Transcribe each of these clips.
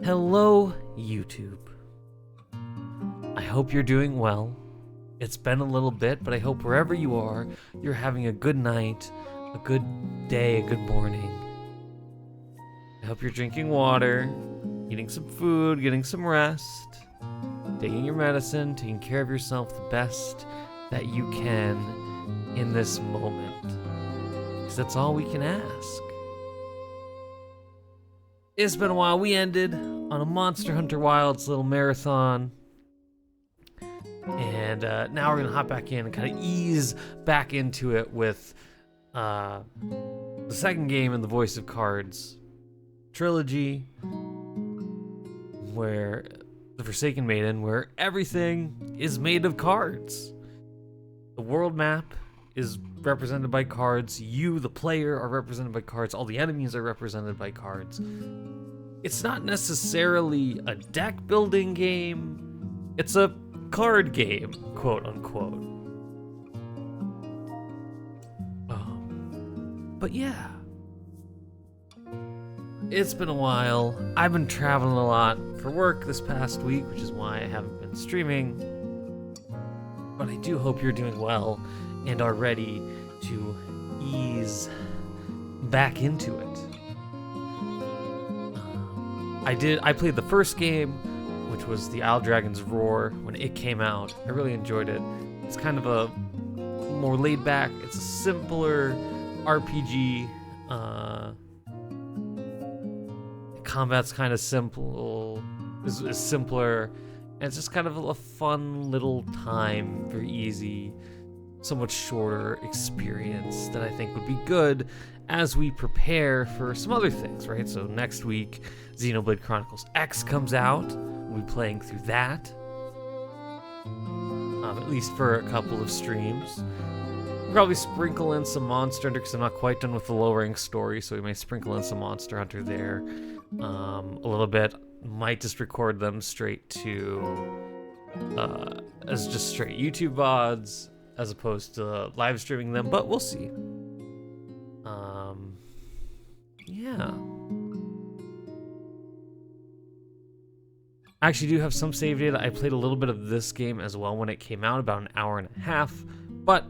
Hello, YouTube. I hope you're doing well. It's been a little bit, but I hope wherever you are, you're having a good night, a good day, a good morning. I hope you're drinking water, eating some food, getting some rest, taking your medicine, taking care of yourself the best that you can in this moment. Because that's all we can ask. It's been a while. We ended on a Monster Hunter Wilds little marathon. And now we're going to hop back in and kind of ease back into it with the second game in the Voice of Cards trilogy, where the Forsaken Maiden, where everything is made of cards. The world map is represented by cards. You, the player, are represented by cards. All the enemies are represented by cards. It's not necessarily a deck building game. It's a card game, quote unquote. But yeah. It's been a while. I've been traveling a lot for work this past week, which is why I haven't been streaming. But I do hope you're doing well and are ready to ease back into it. I played the first game, which was the Isle Dragon's Roar, when it came out. I really enjoyed it. It's kind of a more laid back, it's a simpler RPG. Combat's kind of simple, is simpler, and it's just kind of a fun little time, very easy, so much shorter experience that I think would be good as we prepare for some other things, right? So next week, Xenoblade Chronicles X comes out. We'll be playing through that, at least for a couple of streams. We'll probably sprinkle in some Monster Hunter because I'm not quite done with the low-rank story, so we may sprinkle in some Monster Hunter there a little bit. Might just record them straight to as just straight YouTube VODs as opposed to live streaming them, but we'll see. Yeah. I actually do have some save data. I played a little bit of this game as well when it came out, about an hour and a half, but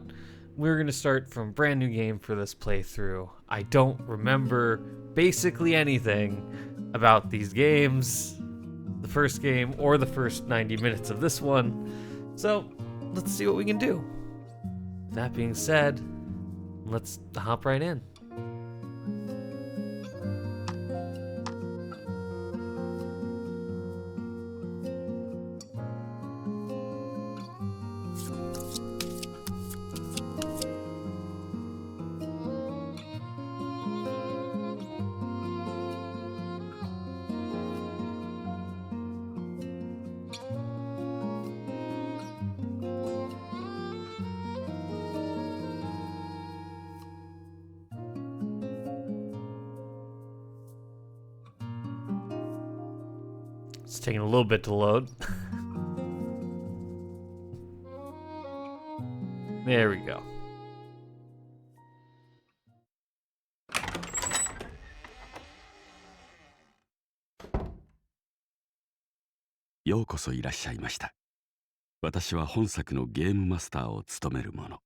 we're going to start from a brand new game for this playthrough. I don't remember basically anything about these games, the first game, or the first 90 minutes of this one, so let's see what we can do. That being said, let's hop right in. It's taking a little bit to load. There we go.ようこそいらっしゃいました。私は本作のゲームマスターを務める者。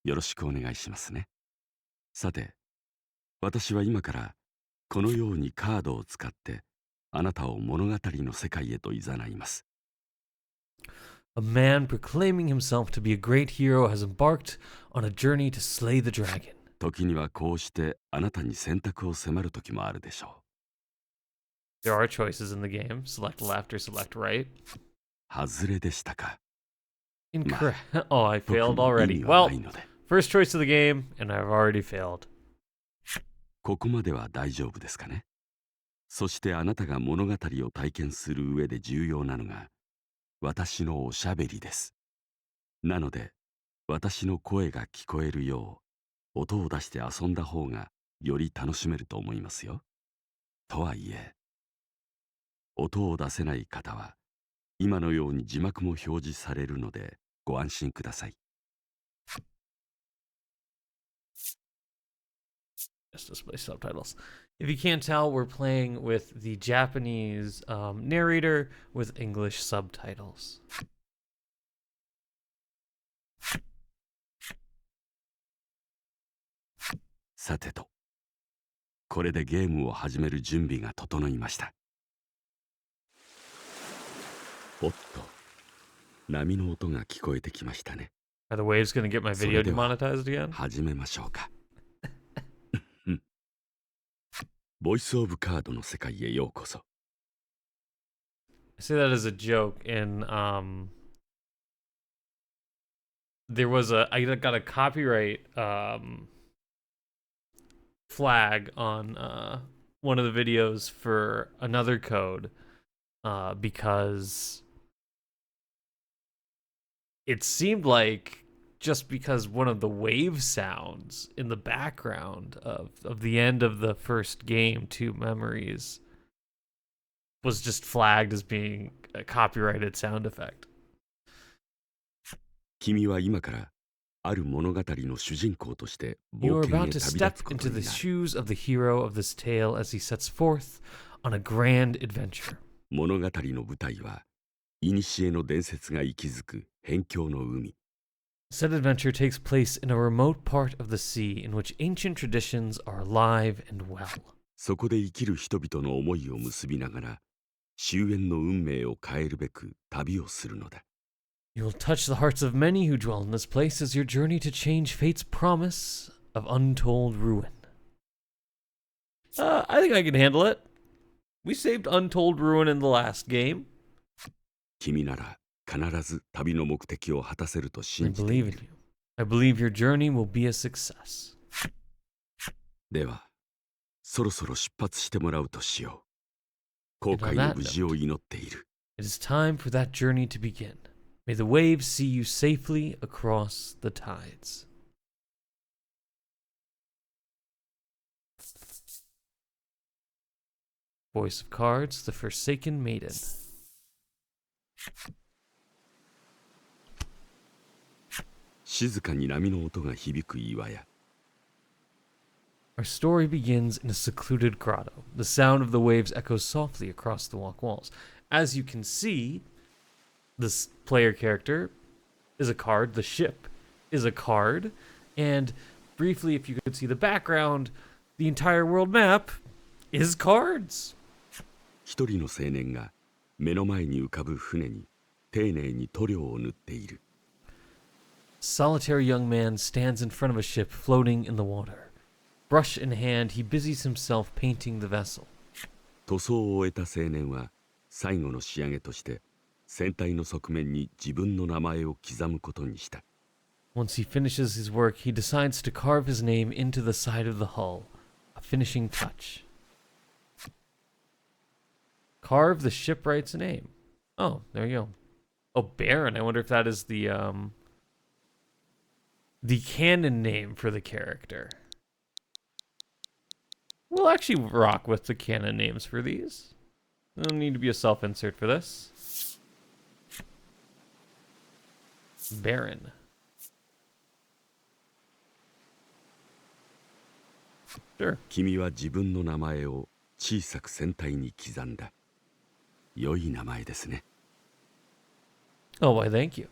よろしくお願いしますね。さて、私は今からこのようにカードを使ってあなたを物語の世界へと誘います。A man proclaiming himself to be a great hero has embarked on a journey to slay the dragon. 時にはこうしてあなたに選択を迫る時もあるでしょう。There are choices in the game. Select left or select right. 外れでしたか。Incorrect. Oh, I failed already. Well, first choice of the game, and I've already failed. ここまでは大丈夫ですかね。そしてあなたが物語を体験する上で重要なのが私のおしゃべりです。なので私の声が聞こえるよう音を出して遊んだ方がより楽しめると思いますよ。とはいえ音を出せない方は今のように字幕も表示されるのでご安心ください。Just display subtitles. If you can't tell, we're playing with the Japanese narrator with English subtitles. さてと、これでゲームを始める準備が整いました。おっと、波の音が聞こえてきましたね。Are the waves going to get my そ video れでは demonetized again? 始めましょうか。ボイスオブカードの世界へようこそ。I say that as a joke. There was I got a copyright flag on one of the videos for another code because it seemed like just because one of the wave sounds in the background of the end of the first game, Two Memories, was just flagged as being a copyrighted sound effect. 君は今からある物語の主人公として冒 You are 険へ about to 旅立 step つこと into に the なる。 shoes of the hero of this tale as he sets forth on a grand adventure. 物語の舞台は古の伝説が息づく辺境の海。 Said adventure takes place in a remote part of the sea in which ancient traditions are alive and well. そこで生きる人々の思いを結びながら終焉の運命を変えるべく旅をするのだ。 You will touch the hearts of many who dwell in this place as your journey to change fate's promise of untold ruin. I think I can handle it. We saved untold ruin in the last game. 君なら必ず旅の目的を果たせると I 信じてい believe る。 in you. I believe your journey will be a success. では、そろそろ出発してもらうとしよう。航 And on 海の that 無事を祈っている。 It is time for that journey to begin. May the waves see you safely across the tides. Voice of Cards, the Forsaken Maiden. 静かに波の音が響く岩屋。 Our story begins in a secluded grotto. The sound of the waves echoes softly across the rock walls. As you can see, this player character is a card. The ship is a card. And briefly, if you could see the background, the entire world map is cards. 一人の青年が目の前に浮かぶ船に丁寧に塗料を塗っている。 Solitary young man stands in front of a ship floating in the water. Brush in hand, he busies himself painting the vessel. 塗装を終えた青年は最後の仕上げとして船体の側面に自分の名前を刻むことにした。 Once he finishes his work, he decides to carve his name into the side of the hull, a finishing touch. Carve the shipwright's name. Oh, there you go. Oh, Baron. I wonder if that is the canon name for the character. We'll actually rock with the canon names for these. There'll need to be a self-insert for this. Baron. Sure. 君は自分の名前を小さく船体に刻んだ。良い名前ですね。 Oh, why, thank you.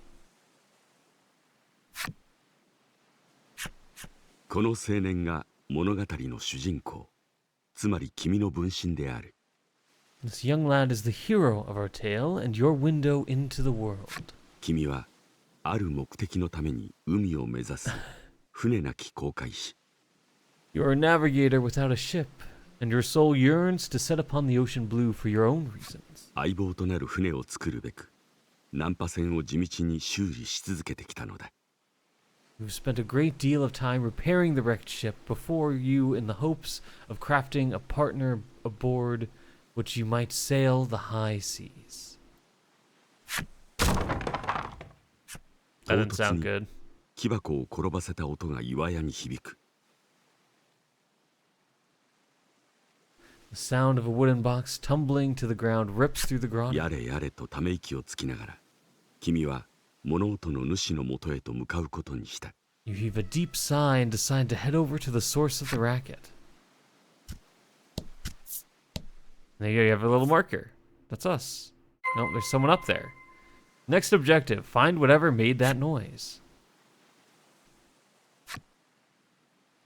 この青年が物語の主人公、つまり君の分身である。 This young lad is the hero of our tale and your window into the world. 君はある目的のために海を目指す船なき航海士。 You are a navigator without a ship, and your soul yearns to set upon the ocean blue for your own reasons. 相棒となる船を作るべく難破船を地道に修理し続けてきたのだ。 You've spent a great deal of time repairing the wrecked ship before you in the hopes of crafting a partner aboard which you might sail the high seas. That didn't sound good. 木箱を転ばせた音が岩屋に響く。 The sound of a wooden box tumbling to the ground rips through the grotto. やれやれとため息をつきながら君は物音の主のもとへと向かうことにした。 You heave a deep sigh and decide to head over to the source of the racket. There you have a little marker. That's us. Nope, there's someone up there. Next objective, find whatever made that noise.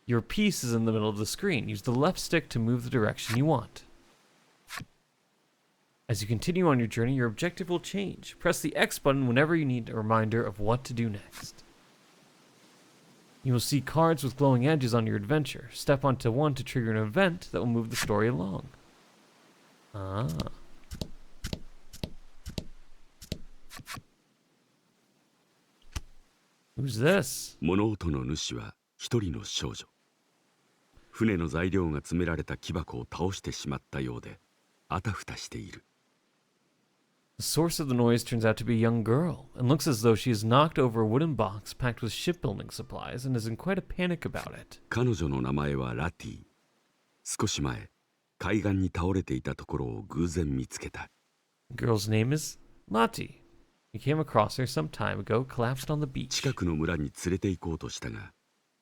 Your piece is in the middle of the screen. Use the left stick to move the direction you want. As you continue on your journey, your objective will change. Press the X button whenever you need a reminder of what to do next. You will see cards with glowing edges on your adventure. Step onto one to trigger an event that will move the story along. Ah. Who's this? 物音の主は一人の少女。船の材料が詰められた木箱を倒してしまったようで、あたふたしている。The source of the noise turns out to be a young girl, and looks as though she has knocked over a wooden box packed with shipbuilding supplies and is in quite a panic about it. 彼女の名前はラティ。少し前、海岸に倒れていたところを偶然見つけた。The girl's name is Lottie. You came across her some time ago, collapsed on the beach. 近くの村に連れて行こうとしたが、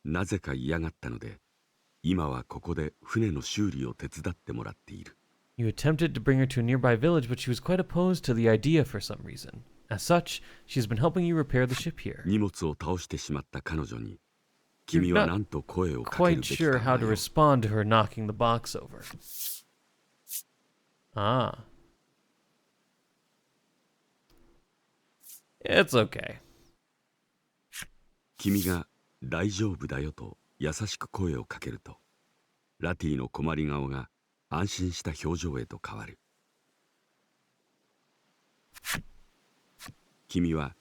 なぜか嫌がったので、今はここで船の修理を手伝ってもらっている。You attempted to bring her to a nearby village, but she was quite opposed to the idea for some reason. As such, she has been helping you repair the ship here. 荷物を倒してしまった彼女に、君は何と声をかける Quite べき sure か how to respond to her knocking the box over. Ah. It's okay. 君が大丈夫だよと優しく声をかけると、ラティの困り顔が安心した表情へと変わる。君は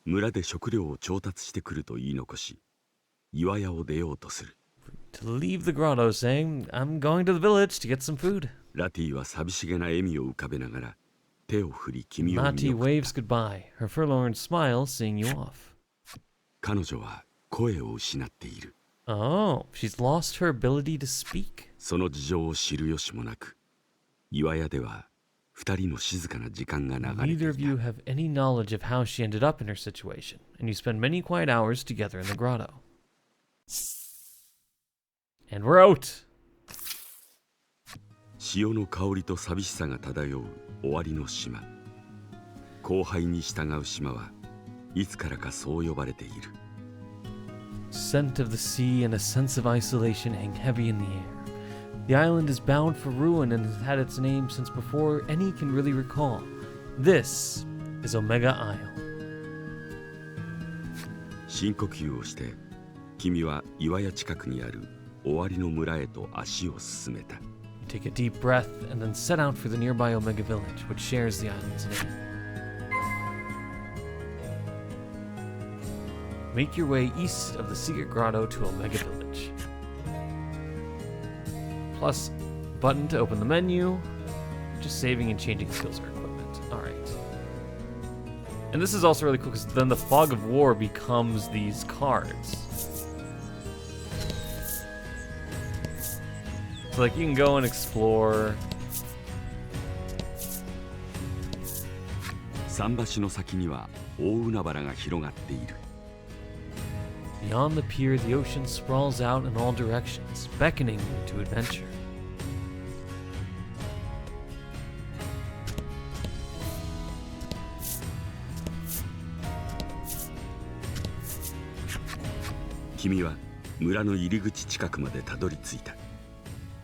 村で食料を調達してくると言い残し、岩屋を出ようとする。To leave the grotto, saying, I'm going to the village to get some food. ラティは寂しげな笑みを浮かべながら手を振り君を見 Lottie 送った。 waves goodbye, her forlorn smile seeing you off. 彼女は声を失っている。 Oh, she's lost her ability to speak. その事情を知る由もなく、岩屋では二人の静かな時間が流れてい Neither of た。 you have any knowledge of how she ended up in her situation, and you spend many quiet hours together in the grotto. And we're out! 潮の香りと寂しさが漂う終わりの島。荒廃に従う島はいつからかそう呼ばれている。 Scent of the sea and a sense of isolation hang heavy in the air. The island is bound for ruin and has had its name since before any can really recall. This is Omega Isle. 深呼吸をして、君は岩屋近くにある終わりの村へと足を進めた。 You take a deep breath and then set out for the nearby Omega village, which shares the island's name. Make your way east of the secret grotto to Omega Village. Plus, button to open the menu. Just saving and changing skills or equipment. Alright. And this is also really cool because then the Fog of War becomes these cards. So like you can go and explore. 桟橋の先には大海原が広がっている。 Beyond the pier, the ocean sprawls out in all directions, beckoning you to adventure.君は村の入り口近くまでたどり着いた。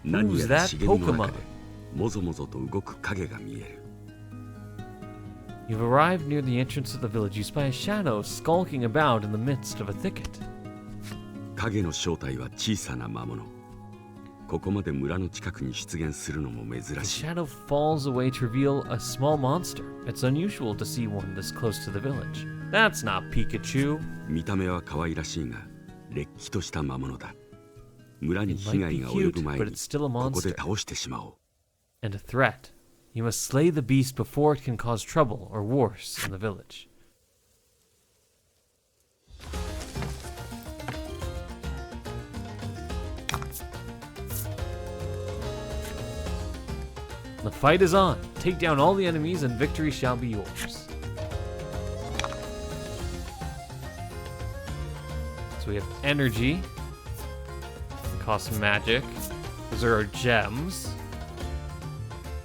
何や Who's ら that 茂みの中 Pokemon? でもぞもぞと動く影が見える。 You've arrived near the entrance of the village. You spy a shadow skulking about in the midst of a thicket. 影の正体は小さな魔物。ここまで村の近くに出現するのも珍 The しい。 shadow falls away to reveal a small monster. It's unusual to see one this close to the village. That's not Pikachu. 見た目は可愛らしいが、れっきとした魔物だ。村に It 被 might 害 be が及 cute, ぶ前 but に it's still a ここで monster 倒してしまおう。 and a threat. You must slay the beast before it can cause trouble or worse in the village. The fight is on. Take down all the enemies and victory shall be yours. So we have energy. Cost magic. Those are our gems.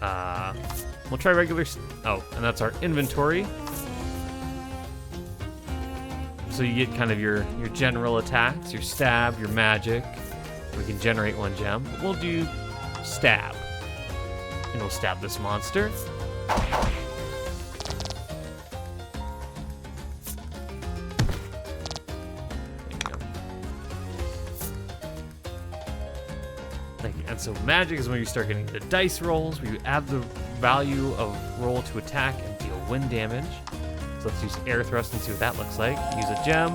We'll try regular. Oh, and that's our inventory. So you get kind of your general attacks, your stab, your magic. We can generate 1 gem. We'll do stab. And we'll stab this monster. And so magic is when you start getting the dice rolls, where you add the value of roll to attack and deal wind damage. So let's use air thrust and see what that looks like. Use a gem.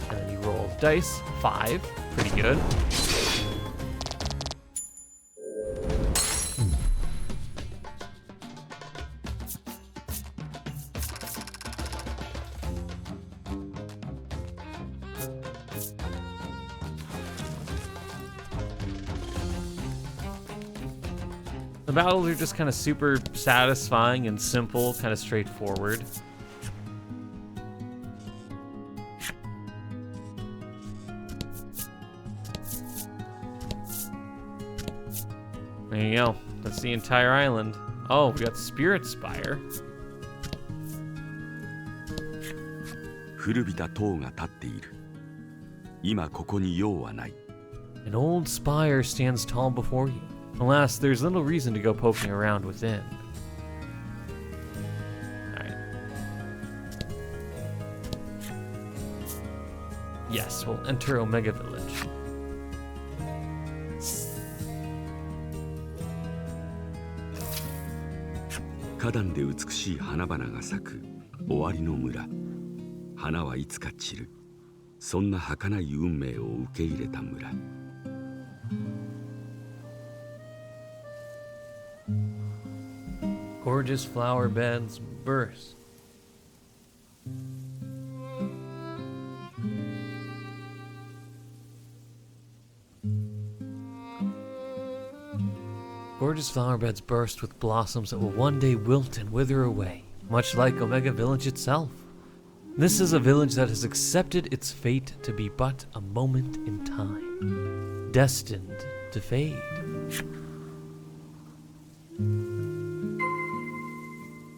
And then you roll dice. 5. Pretty good. The battles are just kind of super satisfying and simple, kind of straightforward. There you go. That's the entire island. Oh, we got Spirit Spire. 古びた塔が立っている。今ここに用はない。 An old spire stands tall before you. Alas, there's little reason to go poking around within. Alright. Yes, we'll enter Omega Village. 花壇で美しい花々が咲く終わりの村。花はいつか散る。そんな儚い運命を受け入れた村。 Gorgeous flower beds burst. Gorgeous flower beds burst with blossoms that will one day wilt and wither away, much like Omega Village itself. This is a village that has accepted its fate to be but a moment in time, destined to fade.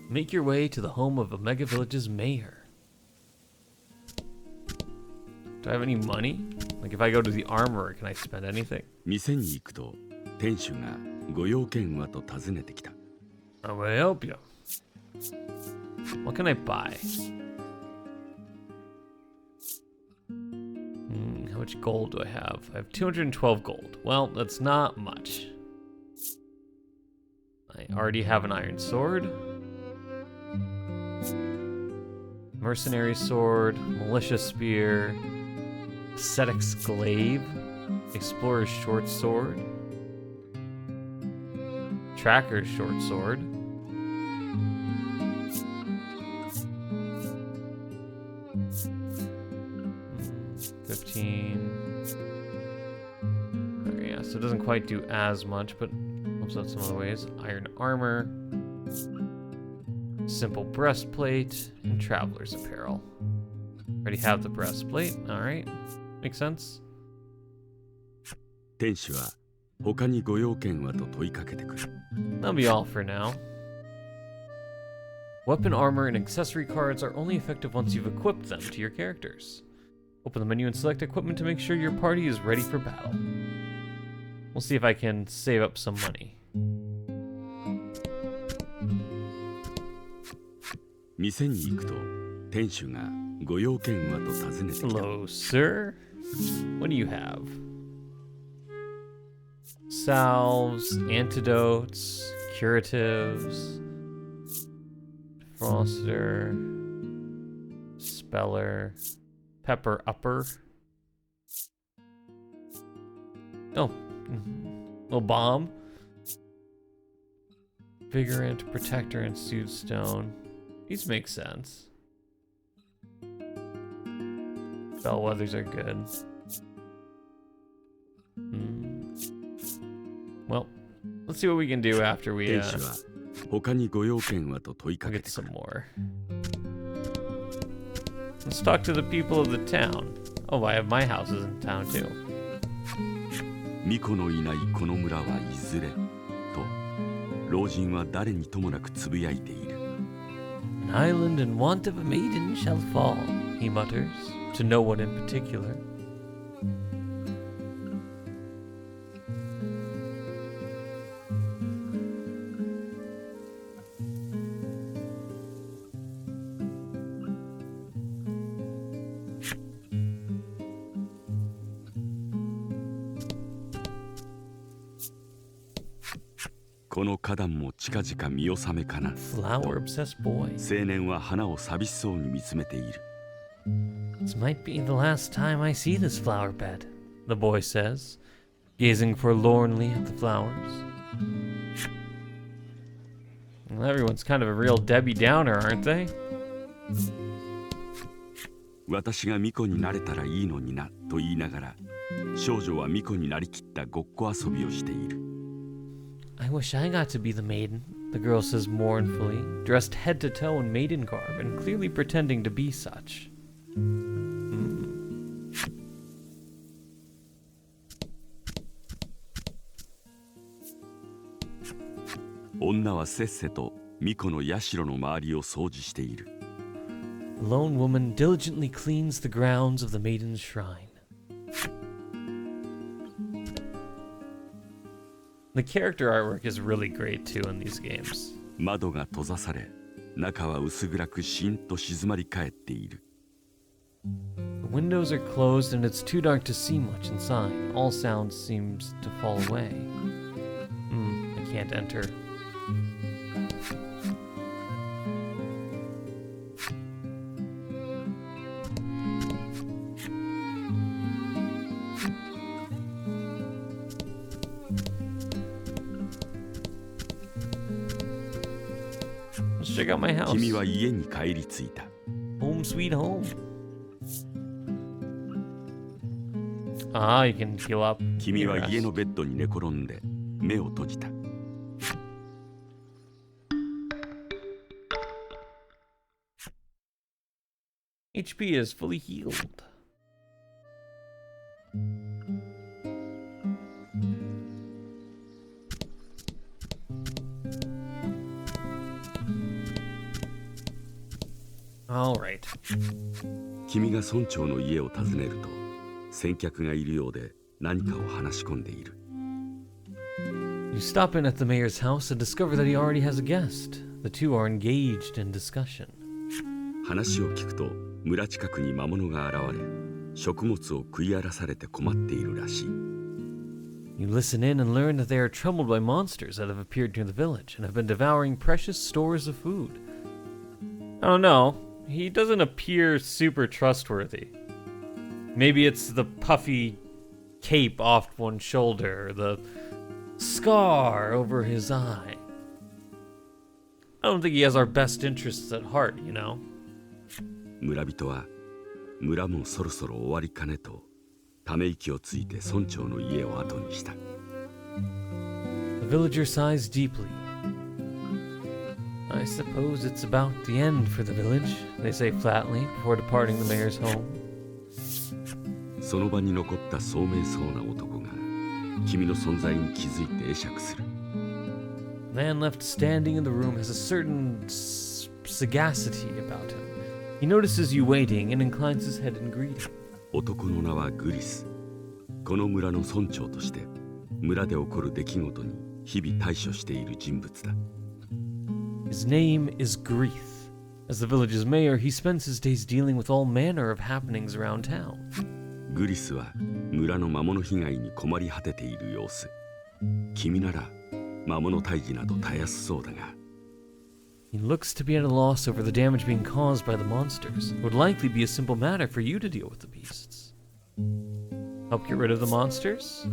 Make your way to the home of Omega Village's mayor. Do I have any money? Like if I go to the armorer, can I spend anything? 店に行くと店主がご用件はと尋ねてきた。 How may I help you? What can I buy? How much gold do I have? I have 212 gold. Well, that's not much. I already have an iron sword. Mercenary sword, militia spear, ascetic's glaive, explorer's short sword, tracker's short sword, Okay, yeah, so it doesn't quite do as much, but helps out some other ways. Iron armor, simple breastplate, and traveler's apparel. Already have the breastplate. Alright. Makes sense. 店主は他にご用件はと問いかけてくる。 That'll be all for now. Weapon armor and accessory cards are only effective once you've equipped them to your characters. Open the menu and select equipment to make sure your party is ready for battle. We'll see if I can save up some money. 店に行くと店主がご用件はと尋ねてきた。 Hello, sir. What do you have? Salves, antidotes, curatives, defroster, speller, pepper upper. Oh, little bomb. Vigorant, protector, and soothe stone. These make sense. Bellwethers are good. Well, let's see what we can do after we 店主は他にご用件はと問いか we'll け get てく some る。 more. Let's talk to the people of the town. Oh, I have my houses in town too. 巫女のいないこの村はいずれと老人は誰にともなくつぶやいている。An island in want of a maiden shall fall, he mutters, to no one in particular.「この花壇も近々見納めかな」 Flower obsessed boy. 青年は花を寂しそうに見つめている。 This might be the last time I see this flower bed, the boy says, gazing forlornly at the flowers. Well, everyone's kind of a real Debbie Downer, aren't they? 私が巫女になれたらいいのになと言いながら、少女は巫女になりきったごっこ遊びをしている。 I wish I got to be the maiden, the girl says mournfully, dressed head to toe in maiden garb and clearly pretending to be such. 女はせっせと巫女の社の周りを掃除している。 The lone woman diligently cleans the grounds of the maiden's shrine. The character artwork is really great too in these games. 窓が閉ざされ、中は薄暗くしんと静まり返っている。 The windows are closed and it's too dark to see much inside. All sound seems to fall away. I can't enter. Let's check out my house. 君は家に帰り着いた。 Home sweet home. Ah, you can heal up. 君は家のベッドに寝転んで目を閉じた。 HP is fully healed. All right. 君が村長の家を訪ねると、先客がいるようで何かを話し込んでいる。 You stop in at the mayor's house and discover that he already has a guest. The two are engaged in discussion. 話を聞くと、村近くに魔物が現れ、食物を食い荒らされて困っているらしい。 You listen in and learn that they are troubled by monsters that have appeared near the village and have been devouring precious stores of food. I don't know. He doesn't appear super trustworthy. Maybe it's the puffy cape off one shoulder, or the scar over his eye. I don't think he has our best interests at heart, you know? 村人は、村もそろそろ終わりかねと、ため息をついて村長の家を後にした。 The villager sighs deeply. I suppose it's about the end for the village, they say flatly before departing the mayor's home. その場に残った聡明そうな男が、君の存在に気づいて会釈する。 The man left standing in the room has a certain sagacity about him. He notices you waiting and inclines his head in greeting. 男の名はグリス。この村の村長として、村で起こる出来事に日々対処している人物だ。 His name is Grief. As the village's mayor, he spends his days dealing with all manner of happenings around town. グリスは村の魔物被害に困り果てている様子。君なら魔物退治などたやすそうだが。 He looks to be at a loss over the damage being caused by the monsters. It would likely be a simple matter for you to deal with the beasts. Help get rid of the monsters?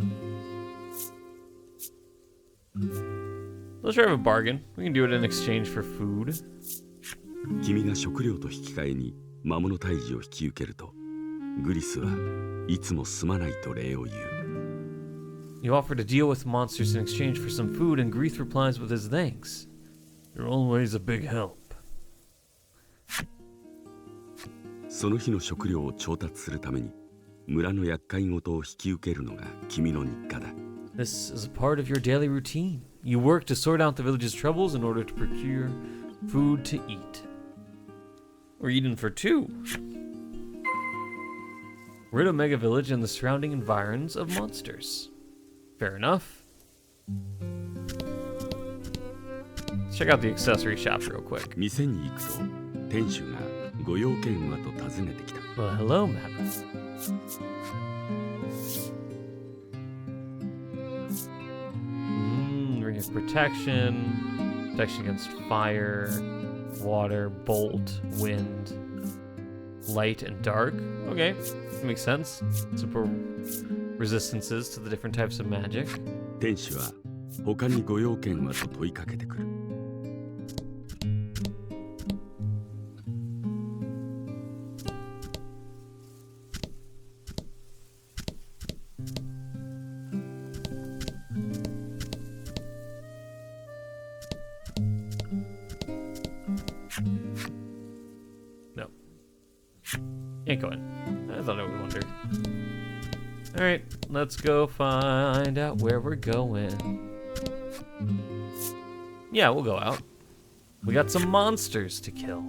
Let's try to have a bargain. We can do it in exchange for food. 君が食料と引き換えに魔物退治を引き受けると、グリスはいつもすまないと礼を言う。 You offer to deal with monsters in exchange for some food, and Grief replies with his thanks. You're always a big help. その日の食料を調達するために村の厄介事を引き受けるのが君の日課だ。 This is a part of your daily routine. You work to sort out the village's troubles in order to procure food to eat. We're eating for 2. Rid Omega Village and the surrounding environs of monsters. Fair enough. Let's check out the accessory shop real quick. 店に行くと店主がご用件はと尋ねてきた。 Well, hello, madam. Ring of protection. Protection against fire, water, bolt, wind, light, and dark. Okay, that makes sense. Super resistances to the different types of magic. 店主は他にご用件はと問いかけてくる。 No. Can't go in. I thought I would wonder. Alright, let's go find out where we're going. Yeah, we'll go out. We got some monsters to kill.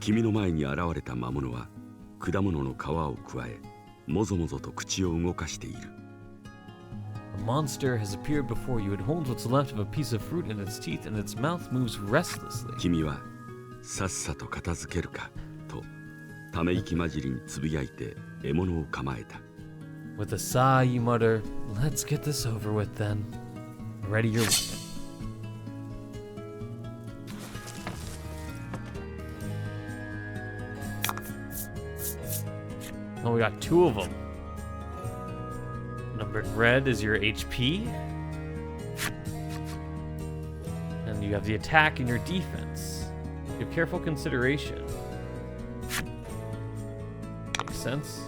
君の前に現れた魔物は果物の皮をくわえ、もぞもぞと口を動かしている。 A monster has appeared before you. It holds what's left of a piece of fruit in its teeth, and its mouth moves restlessly. 君はさっさと片付けるかとため息混じりにつぶやいて獲物を構えた。 With a sigh, you mutter, "Let's get this over with then." Ready your weapon. Oh, we got 2 of them. Numbered red is your HP. And you have the attack and your defense. Give careful consideration. Makes sense.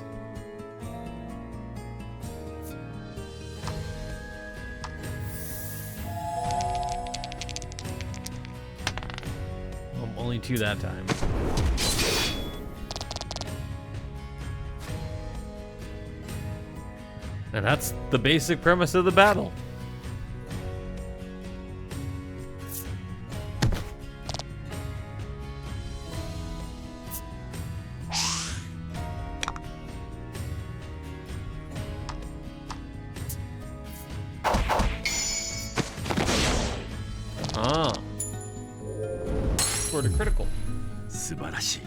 Only 2 that time. And that's the basic premise of the battle. Ah. Scored a critical. 素晴らしい。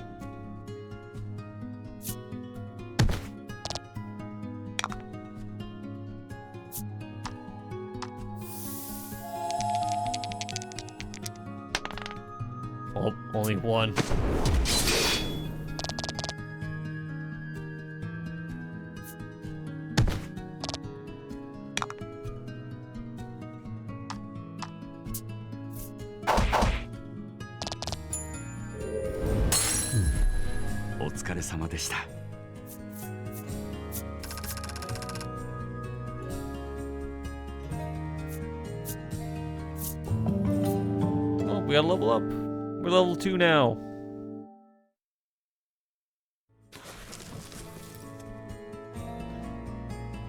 Oh, only 1.お疲れ様でした。 Oh, we gotta level up. We're level 2 now.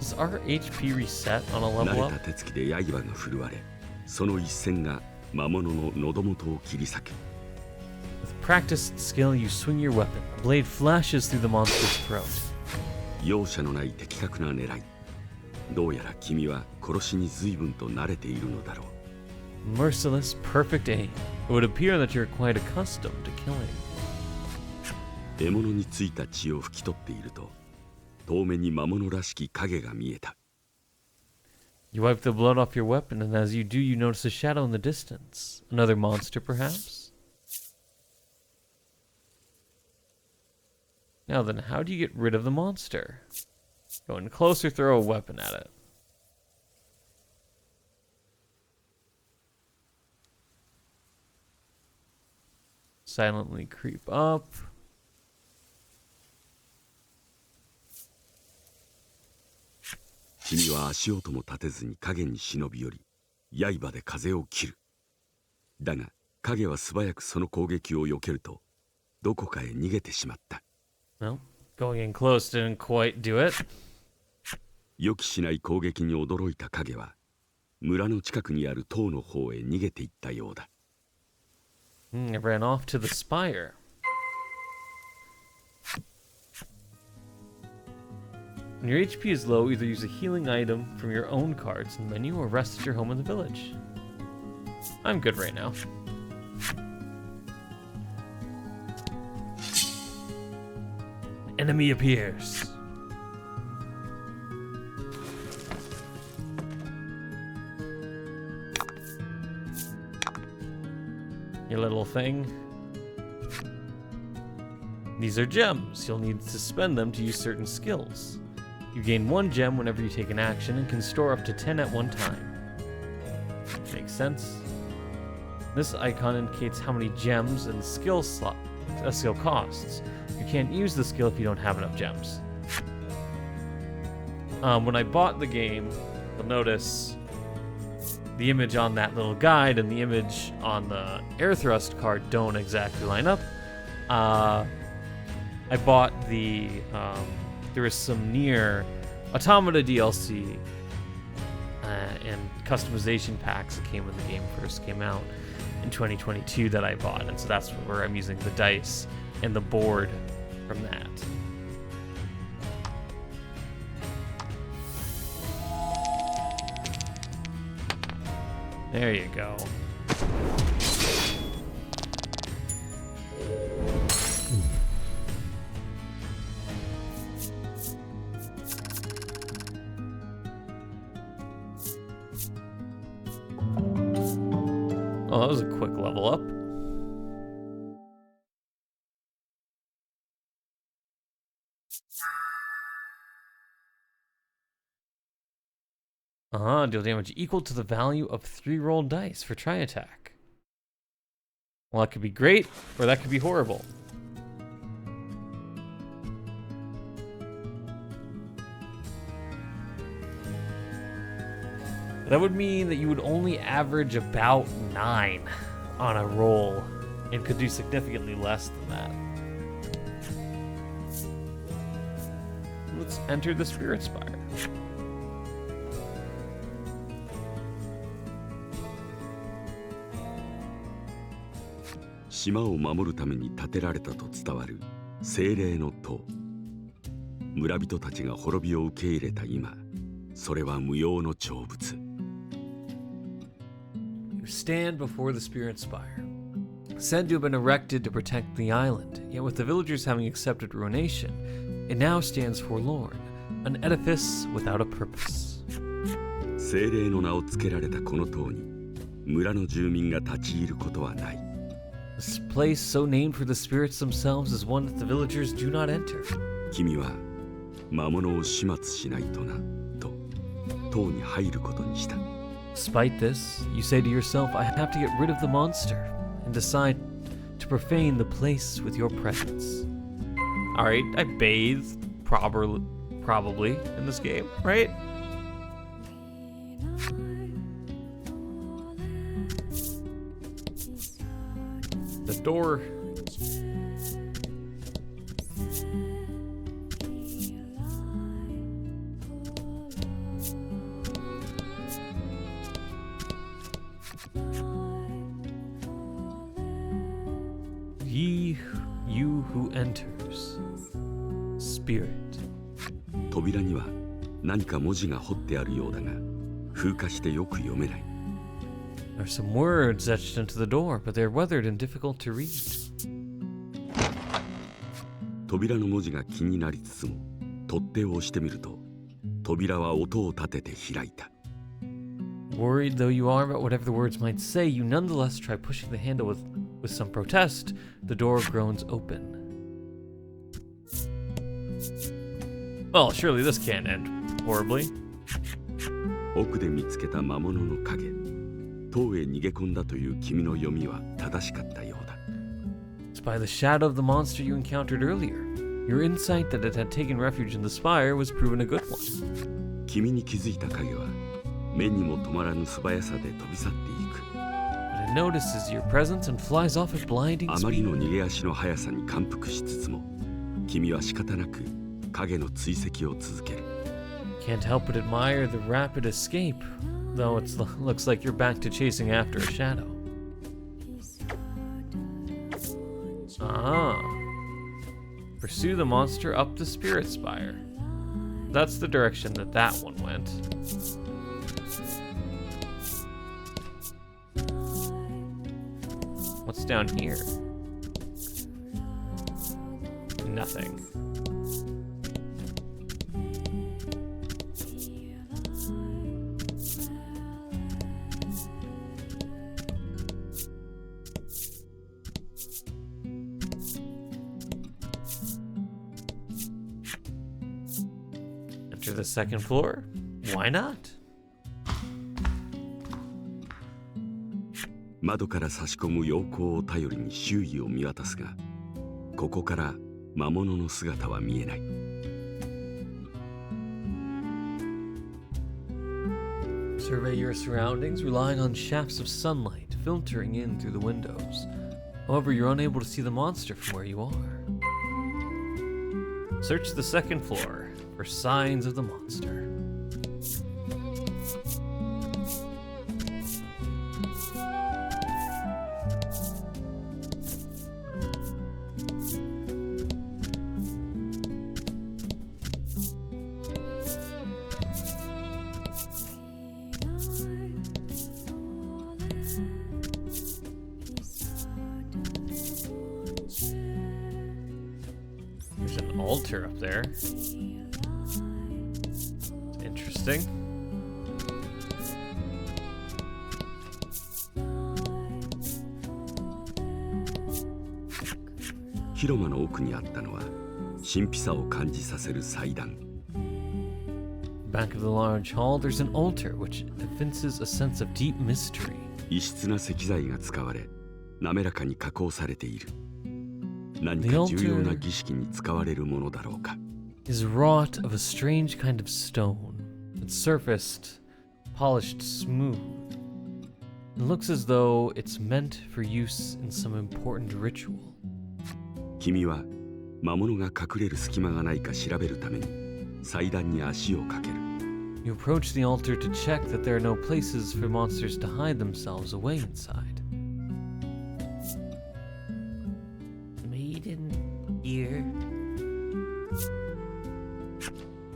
Does our HP reset on a 慣 level れ up? た手つきで刃が振るわれ、その一線が魔物の喉元を切り裂く。 With practiced skill, you swing your weapon. A blade flashes through the monster's throat. 容赦のない的確な狙い。どうやら君は殺しに随分と慣れているのだろう。 Merciless, perfect aim. It would appear that you're quite accustomed to killing. 獲物についた血を拭き取っていると、遠目に魔物らしき影が見えた。 You wipe the blood off your weapon, and as you do, you notice a shadow in the distance. Another monster, perhaps? Now then, how do you get rid of the monster? Go in closer, throw a weapon at it. Silently creep up.「君は足音も立てずに影に忍び寄り、刃で風を切る。だが影は素早くその攻撃を避けると、どこかへ逃げてしまった。 Well, Going in close didn't quite do it. 予期しない攻撃に驚いた影は村の近くにある塔の方へ逃げていったようだ。It ran off to the spire. When your HP is low, either use a healing item from your own cards in the menu or rest at your home in the village. I'm good right now. Enemy appears. Your little thing. These are gems. You'll need to spend them to use certain skills. You gain 1 gem whenever you take an action and can store up to 10 at one time. Makes sense. This icon indicates how many gems and skill costs. You can't use the skill if you don't have enough gems. When I bought the game, you'll notice the image on that little guide and the image on the air thrust card don't exactly line up. I bought the there was some Nier Automata DLC and customization packs that came when the game first came out in 2022 that I bought, and so that's where I'm using the dice and the board from that. There you go. Oh, that was a quick level up. Deal damage equal to the value of 3 rolled dice for try attack. Well, that could be great, or that could be horrible. That would mean that you would only average about 9 on a roll, and could do significantly less than that. Let's enter the Spirit Spire. 島を守るために建てられたと伝わる精霊の塔。村人たちが滅びを受け入れた今、それは無用の長物。You stand before the Spirit Spire, said to have been erected to protect the island, yet with the villagers having accepted ruination, it now stands forlorn, an edifice without a purpose. 精霊の名を付けられたこの塔に、村の住民が立ち入ることはない。This place so named for the spirits themselves is one that the villagers do not enter. 君は魔物を始末しないとな、と塔に入ることにした。Despite this, you say to yourself, I have to get rid of the monster, and decide to profane the place with your presence. Alright, I bathed probably in this game, right? The door. You who enters, Spirit. 扉には何か文字が彫ってあるようだが、風化してよく読めない。There are some words etched into the door, but they're weathered and difficult to read. 扉の文字が気になりつつも、取っ手を押してみると、扉は音を立てて開いた。Worried though you are about whatever the words might say, you nonetheless try pushing the handle with some protest. The door groans open. Well, surely this can't end horribly. 奥で見つけた魔物の影、塔へ逃げ込んだという君の読みは正しかったようだ。It's by the shadow of the monster you encountered earlier. Your insight that it had taken refuge in the spire was proven a good one. 君に気づいた影は目にも止まらぬ素早さで飛び去っていく。But it notices your presence and flies off at blinding あまり speed. の逃げ足の速さに感服しつつも、君は仕方なく影の追跡を続ける。 Can't help but admire the rapid escape, though it looks like you're back to chasing after a shadow. Ah. Pursue the monster up the spirit spire. That's the direction that one went. What's down here? Nothing. Enter the second floor? Why not? 窓から差し込む陽光を頼りに周囲を見渡すが、ここから魔物の姿は見えない。 Survey your surroundings, relying on shafts of sunlight filtering in through the windows. However, you're unable to see the monster from where you are. Search the second floor for signs of the monster. There's an altar up there. Interesting.「広間の奥にあったのは神秘さを感じさせる祭壇。 Back of the large hall, there's an altar which evinces a sense of deep mystery. 異質な石材が使われ、滑らかに加工されている。何か重要な儀式に使われるものだろうか。 Is wrought of a strange kind of stone. Its surface polished smooth. It looks as though it's meant for use in some important ritual. 君は魔物が隠れる隙間がないか調べるために祭壇に足をかける。 You approach the altar to check that there are no places for monsters to hide themselves away inside. Maiden here.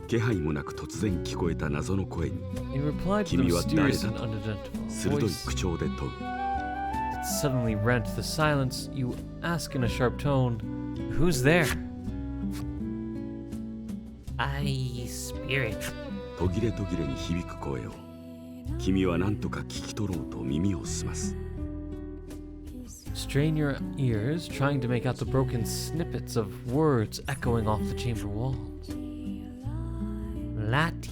気配もなく突然聞こえた謎の声に You replied to the 君は誰 mysterious だ and と unidentifiable 鋭い voice 口調で問う。 that suddenly rent the silence. You ask in a sharp tone, "Who's there?" I, spirit. 途切れ途切れに響く声を君は何とか聞き取ろうと耳を澄ます。 Strain your ears, trying to make out the broken snippets of words echoing off the chamber walls. Lati.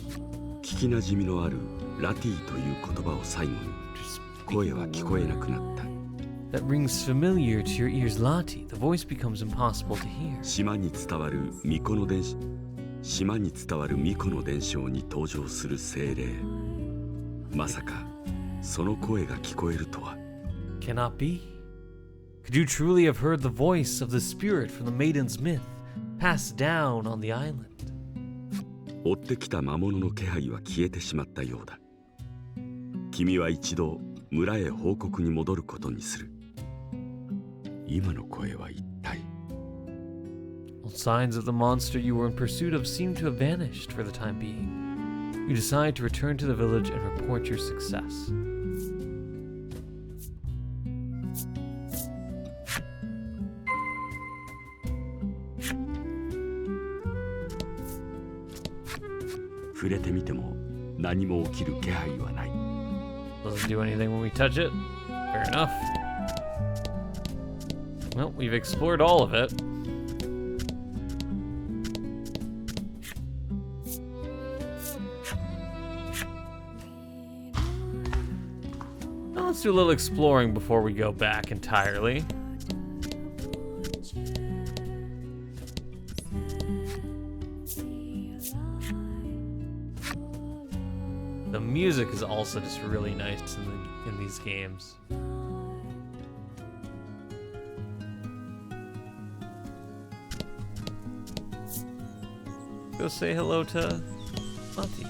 聞きなじみのあるラティという言葉を最後に声は聞こえなくなった。 That rings familiar to your ears, Lati. The voice becomes impossible to hear. 島に伝わる巫女の伝承に登場する精霊。まさかその声が聞こえるとは。 Cannot be. Could you truly have heard the voice of the spirit from the Maiden's myth passed down on the island? 追ってきた魔物の気配は消えてしまったようだ。君は一度村へ報告に戻ることにする。今の声は一体。 All signs of the monster you were in pursuit of seem to have vanished for the time being. You decide to return to the village and report your success.「触れてみても何も起きる気配はない。 Doesn't do anything when we touch it. Fair enough. Well, we've explored all of it. Now let's do a little exploring before we go back entirely. The music is also just really nice in these games. go say hello to Monty.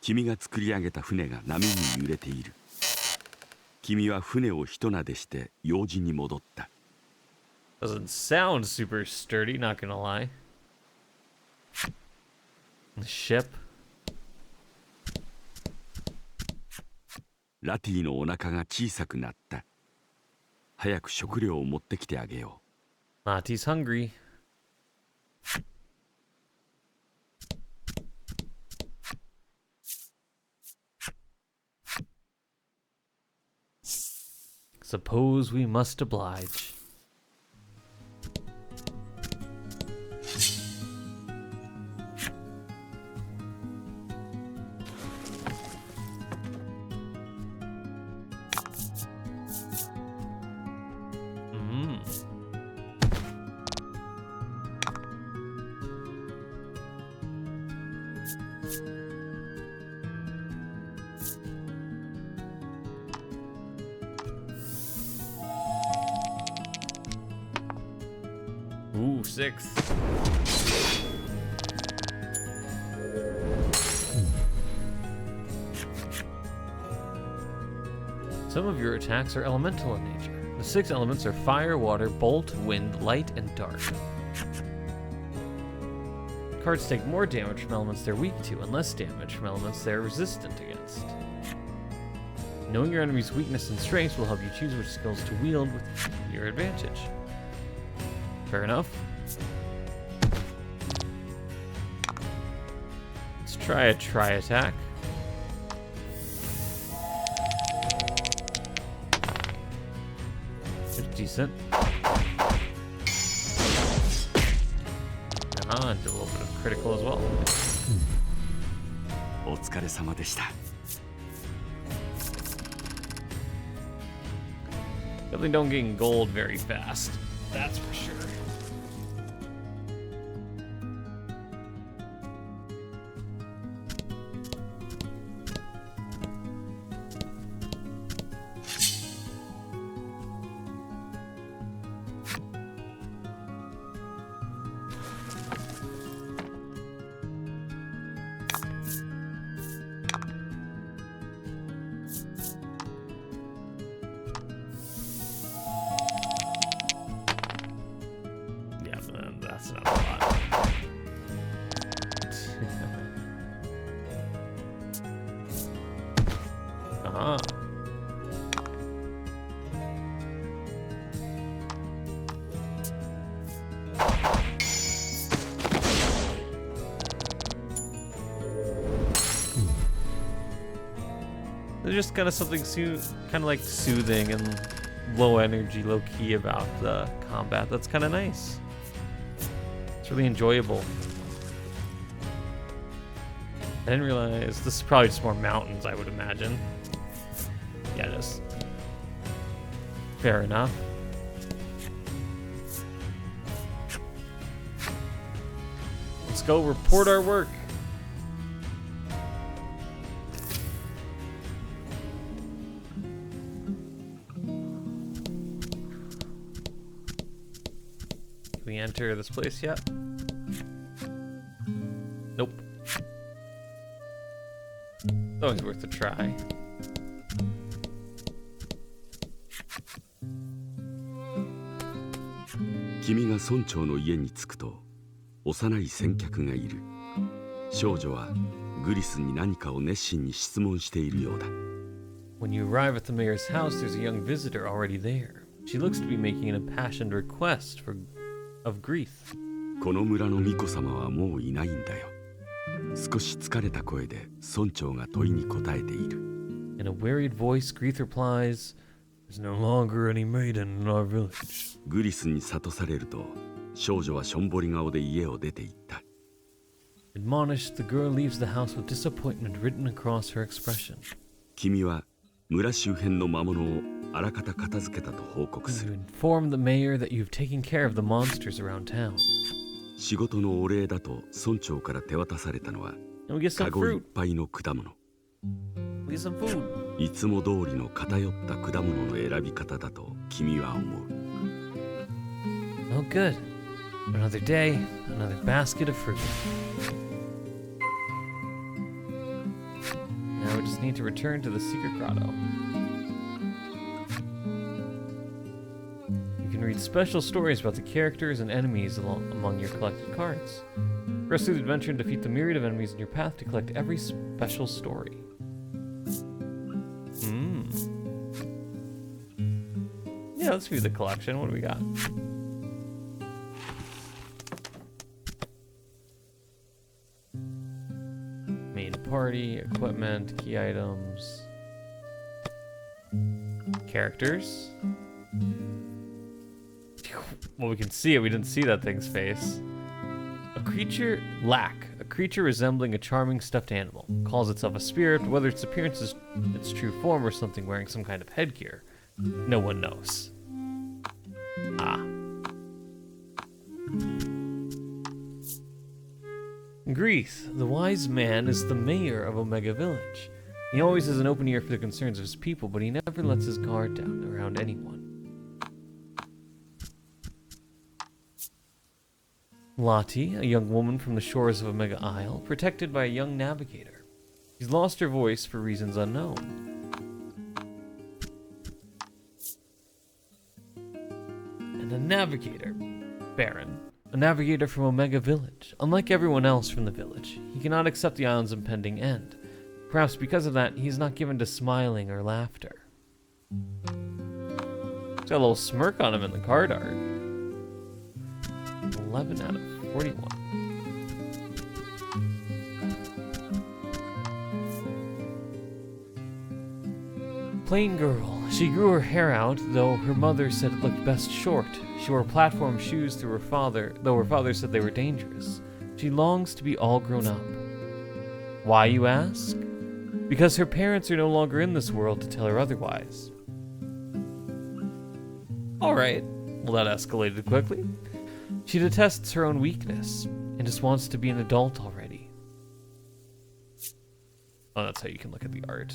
君が作り上げた船が波に揺れている。君は船を一なでして用事に戻った。Doesn't sound super sturdy, not gonna lie. The ship. ラティのお腹が小さくなった。早く食料を持ってきてあげよう。Lati's hungry. Suppose we must oblige. Ooh, 6. Some of your attacks are elemental in nature. The 6 elements are fire, water, bolt, wind, light, and dark. Cards take more damage from elements they're weak to, and less damage from elements they're resistant against. Knowing your enemy's weakness and strengths will help you choose which skills to wield with your advantage. Fair enough. Let's try a tri-attack. It's decent. And a little bit of critical as well. お疲れ様でした。Definitely don't gain gold very fast. That's for sure. That's not a lot. Uh-huh. There's just kind of something kind of like soothing and low energy, low key about the combat. That's kind of nice. It's really enjoyable. I didn't realize this is probably just more mountains, I would imagine. Yeah, it is. Fair enough. Let's go report our work. Can we enter this place yet? Nope. It's always worth a try.君が村長の家に着くと幼い先客がいる。少女はグリスに何かを熱心に質問しているようだ。When you arrive at the mayor's house, there's a young visitor already there. She looks to be making an impassioned request of grief. この村の巫女様はもういないんだよ。少し疲れた声で村長が問いに答えている。In a wearied voice, Grief replies, "There's no longer any maiden in our village." グリスに諭されると少女はしょんぼり顔で家を出て行った。Admonished, the girl leaves the house with disappointment written across her expression. 君は村周辺の魔物をあらかた片付けたと報告す You る。 inform the mayor that you've taken care of the monsters around town. 仕事のお礼だと村長から手渡されたのは And we get カ some ゴいっ fruit. ぱいの果物。 We get some food. いつも通りの偏った果物の選び方だと君は思う。 Oh, good. Another day, another basket of fruit. Now we just need to return to the secret grotto. You can read special stories about the characters and enemies among your collected cards. Progress through the adventure and defeat the myriad of enemies in your path to collect every special story. Yeah, let's view the collection. What do we got? Main party, equipment, key items, characters. Well, we can see it. We didn't see that thing's face. A creature, a creature resembling a charming stuffed animal. Calls itself a spirit, but whether its appearance is its true form or something wearing some kind of headgear, no one knows. Ah. Greece, the wise man is the mayor of Omega Village. He always has an open ear for the concerns of his people, but he never lets his guard down around anyone. Lottie, a young woman from the shores of Omega Isle, protected by a young navigator. She's lost her voice for reasons unknown. And a navigator, Baron. A navigator from Omega Village. Unlike everyone else from the village, he cannot accept the island's impending end. Perhaps because of that, he's not given to smiling or laughter. He's got a little smirk on him in the card art. 11 out of 41. Plain girl. She grew her hair out, though her mother said it looked best short. She wore platform shoes though her father said they were dangerous. She longs to be all grown up. Why, you ask? Because her parents are no longer in this world to tell her otherwise. Alright, well that escalated quickly. She detests her own weakness, and just wants to be an adult already. Oh, that's how you can look at the art.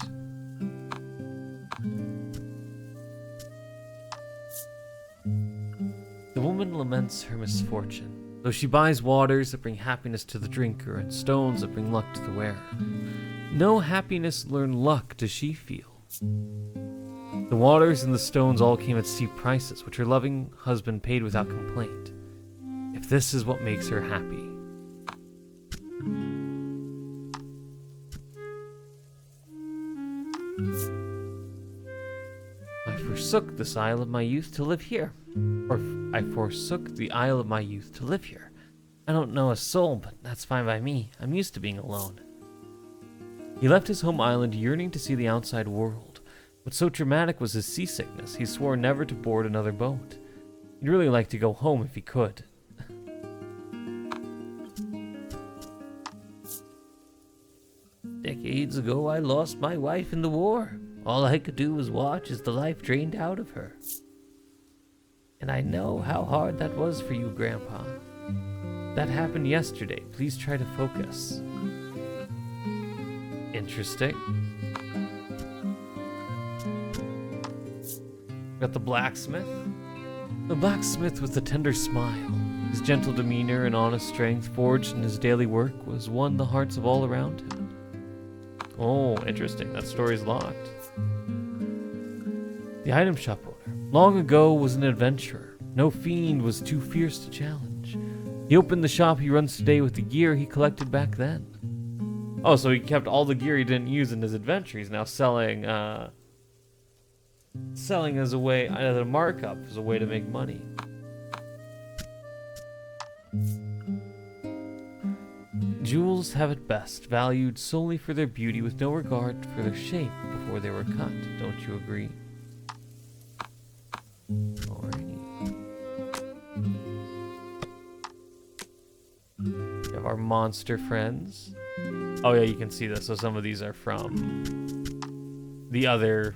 The woman laments her misfortune, though she buys waters that bring happiness to the drinker and stones that bring luck to the wearer. No happiness nor luck does she feel. The waters and the stones all came at steep prices, which her loving husband paid without complaint. If this is what makes her happy. I forsook this isle of my youth to live here. Or I forsook the isle of my youth to live here. I don't know a soul, but that's fine by me. I'm used to being alone. He left his home island yearning to see the outside world, but so traumatic was his seasickness, he swore never to board another boat. He'd really like to go home if he could. Decades ago, I lost my wife in the war. All I could do was watch as the life drained out of her. And I know how hard that was for you, Grandpa. That happened yesterday. Please try to focus. Interesting. Got the blacksmith. The blacksmith with a tender smile. His gentle demeanor and honest strength forged in his daily work was won the hearts of all around him. Oh, interesting. That story's locked. The item shop owner. Long ago was an adventurer. No fiend was too fierce to challenge. He opened the shop he runs today with the gear he collected back then. Oh, so he kept all the gear he didn't use in his adventure. He's now selling as a way, as a markup, as a way to make money. Jewels have it best, valued solely for their beauty with no regard for their shape before they were cut. Don't you agree? Alrighty. We have our monster friends. Oh yeah, you can see this. So some of these are from the other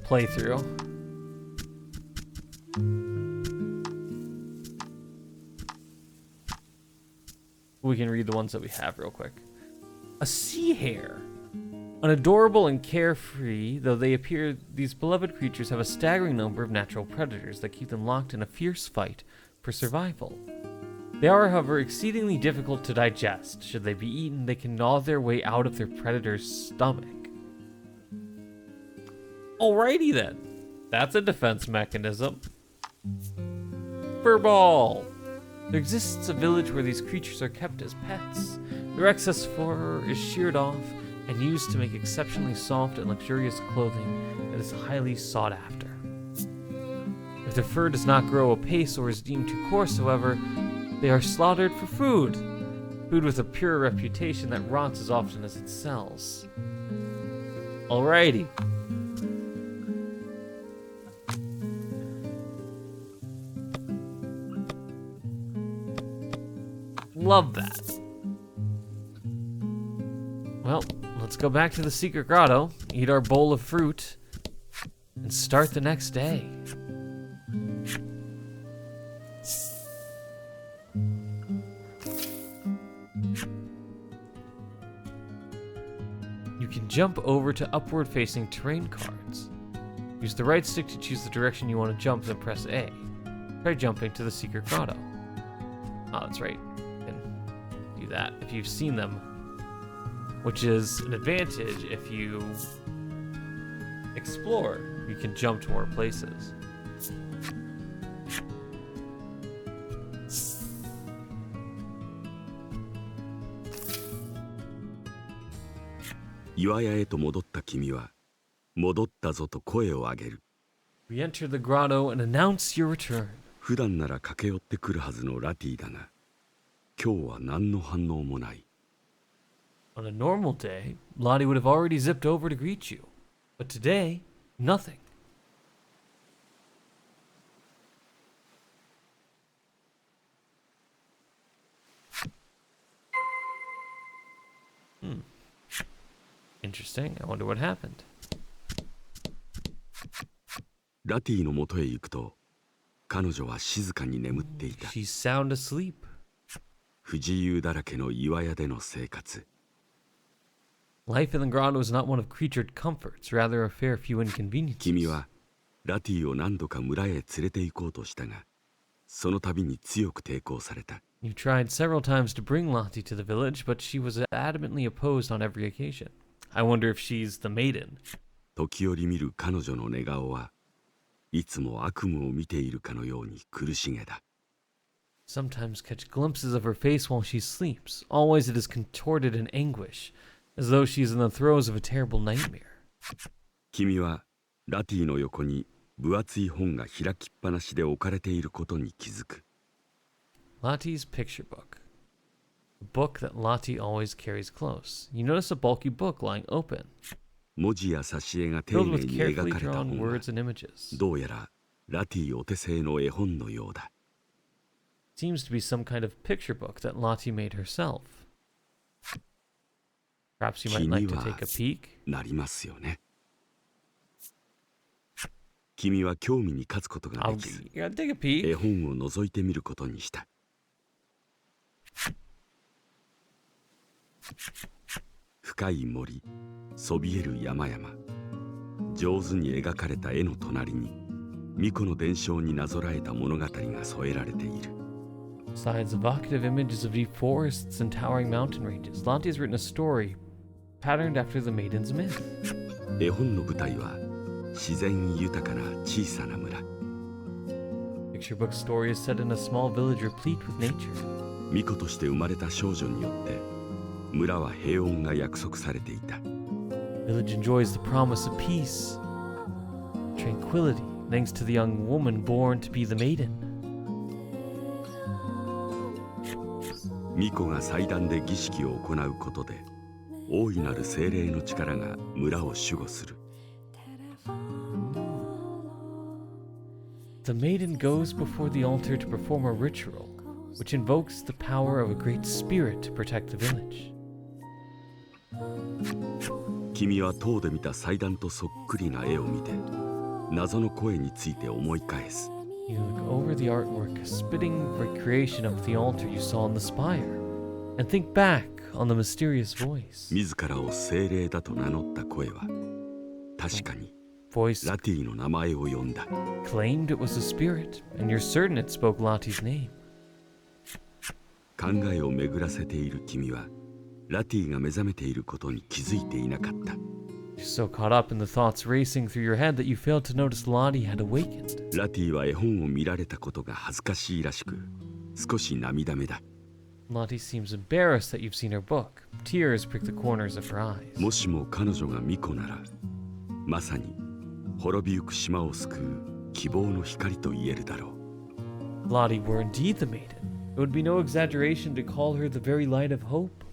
playthrough. We can read the ones that we have real quick. A sea hare. Unadorable and carefree though they appear, these beloved creatures have a staggering number of natural predators that keep them locked in a fierce fight for survival. They are, however, exceedingly difficult to digest. Should they be eaten, they can gnaw their way out of their predator's stomach. Alrighty then. That's a defense mechanism. Furball. There exists a village where these creatures are kept as pets. Their excess fur is sheared off and used to make exceptionally soft and luxurious clothing that is highly sought after. If their fur does not grow apace or is deemed too coarse, however, they are slaughtered for food. Food with a pure reputation that rots as often as it sells. Alrighty. Love that. Well, let's go back to the secret grotto, eat our bowl of fruit, and start the next day. You can jump over to upward-facing terrain cards. Use the right stick to choose the direction you want to jump, then press A. Try jumping to the secret grotto. Oh, that's right. You can do that if you've seen them, which is an advantage if you explore. You can jump to more places.岩屋へと戻った君は、戻ったぞと声を上げる。Re-enter the grotto and announce your return. 普段なら駆け寄ってくるはずのラティだが、今日は何の反応もない。On a normal day, Lottie would have already zipped over to greet you. But today, nothing. Interesting. I wonder what happened. ラティのもとへ行くと、彼女は静かに眠っていた。 She's sound asleep. 不自由だらけの岩屋での生活。Life in the grotto is not one of creatured comforts, rather a fair few inconveniences. 君はラティを何度か村へ連れて行こうとしたが、その度に強く抵抗された。 You tried several times to bring Lottie to the village, but she was adamantly opposed on every occasion. I wonder if she's the maiden. 時折見る彼女の寝顔はいつも悪夢を見ているかのように苦しげだ。 Sometimes catch glimpses of her face while she sleeps. Always it is contorted in anguish, as though she is in the throes of a terrible nightmare. 君はラティの横に分厚い本が開きっぱなしで置かれていることに気づく。 Lottie's picture book. A book that Lottie always carries close. You notice a bulky book lying open, 文字や挿絵が丁 filled 寧 with に描 carefully かれた drawn 本は words and images. どうやらラティお手製の絵本のようだ。 Seems to be some kind of picture book that Lottie made herself. Perhaps you might like to take a peek. なりますよね。君は興味に勝つことが I'll できず、 you gotta take a peek. 絵本を覗いてみることにした。深い森、そびえる山々、上手に描かれた絵の隣に巫女の伝承になぞらえた物語が添えられている。 Besides evocative images of deep forests and towering mountain ranges, Lottie has written a story patterned after the Maiden's myth. 絵本の舞台は自然豊かな小さな村。 Picture book story is set in a small village replete with nature. 巫女として生まれた少女によって村は平穏が約束されていた。 Village enjoys the promise of peace, tranquility, thanks to the young woman born to be the maiden. 巫女が祭壇で儀式を行うことで大いなる精霊の力が村を守護する。 The maiden goes before the altar to perform a ritual, which invokes the power of a great spirit to protect the village. 君は塔で見た祭壇とそっくりな絵を見て謎の声について思い返す。 You look over the artwork, a spitting recreation of the altar you saw in the spire. and think back on the mysterious voice. 自らを精霊だと名乗った声は確かに Voice ラティの名前を呼んだ。 claimed it was a spirit, and you're certain it spoke Lottie's name. 考えを巡らせている君はラティが目覚めていることに気づいていなかった。 You're so caught up in the thoughts racing through your head that you failed to notice Lottie had awakened. ラティは絵本を見られたことが恥ずかしいらしく少し涙目だ。 Lottie seems embarrassed that you've seen her book. Tears prick the corners of her eyes. もしも彼女が巫女ならまさに滅びゆく島を救う希望の光と言えるだろう。 Lottie were indeed the maiden. It would be no exaggeration to call her the very light of hope,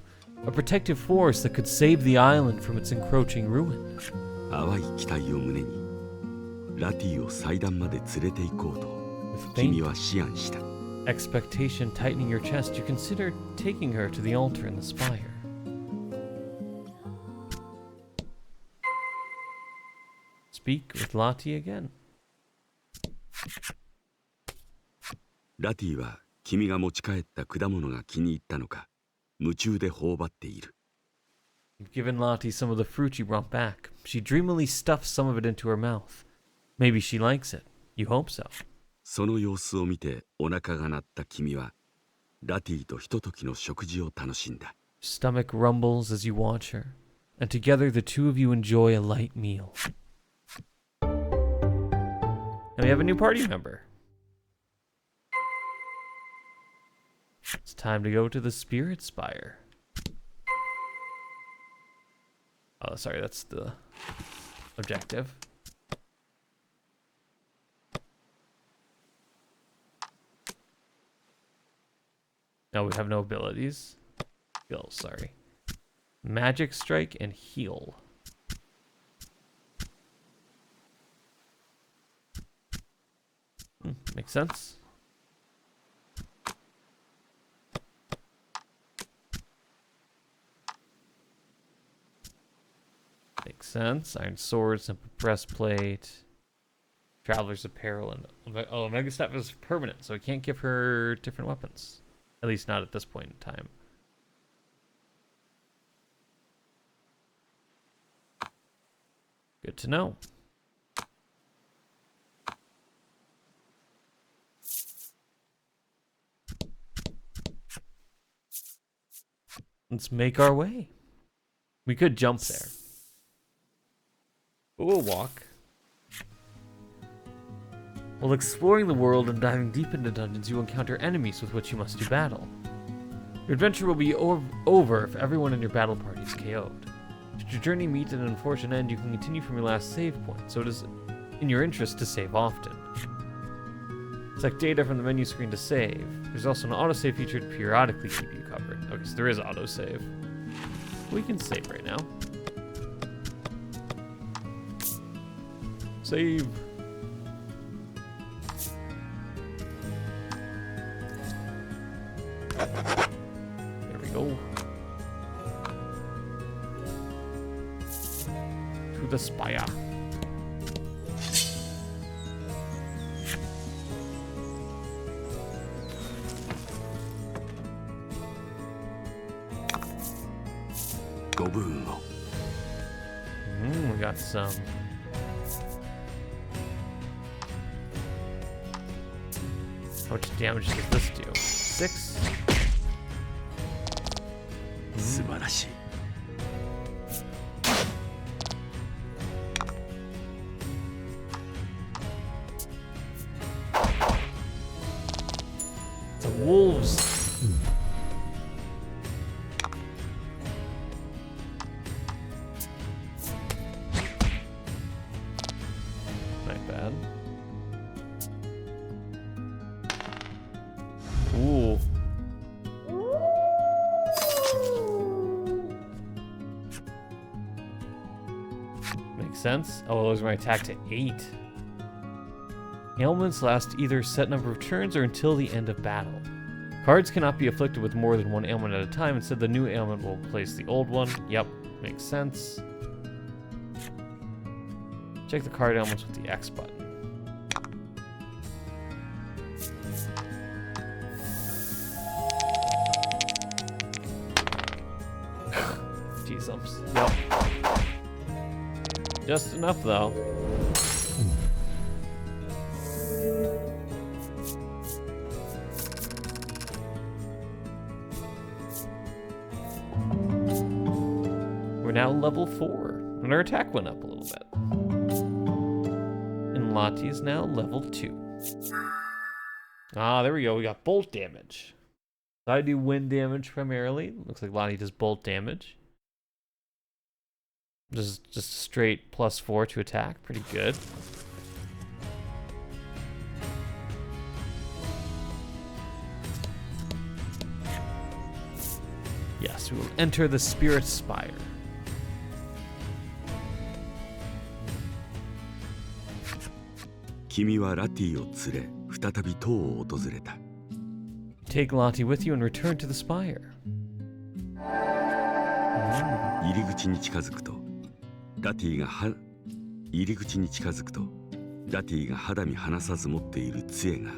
a protective force that could save the island from its encroaching ruin. 淡い期待を胸にラティを祭壇まで連れて行こうと With 君 faint は思案した。 expectation tightening your chest, you consider taking her to the altar in the spire. Speak with Lottie again. ラティは君が持ち帰った果物が気に入ったのか夢中で頬張っている。 You've given Lottie some of the fruit you brought back. She dreamily stuffs some of it into her mouth. Maybe she likes it. You hope so. その様子を見てお腹が鳴った君はラティとひとときの食事を楽しんだ。 Stomach rumbles as you watch her, and together the two of you enjoy a light meal. And we have a new party member. It's time to go to the Spirit Spire. Oh, sorry, that's the objective. No, we have no abilities. Skills, sorry. Magic Strike and Heal. Makes sense. Makes sense. Iron Sword, Simple Breastplate, Traveler's Apparel, and Omega Staff is permanent, so we can't give her different weapons. At least not at this point in time. Good to know. Let's make our way. We could jump there. But we'll walk. While exploring the world and diving deep into dungeons, you encounter enemies with which you must do battle. Your adventure will be over if everyone in your battle party is KO'd. Should your journey meet an unfortunate end, you can continue from your last save point, so it is in your interest to save often. Select data from the menu screen to save. There's also an autosave feature to periodically keep you covered. Okay, so there is autosave. We can save right now. Save. There we go. To the spire. We got some. How much damage does this do? 6? 素晴らしい。 The wolves. Not bad. Ooh. Makes sense. Oh, it lowers my attack to 8. Ailments last either a set number of turns or until the end of battle. Cards cannot be afflicted with more than one ailment at a time. Instead, the new ailment will replace the old one. Yep, makes sense. Check the card ailments with the X button. cheesums. Yep. Just enough, though. We're now level 4, and our attack went up a little bit. And Lottie is now level 2. Ah, there we go. We got bolt damage. I do wind damage primarily. Looks like Lottie does bolt damage. Just straight +4 to attack. Pretty good. Yes, we will enter the Spirit Spire. Kimi wa Lottieを連れ、再び塔を訪れた。Take Lottie with you and return to the spire. 入り口に近づくと、ラティが肌身離さず持っている杖が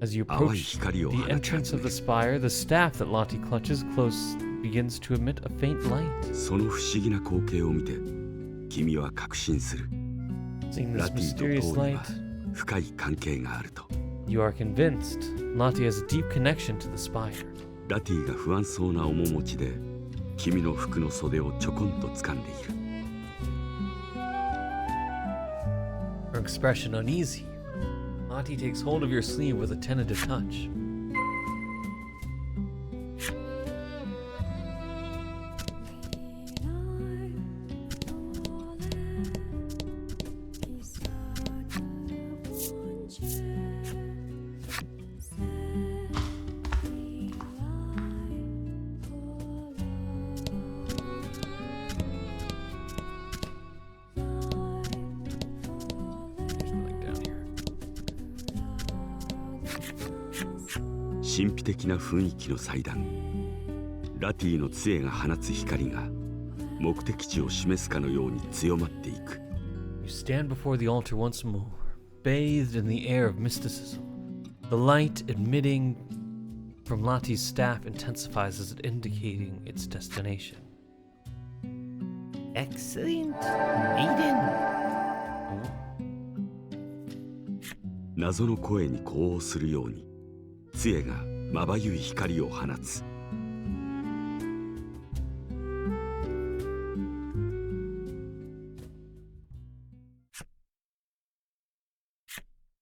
As you 淡い approach 光を the 放ち entrance 始 of め the る。 spire, the staff that Lottie clutches close begins to emit a faint light. その不思議な光景を見て、君は確信する。 Seeing ラ this ティと mysterious 塔に light, は深い関係があると。 you are convinced Lottie has a deep connection to the spire. ラティが不安そうな面持ちで、君の服の袖をちょこんと掴んでいる。 Her expression uneasy, Lottie takes hold of your sleeve with a tentative touch. There's nothing down here. 神秘的な雰囲気の祭壇。ラティの杖が放つ光が目的地を示すかのように強まっていく。 You stand before the altar once more, bathed in the air of mysticism. The light emitting from Lottie's staff intensifies as it indicating its destination. Excellent, Maiden. 謎の声に呼応するように、杖がまばゆい光を放つ。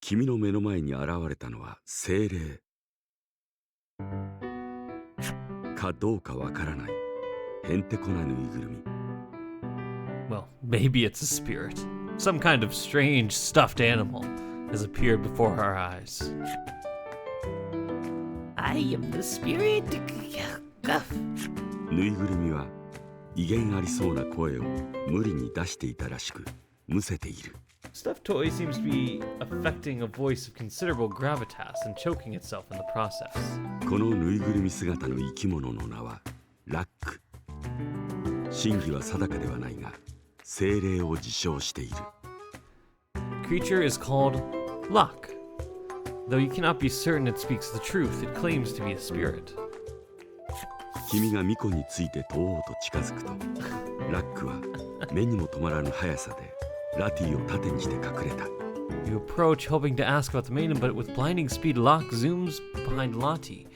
君の目の前に現れたのは精霊かどうかわからないへんてこなぬいぐるみ。 Well, maybe it's a spirit. Some kind of strange stuffed animal has appeared before our eyes. I am the spirit. ぬいぐるみは威厳ありそうな声を無理に出していたらしくむせている。 Stuffed toy seems to be affecting a voice of considerable gravitas and choking itself in the process. このぬいぐるみ姿の生き物の名はラック。真偽は定かではないが精霊を自称している。 The creature is called Luck. Though you cannot be certain it speaks the truth, it claims to be a spirit. 君が巫女について問おうと近づくとラックは目にも止まらぬ速さでラティを盾にして隠れた。 You approach, hoping to ask about the maiden, but with blinding speed, Locke zooms behind Lottie,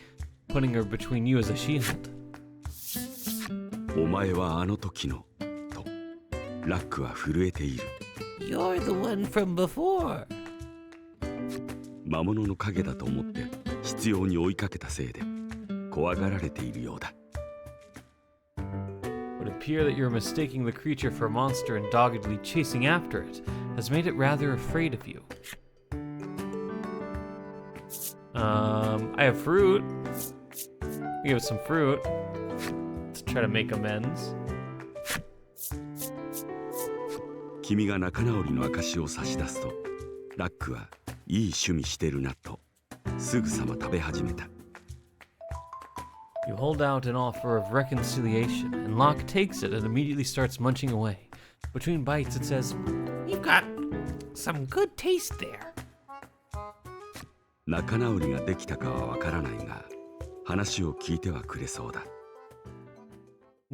putting her between you as a shield. お前はあの時のとラックは震えている。 You're the one from before. 魔物の影だと思って執拗に追いかけたせいで怖がられているようだ。 It would appear that you're mistaking the creature for a monster and doggedly chasing after it has made it rather afraid of you. I have fruit. I'll give it some fruit to try to make amends. 君が仲直りの証を差し出すとラックはいい趣味してるなとすぐさま食べ始めた。 You hold out an offer of reconciliation, and Locke takes it and immediately starts munching away. Between bites, it says, You've got some good taste there. 仲直りができたかはわからないが話を聞いてはくれそうだ。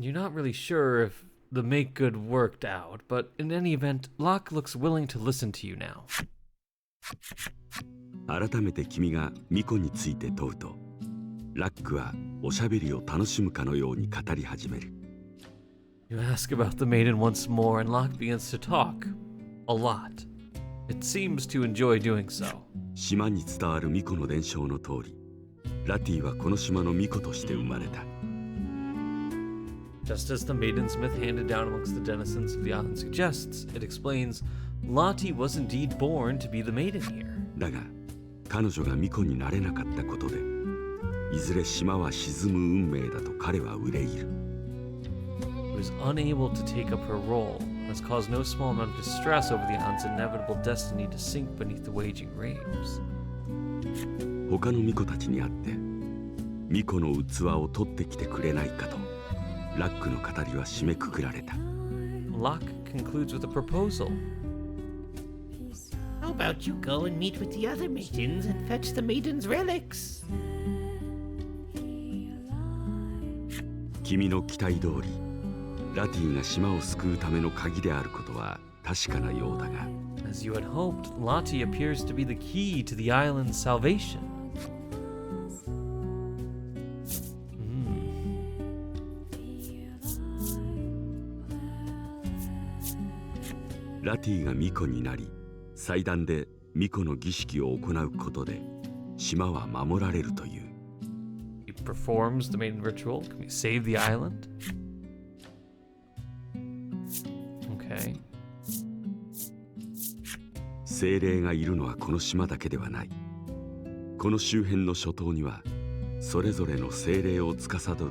You're not really sure if the make good worked out, but in any event, Locke looks willing to listen to you now. 改めて君が巫女について問うと、ラックはおしゃべりを楽しむかのように語り始める。You ask about the maiden once more, and Locke begins to talk. A lot. It seems to enjoy doing so. 島に伝わる巫女の伝承の通り、ラティはこの島の巫女として生まれた。Just as the maidens myth handed down amongst the denizens of the island suggests, it explains Lottie was indeed born to be the maiden here. だが、彼女が巫女になれなかったことで、いずれ島は沈む運命だと彼は憂いる。He was unable to take up her role, and has caused no small amount of distress over the island's inevitable destiny to sink beneath the waging waves. 他の巫女たちに会って巫女の器を取ってきてくれないかとラックの語りは締めくくられた。 Locke concludes with a proposal. How about you go and meet with the other maidens and fetch the maiden's relics? 君の期待通りラティが島を救うための鍵であることは確かなようだが、 As you had hoped, Lottie appears to be the key to the island's salvation. ラティが巫女になり祭壇で巫女の儀式を行うことで島は守られるという。 He performs the maiden ritual. Can we save the island? Okay. 精霊がいるのはこの島だけではない。この周辺の諸島にはそれぞれの精霊を司る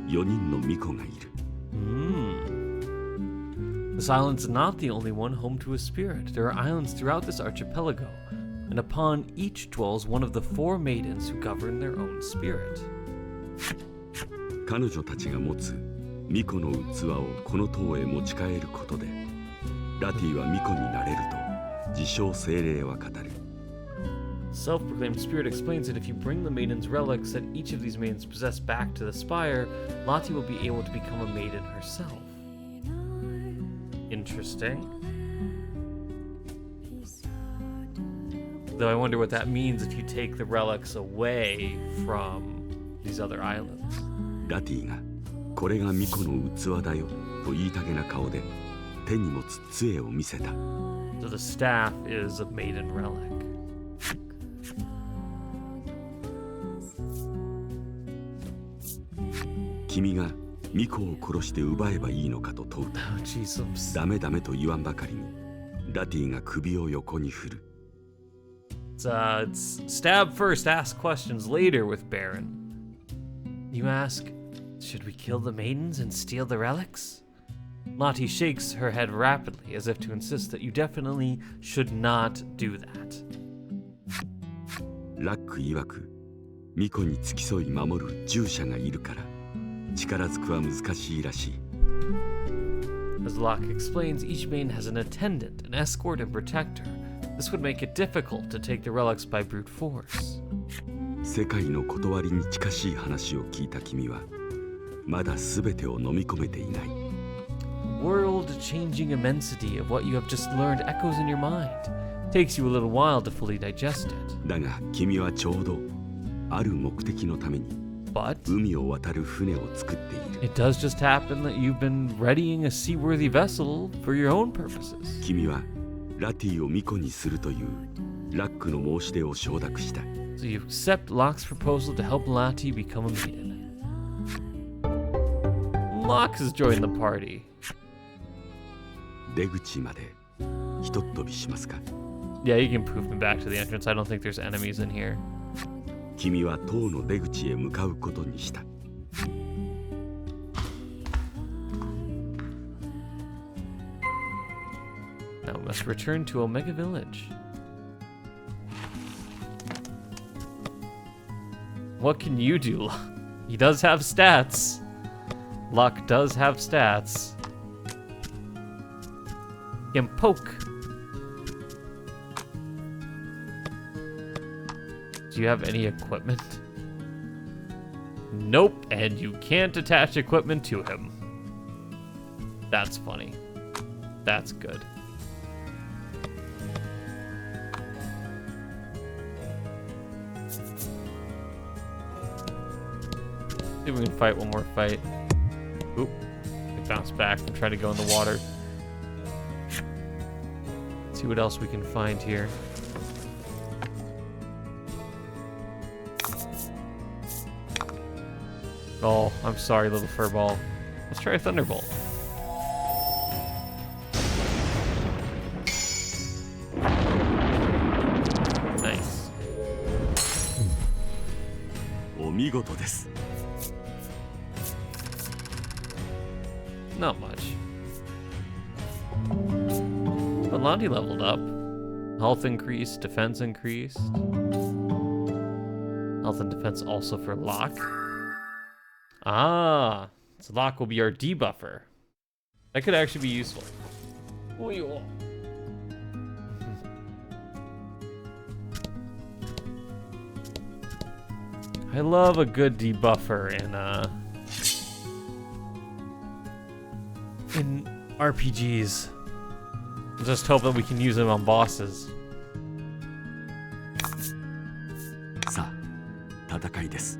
4人の巫女がいる。This island's not the only one home to a spirit. There are islands throughout this archipelago, and upon each dwells one of the 4 maidens who govern their own spirit. 彼女たちが持つ巫女の器をこの塔へ持ち帰ることでラティは巫女になれると自称精霊は語る。 Self-proclaimed spirit explains that if you bring the maiden's relics that each of these maidens possess back to the spire, Lottie will be able to become a maiden herself. Interesting. Though I wonder what that means if you take the relics away from these other islands. ラティがこれが巫女の器だよと言いたげな顔で手に持つ杖を見せた。 So the staff is a maiden relic. 君が巫女を殺して奪えばいいのかと問うと Oh, Jesus. ダメダメと言わんばかりにラティが首を横に振る。 It's stab first, ask questions later with Baron. You ask, should we kill the maidens and steal the relics? Lottie shakes her head rapidly as if to insist that you definitely should not do that. ラック曰く巫女に付き添い守る従者がいるから力ずくは難しいらしい。 As Locke explains, each maiden has an attendant, an escort, and protector. This would make it difficult to take the relics by brute force. 世界の断りに近しい話を聞いた君はまだ全てを飲み込めていない。 World-changing immensity of what you have just learned echoes in your mind. Takes you a little while to fully digest it. だが君はちょうどある目的のために But 海を渡る船を作っている。 it does just happen that you've been readying a seaworthy vessel for your own purposes. 君はラティを巫女にするというラックの申し出を承諾した。 So you accept Locke's proposal to help Lottie become a maiden. Locke has joined the party. 出口までひとっ飛びしますか。 Yeah, you can poof me back to the entrance. I don't think there's enemies in here. 君は塔の出口へ向かうことにした。 Now we must return to Omega Village. What can you do? He does have stats. Locke does have stats. Can poke. Do you have any equipment? Nope, and you can't attach equipment to him. That's funny. That's good. See if we can fight one more fight. Oop. We bounce back and try to go in the water. See what else we can find here. Oh, I'm sorry, little furball. Let's try a thunderbolt. Nice. お見事です。 Not much. But Lonnie leveled up. Health increased, defense increased. Health and defense also for Locke. Ah, so Locke will be our debuffer. That could actually be useful. I love a good debuffer in RPGs. Just hope that we can use them on bosses. さあ、戦いです。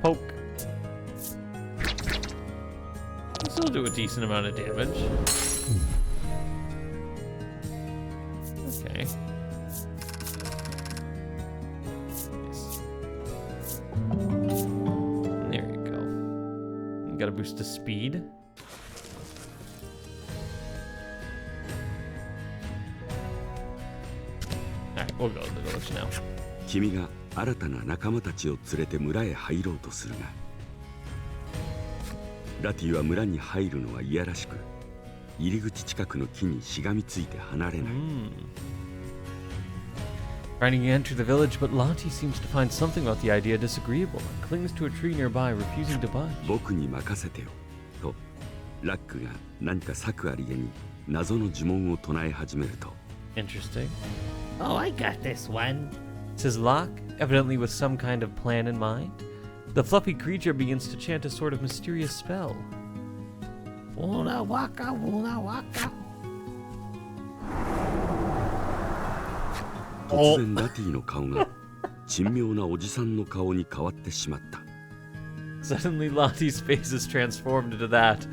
Poke. This will do a decent amount of damage. Okay. Nice. There you go. You gotta boost the speed. Alright, we'll go to the village now. 君が新たな仲間たちを連れて村へ入ろうとするが、ラティは村に入るのは嫌らしく、入り口近くの木にしがみついて離れない。Trying to enter the village, but Lanti seems to find something about the idea disagreeable and clings to a tree nearby, refusing to budge. 僕に任せてよとラックが何か策ありげに謎の呪文を唱え始めると、 Interesting. Oh, I got this one. Says Locke, evidently with some kind of plan in mind. The fluffy creature begins to chant a sort of mysterious spell. Wuna waka, wuna waka. 突然ラティの顔が珍妙なおじさんの顔に変わってしまった。 Suddenly, Lanti's face is transformed into that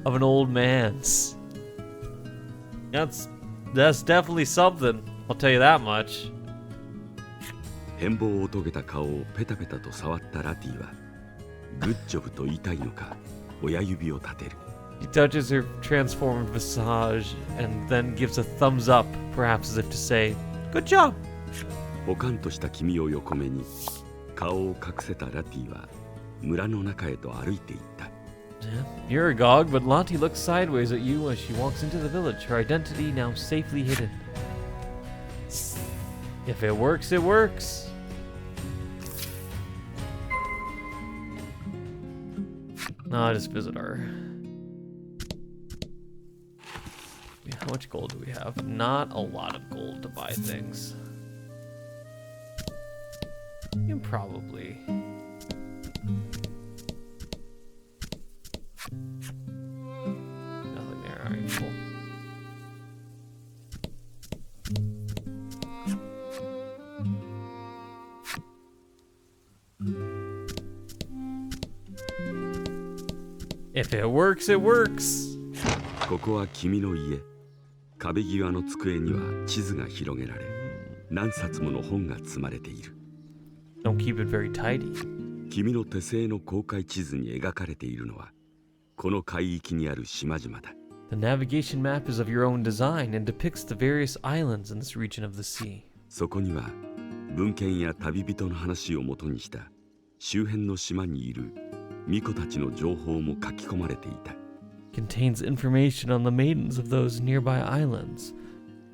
of an old man's. That's definitely something. I'll tell you that much. 変貌を遂げた顔をペタペタと触ったラティはグッジョブと言いたいのか親指を立てる。 He touches her transformed visage and then gives a thumbs up, perhaps as if to say, "Good job." ポカンとした君を横目に顔を隠せたラティは村の中へと歩いていった。 You're agog, but Lanti looks sideways at you as she walks into the village, her identity now safely hidden. If it works, it works. No, just visit our... Yeah, how much gold do we have? Not a lot of gold to buy things. You can probably... Nothing there, alright, cool. If it works, it works. ここは君の家。壁際の机には地図が広げられ、何冊もの本が積まれている。 Don't keep it very tidy. 君の手製の航海地図に描かれているのは、この海域にある島々だ。 The navigation map is of your own design and depicts the various islands in this region of the sea. そこには文献や旅人の話をもとにした周辺の島にいる巫女たちの情報も書き込まれていた。 Contains information on the maidens of those nearby islands,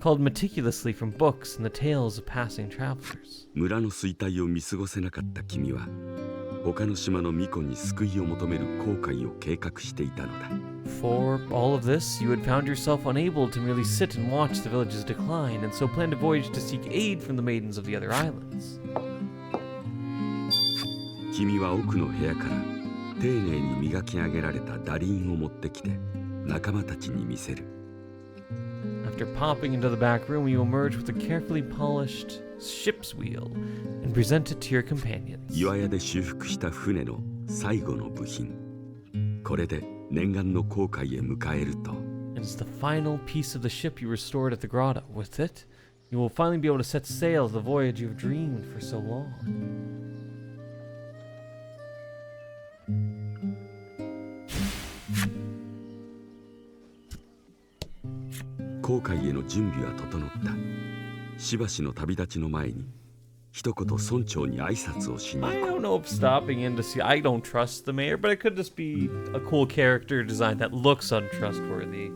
culled meticulously from books and the tales of passing travelers. 村の衰退を見過ごせなかった君は他の島の巫女に救いを求める航海を計画していたのだ。For all of this, you had found yourself unable to merely sit and watch the village's decline, and so planned a voyage to seek aid from the maidens of the other islands. 君は奥の部屋から丁寧に磨き上げられた打輪を持ってきて仲間たちに見せる。After popping into the back room, you emerge with a carefully polished ship's wheel and present it to your companions. 岩屋で修復した船の最後の部品。これで念願の航海へ迎えると。And it's the final piece of the ship you restored at the grotto. With it, you will finally be able to set sail the voyage you've dreamed for so long. 航海への準備は整った。しばしの旅立ちの前に一言村長に挨拶をしに I 行こ don't know if stopping in to see. I don't trust the mayor, but it could just be a cool character design that looks untrustworthy.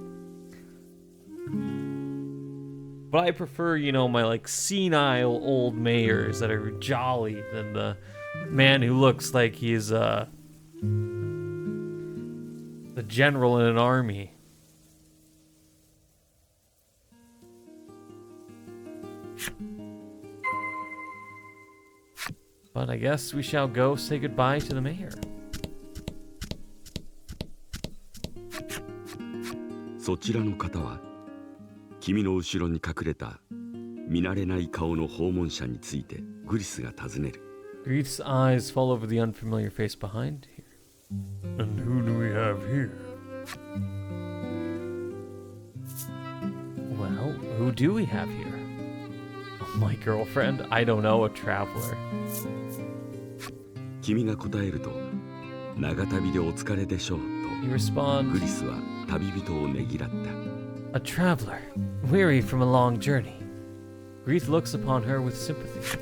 But I prefer, you know, my like senile old mayors that are jolly than the man who looks like he's the general in an army. But I guess we shall go say goodbye to the mayor. そちらの方は君の後ろに隠れた見慣れない顔の訪問者についてグリスが尋ねる。 Grieth's eyes fall over the unfamiliar face behind here. And who do we have here? Well, who do we have here? My girlfriend? I don't know, a traveler. 君が答えると長旅でお疲れでしょう You と respond, グリスは旅人をねぎらった。 a traveler, weary from a long journey. Grieth looks upon her with sympathy.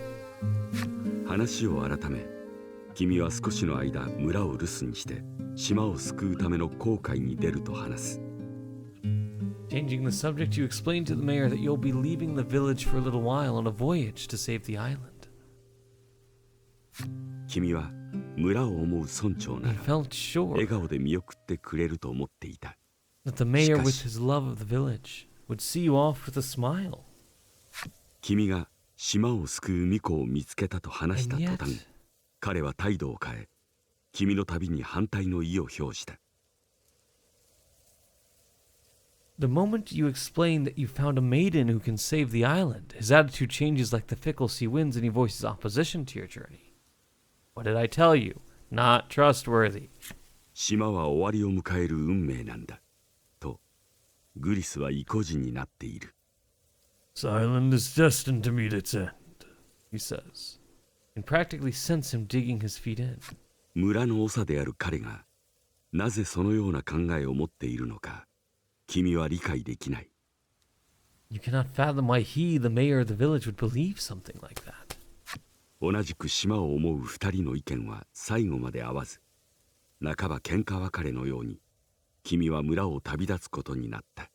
話を改め君は少しの間村を留守にして島を救うための航海に出ると話す。 Changing the subject, you explain to the mayor that you'll be leaving the village for a little while on a voyage to save the island. 君は村を思う村長な I ら felt sure 笑顔で見送ってくれると思っていた。 that the mayor, with しかし his love of the village, would see you off with a smile. 君が島を救う巫女を見つけたと話した And 途 yet, 端、彼は態度を変え、君の旅に反対の意を表した。 the moment you explain that you found a maiden who can save the island, his attitude changes like the fickle sea winds and he voices opposition to your journey. What did I tell you? Not trustworthy. 島は終わりを迎える運命なんだ。と、グリスは意固地になっている。 This island is destined to meet its end, he says. You can practically sense him digging his feet in. 村の長である彼が、なぜそのような考えを持っているのか、君は理解できない。 You cannot fathom why he, the mayor of the village, would believe something like that. 同じく島を思う二人の意見は最後まで合わず、半ば喧嘩別れのように、君は村を旅立つことになった。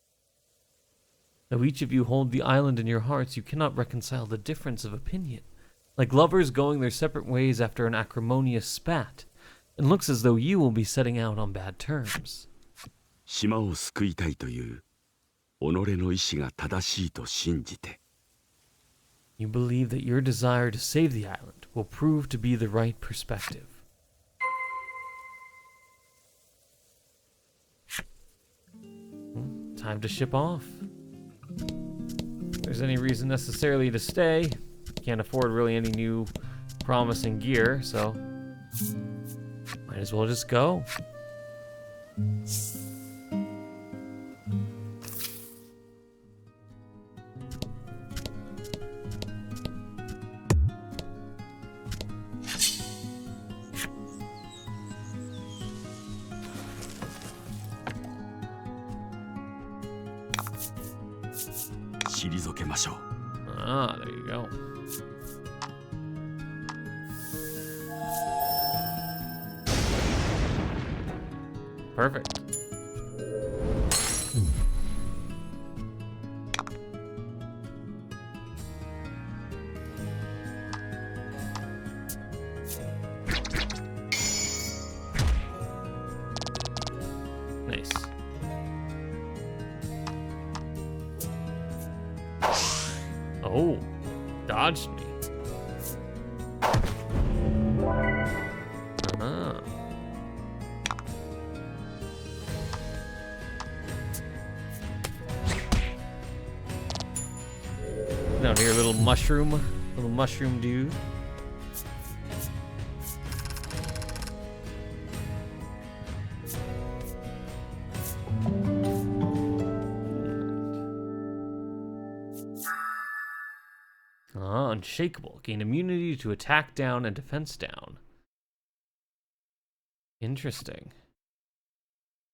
Though each of you hold the island in your hearts, you cannot reconcile the difference of opinion. Like lovers going their separate ways after an acrimonious spat, it looks as though you will be setting out on bad terms. 島を救いたいという己の意志が正しいと信じて。 You believe that your desire to save the island will prove to be the right perspective. Time to ship off. If there's any reason necessarily to stay, can't afford really any new promising gear, so might as well just go. Ah, there you go. Perfect. Oh, dodged me. Uh-huh. Down here, little mushroom dude. Unshakable. Gain immunity to attack down and defense down. Interesting.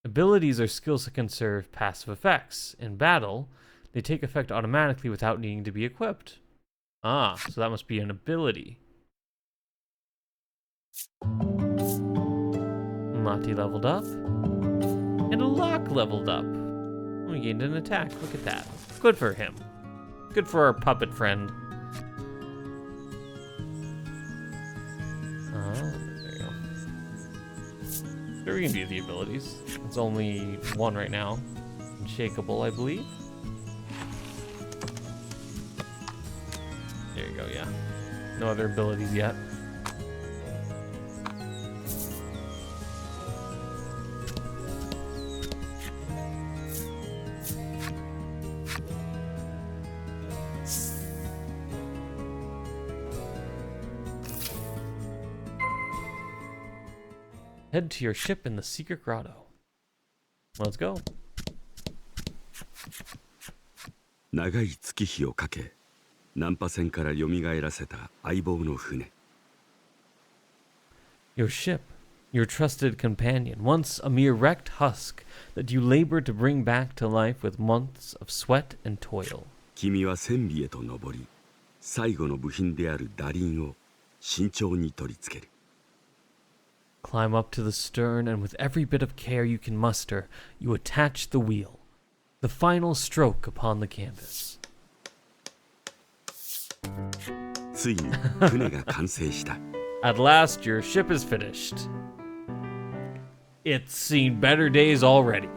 Abilities are skills that can serve passive effects. In battle, they take effect automatically without needing to be equipped. Ah, so that must be an ability. Mati leveled up. And a lock leveled up. We gained an attack. Look at that. Good for him. Good for our puppet friend. There you go. There we can view the abilities. It's only one right now. Unshakable, I believe. There you go, yeah. No other abilities yet. Head to your ship in the secret grotto. Let's go. 長い月日をかけ、難破船から蘇らせた相棒の船。Your ship, your trusted companion, once a mere wrecked husk that you labored to bring back to life with months of sweat and toil. 君は船尾へと登り、最後の部品である打輪を慎重に取り付ける。Climb up to the stern, and with every bit of care you can muster, you attach the wheel. The final stroke upon the canvas. ついに船が完成した。At last, your ship is finished. It's seen better days already.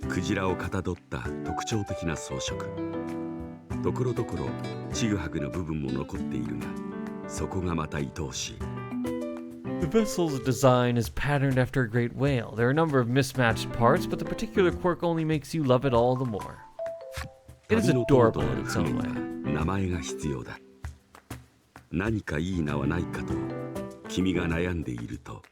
クジラをかたどった特徴的な装飾。ところどころちぐはぐな部分も残っているが、そこがまた愛おしい。The vessel's design is patterned after a great whale. There are a number of mismatched parts, but the particular quirk only makes you love it all the more. It is adorable in its own way. 名前が必要だ。何かいい名はないかと君が悩んでいると。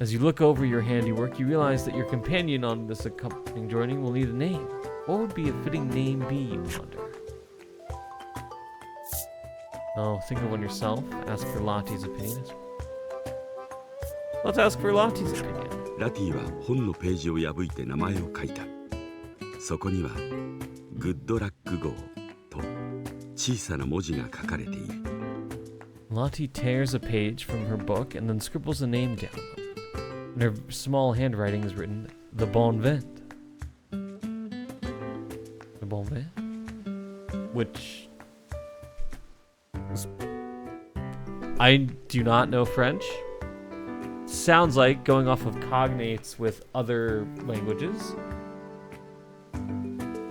As you look over your handiwork, you realize that your companion on this accompanying journey will need a name. What would be a fitting name be, you wonder? Oh, think of one yourself. Ask for Lottie's opinion. Let's ask for Lottie's opinion. ラティは本のページを破いて名前を書いた。そこにはグッドラック号と小さな文字が書かれている。Lottie tears a page from her book and then scribbles a name down. In her small handwriting is written, The Bon Vent. The Bon Vent? Which... I do not know French. Sounds like going off of cognates with other languages.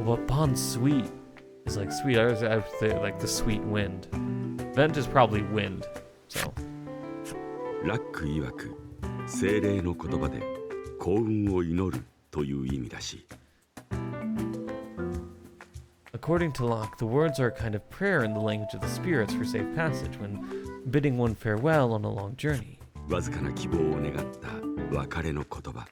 But bon sweet is like sweet. I would say like the sweet wind. Vent is probably wind. So. ラック曰く精霊の言葉で幸運を祈るという意味らしい。According to Locke, the words are a kind of prayer in the language of the spirits for safe passage when bidding one farewell on a long journey. わずかな希望を願った別れの言葉。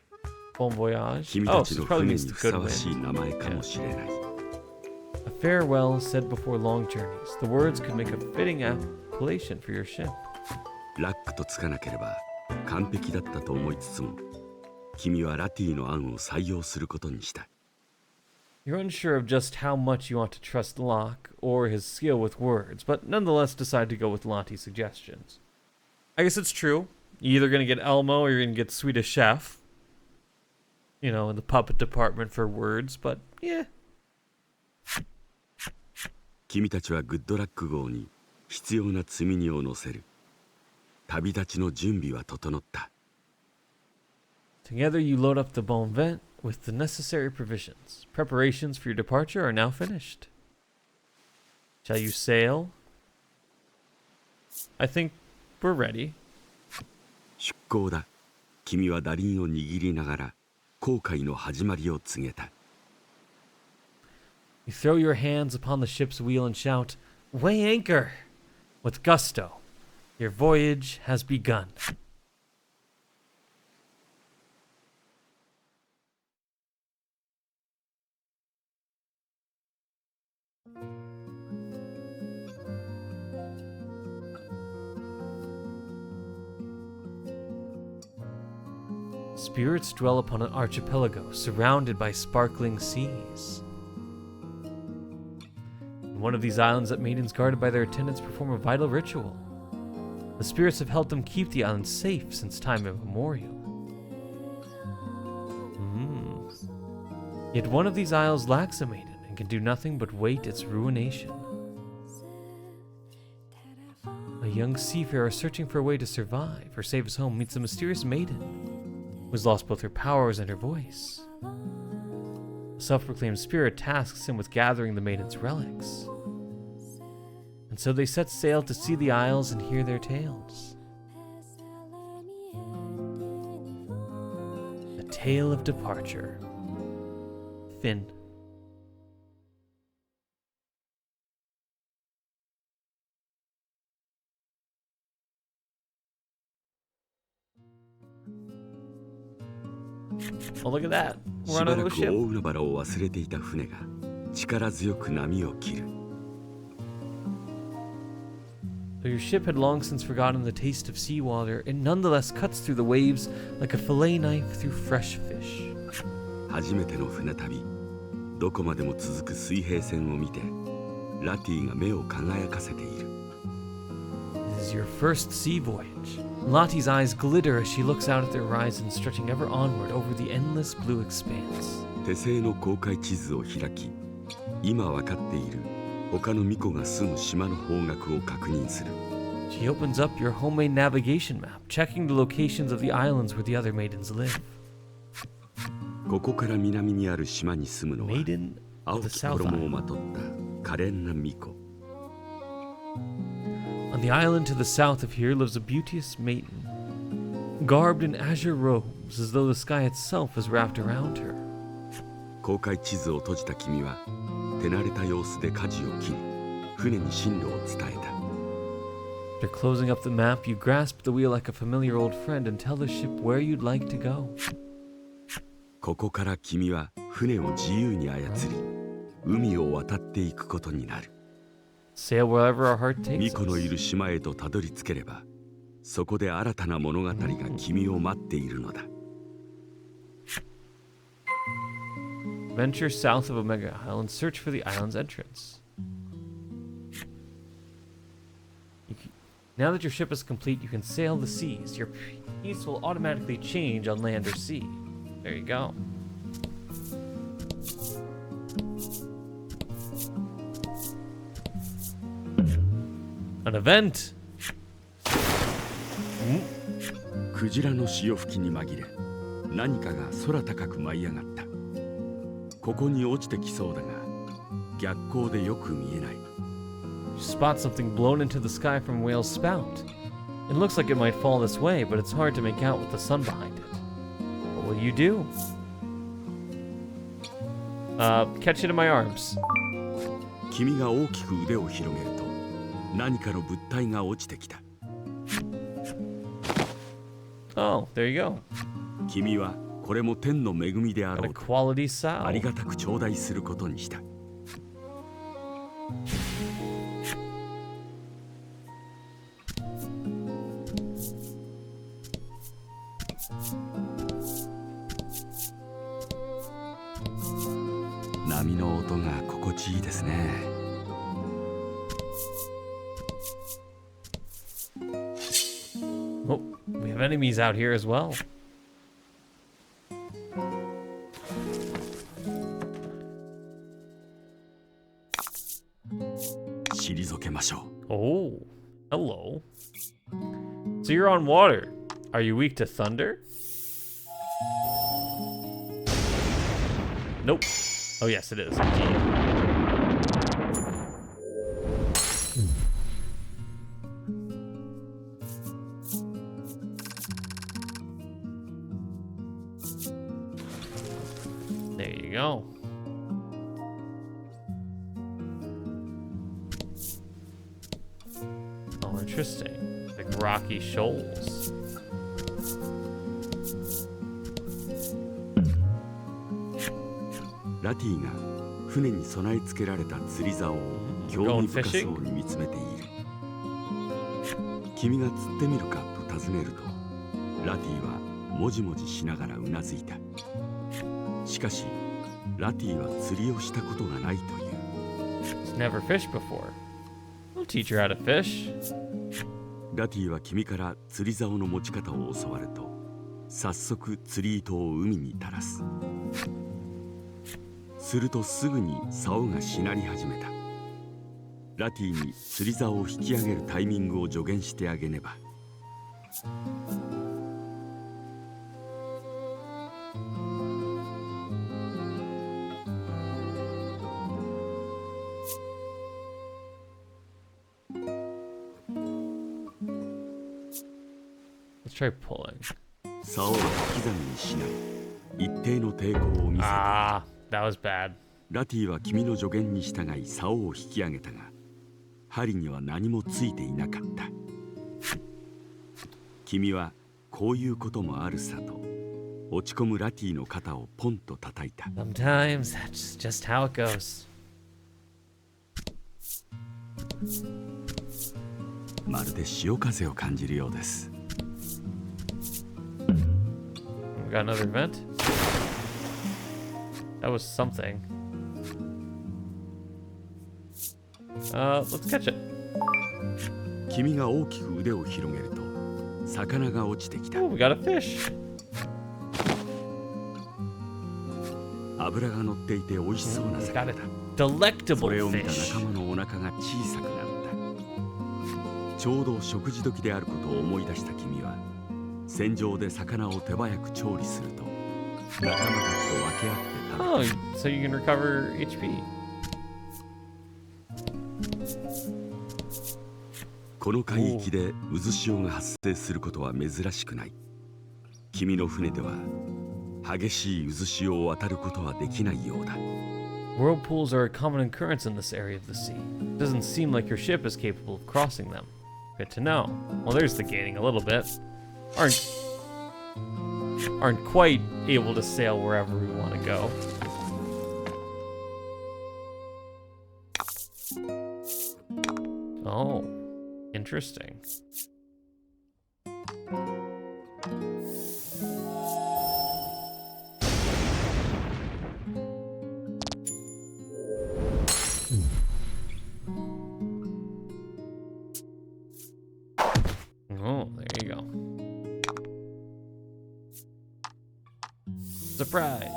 Bon voyage. 君 Oh, たち so の it probably 船 means に the ふさ good わしい wind. 名前かもしれない。A farewell said before long journeys. The words could make a fitting appellation for your ship. ラックとつかなければ完璧だったと思いつつも、君はラティの案を採用することにした。You're unsure of just how much you want to trust Locke or his skill with words, but nonetheless decide to go with Lottie's suggestions. I guess it's true. You're either going to get Elmo or you're going to get Swedish Chef. You know, in the puppet department for words, but yeah. 君たちはグッドラック号に必要な積み荷を乗せる。旅立ちの準備は整った。Together you load up the Bon Vent with the necessary provisions. Preparations for your departure are now finished. Shall you sail? I think we're ready. 出港だ。君は打輪を握りながら航海の始まりを告げた。You throw your hands upon the ship's wheel and shout, "Weigh anchor!" With gusto. Your voyage has begun. Spirits dwell upon an archipelago surrounded by sparkling seas. In one of these islands that maidens guarded by their attendants perform a vital ritual. The spirits have helped them keep the island safe since time immemorial. Yet one of these isles lacks a maiden and can do nothing but wait its ruination. A young seafarer searching for a way to survive or save his home meets a mysterious maiden who has lost both her powers and her voice. A self-proclaimed spirit tasks him with gathering the maiden's relics. And so they set sail to see the isles and hear their tales. A tale of departure. Finn. Oh, look at that. し We're ば on ら a く ship. 大海原を忘れていた船が力強く波を切る。 Though your ship had long since forgotten the taste of seawater, it nonetheless cuts through the waves like a fillet knife through fresh fish. 初めての船旅、どこまでも続く水平線を見て、ラティが目を輝かせている。 This is your first sea voyage. Lottie's eyes glitter as she looks out at the horizon, stretching ever onward over the endless blue expanse. 手製の航海地図を開き、今分かっている他の巫女が住む島の方角を確認する。 She opens up your homemade navigation map, checking the locations of the islands where the other maidens live. ここから南にある島に住むのは Maiden 青 of き the South 衣を Island. まとった可憐な巫女。 On the island to the south of here lives a beauteous maiden, garbed in azure robes as though the sky itself is wrapped around her. 航海地図を閉じた君は手慣れた様子で舵を切り、船に進路を伝えた。 After closing up the map, you grasp the wheel like a familiar old friend and tell the ship where you'd like to go. ここから君は船を自由に操り、海を渡っていくことになる。 Sail wherever our heart takes 巫女のい us. る島へとたどり着ければ、そこで新たな物語が君を待っているのだ。 Venture south of Omega Isle and search for the island's entrance. Now that your ship is complete, you can sail the seas. Your peace will automatically change on land or sea. There you go. An event! クジラの潮吹きに紛れ、何かが空高く舞い上がった。ここに落ちてきそうだが、逆光でよく見えない。 You spot something blown into the sky from a whale's spout. It looks like it might fall this way, but it's hard to make out with the sun behind it. What will you do? Catch it in my arms. 君が大きく腕を広げると、何かの物体が落ちてきた。 Oh, there you go. 君はこれも天の恵みであ Got ろ a うと quality あり sow. がたく頂戴することにした。 波の音が心地いいですね。 Oh, we have enemies out here as well. 退けましょう。 Oh, hello. So you're on water. Are you weak to thunder? Nope. Oh, yes, it is. Indeed. There you go. Oh, interesting. Like rocky shoals.ラティが船に備え付けられた釣り竿を興味深そうに見つめている。君が釣ってみるかと尋ねると、ラティはもじもじしながらうなずいた。しかし、ラティは釣りをしたことがないという。She's never fished before. I'll teach her how to fish. ラティは君から釣り竿の持ち方を教わると、早速釣り糸を海に垂らす。するとすぐに竿がしなり始めた。ラティに釣り竿を引き上げるタイミングを助言してあげねば。Let's try pulling. 竿は小刻みにしない。一定の抵抗を見せて。Ah, that was bad. ラティは君の助言に従い竿を引き上げたが、針には何もついていなかった。君はこういうこともあるさと、落ち込むラティの肩をポンと叩いた。Sometimes that's just how it goes. まるで潮風を感じるようです。We got another event. That was something. Let's catch it. 君が大きく腕を広げると、魚が落ちてきた。Oh, we got a fish. 脂が乗っていて美味しそうな We 魚 got だ。 a そ delectable れを見た fish. 仲間のお腹が小さくなった。ちょうど食事時であることを思い出した君は、船上で魚を手早く調理すると、仲間たちと分け合って食べた。 Oh, so you can recover HP. この海域で渦潮が発生することは珍しくない。君の船では激しい渦潮を渡ることはできないようだ。Whirlpools are a common occurrence in this area of the sea. It doesn't seem like your ship is capable of crossing them. Good to know. Well, there's the gating a little bit. Aren't quite able to sail wherever we want to go. Oh, interesting. Oh, there you go. Surprise!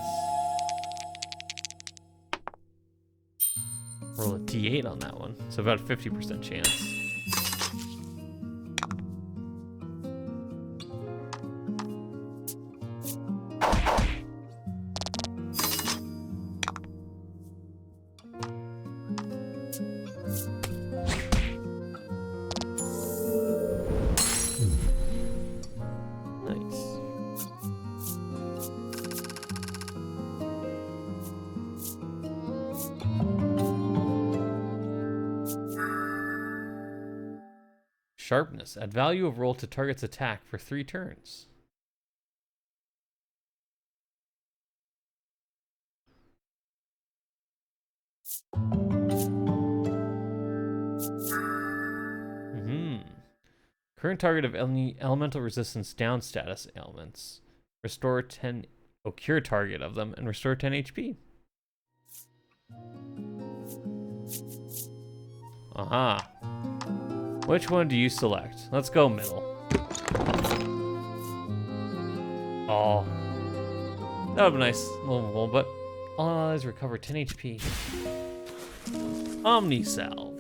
Roll a D8 on that one, so about a 50% chance. Nice. Sharpness. Add value of roll to target's attack for 3 turns. Current target of any elemental resistance down status ailments. Restore 10. Oh, cure target of them and restore 10 HP. Aha. Which one do you select? Let's go middle. Oh. That would be nice. But all allies recover 10 HP. Omni Salve.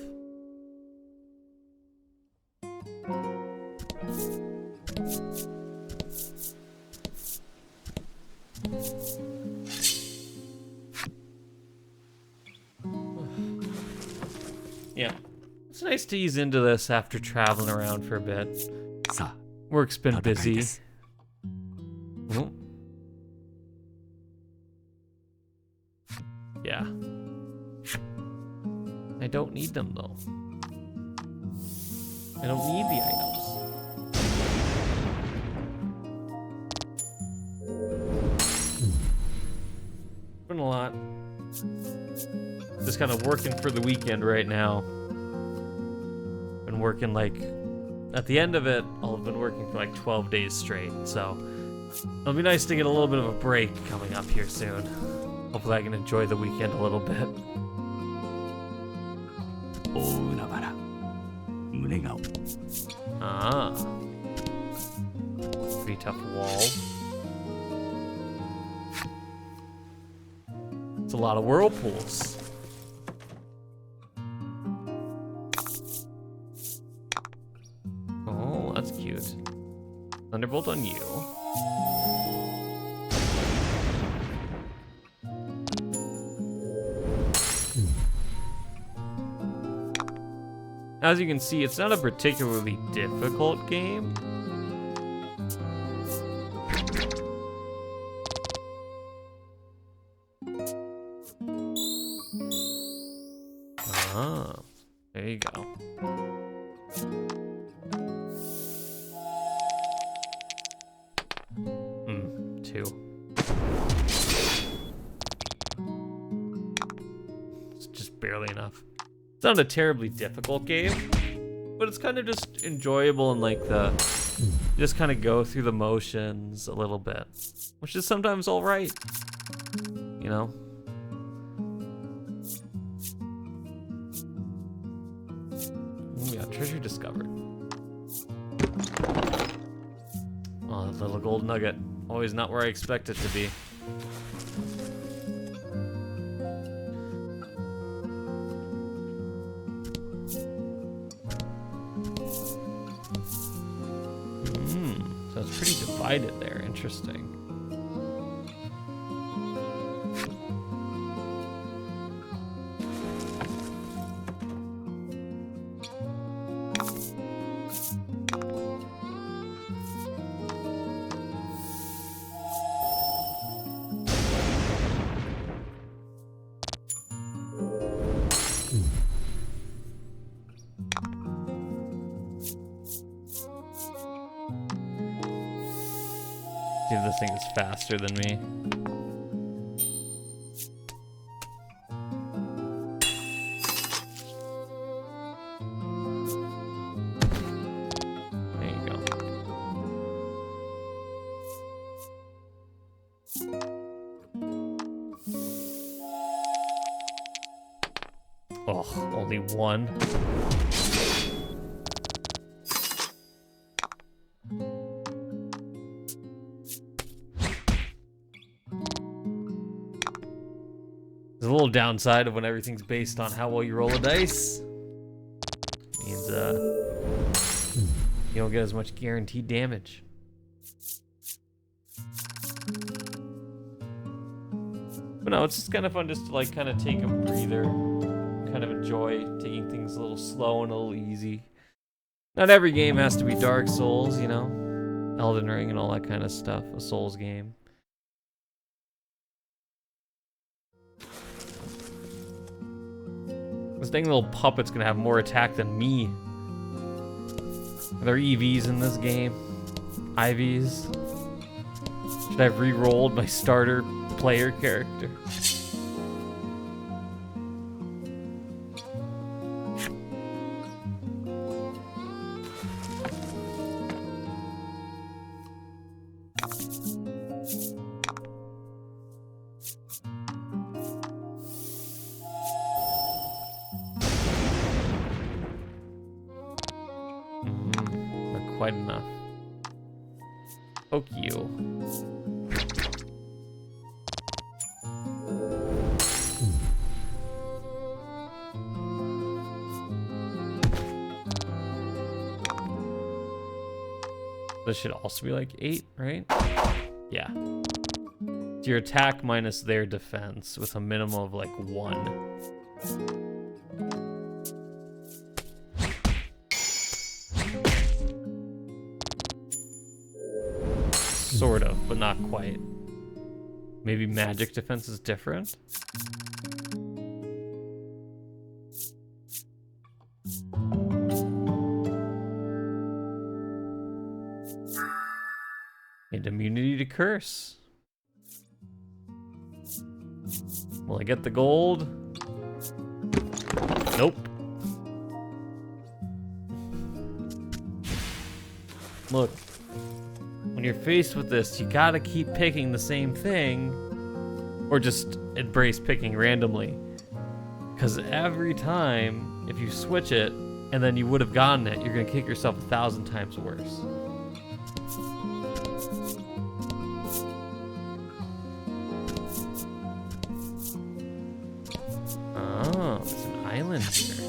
Yeah. It's nice to ease into this after traveling around for a bit. さ Work's あ been 戦い busy. です Oh. Yeah. I don't need them though. I don't need the items. Been a lot. Just kind of working for the weekend right now. Been working like, at the end of it, I'll have been working for like 12 days straight. So it'll be nice to get a little bit of a break coming up here soon. Hopefully I can enjoy the weekend a little bit. 大海原胸顔 Ah. Pretty tough wall. It's a lot of whirlpools. Oh, that's cute. Thunderbolt on you. As you can see, it's not a particularly difficult game. Ah, there you go. Two. It's just barely enough. It's not a terribly difficult game, but it's kind of just enjoyable and like you just kind of go through the motions a little bit, which is sometimes all right, you know? Ooh, we got treasure discovered. Oh, that little gold nugget. Always not where I expect it to be. So it's pretty divided there. Interesting. See if this thing is faster than me. There you go. Oh, only one. There's a little downside of when everything's based on how well you roll a dice. Means you don't get as much guaranteed damage. But no, it's just kind of fun just to like kind of take a breather, kind of enjoy taking things a little slow and a little easy. Not every game has to be Dark Souls, you know, Elden Ring and all that kind of stuff, a Souls game. This dang little puppet's gonna have more attack than me. Are there EVs in this game? IVs? Should I have re-rolled my starter player character? Not quite enough. Poke you. This should also be like 8, right? Yeah. It's your attack minus their defense with a minimum of like 1. sort of, but not quite. Maybe magic defense is different? And immunity to curse. Will I get the gold? Nope. Look, when you're faced with this, you gotta keep picking the same thing, or just embrace picking randomly. Because every time, if you switch it, and then you would have gotten it, you're gonna kick yourself 1,000 times worse. Oh, there's an island here.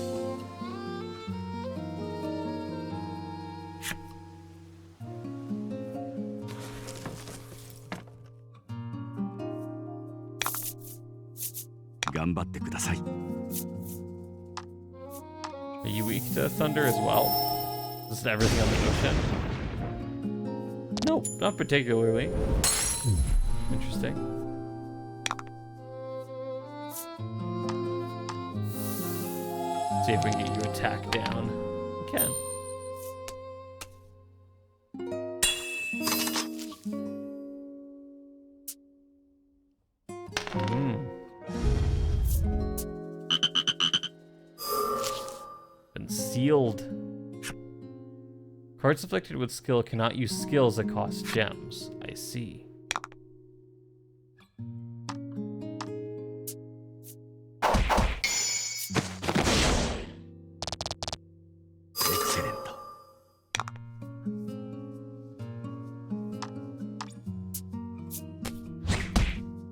Are you weak to thunder as well? Is everything on the ocean? Nope, not particularly. Interesting. See if we can get you attack down. We can. Been sealed. Cards afflicted with skill cannot use skills that cost gems. I see.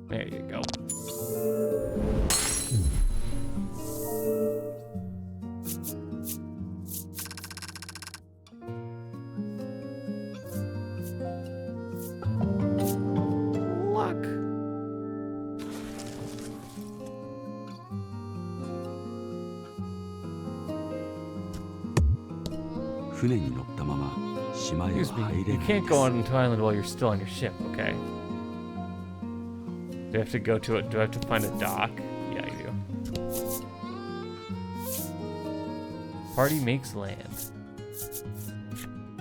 There you go. Luck. 船に乗ったまま島へは Excuse 入 me, れ you ない can't で go す on to island while you're still on your ship, okay? Do I have to go to it? Do I have to find a dock? Yeah, I do. Party makes land.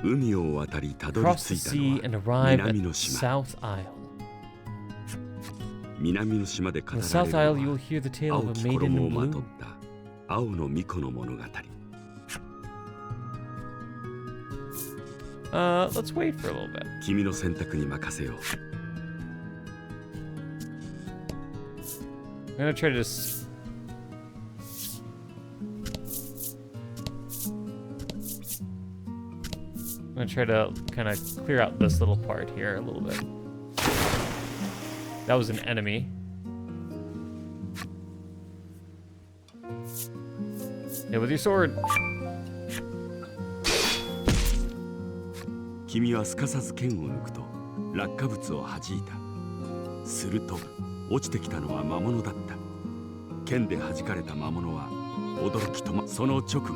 海を渡りたどり Cross 着 the い sea た and の arrive は at 南の島 South Isle. 南の島で語 In ら the れ South る Isle, you will のは hear the tale 青 of a き maiden 衣を in まとっ blue. た青の巫女の物語 Let's wait for a little bit. 君の選択に任せよう I'm gonna try to I'm gonna try to kind of clear out this little part here a little bit. That was an enemy. Hit with your sword. 君はすかさず剣を抜くと落下物を弾いたすると落ちてきたのは魔物だった剣で弾かれた魔物は驚きとまその直後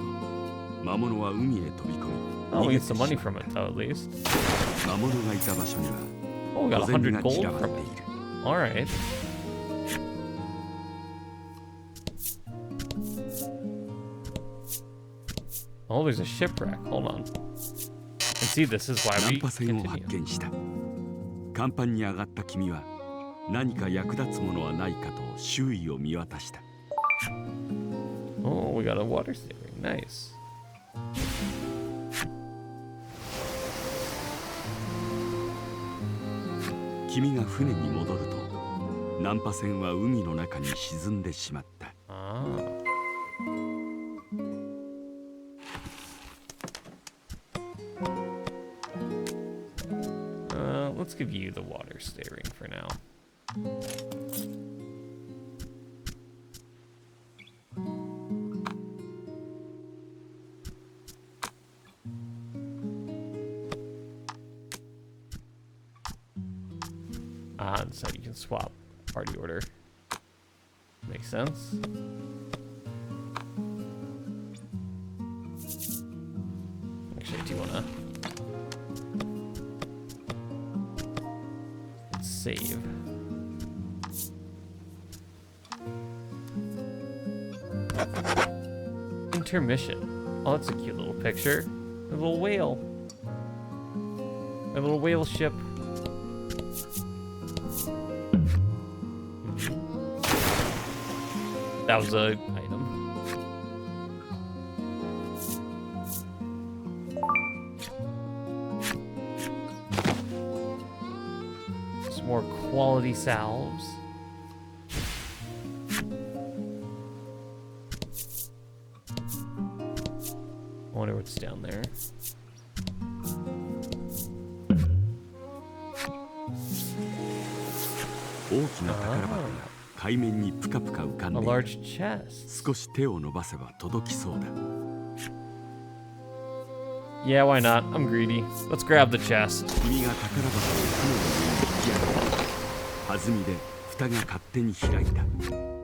魔物は海へ飛び込み Oh, 逃 we げ get て some しま money った from it though, at least. 魔物がいた場所には Oh, we got 小銭 100が gold 散らばって from い it. る All right. Oh, there's a shipwreck. Hold on. And see, this is why 難 we 破船を発 continue. 見した甲板に上がった君は何か役立つものはないかと周囲を見渡した Oh, we got a water steering. Nice. 君が船に戻ると難破船は海の中に沈んでしまった Ah. Let's give you the water steering for now. And so you can swap party order. Makes sense. Actually, do you wanna? save. Intermission. Oh, that's a cute little picture. A little whale. A little whale ship. That was a item. Some more quality salves. I wonder what's down there. 大きな宝箱が海面にぷかぷか浮かんで A いる。 large chest. 少し手を伸ばせば届きそうだ。 Yeah, why not? I'm greedy. Let's grab the chest. 君が宝箱を雲の上に引き上げた。弾みで蓋が勝手に開いた。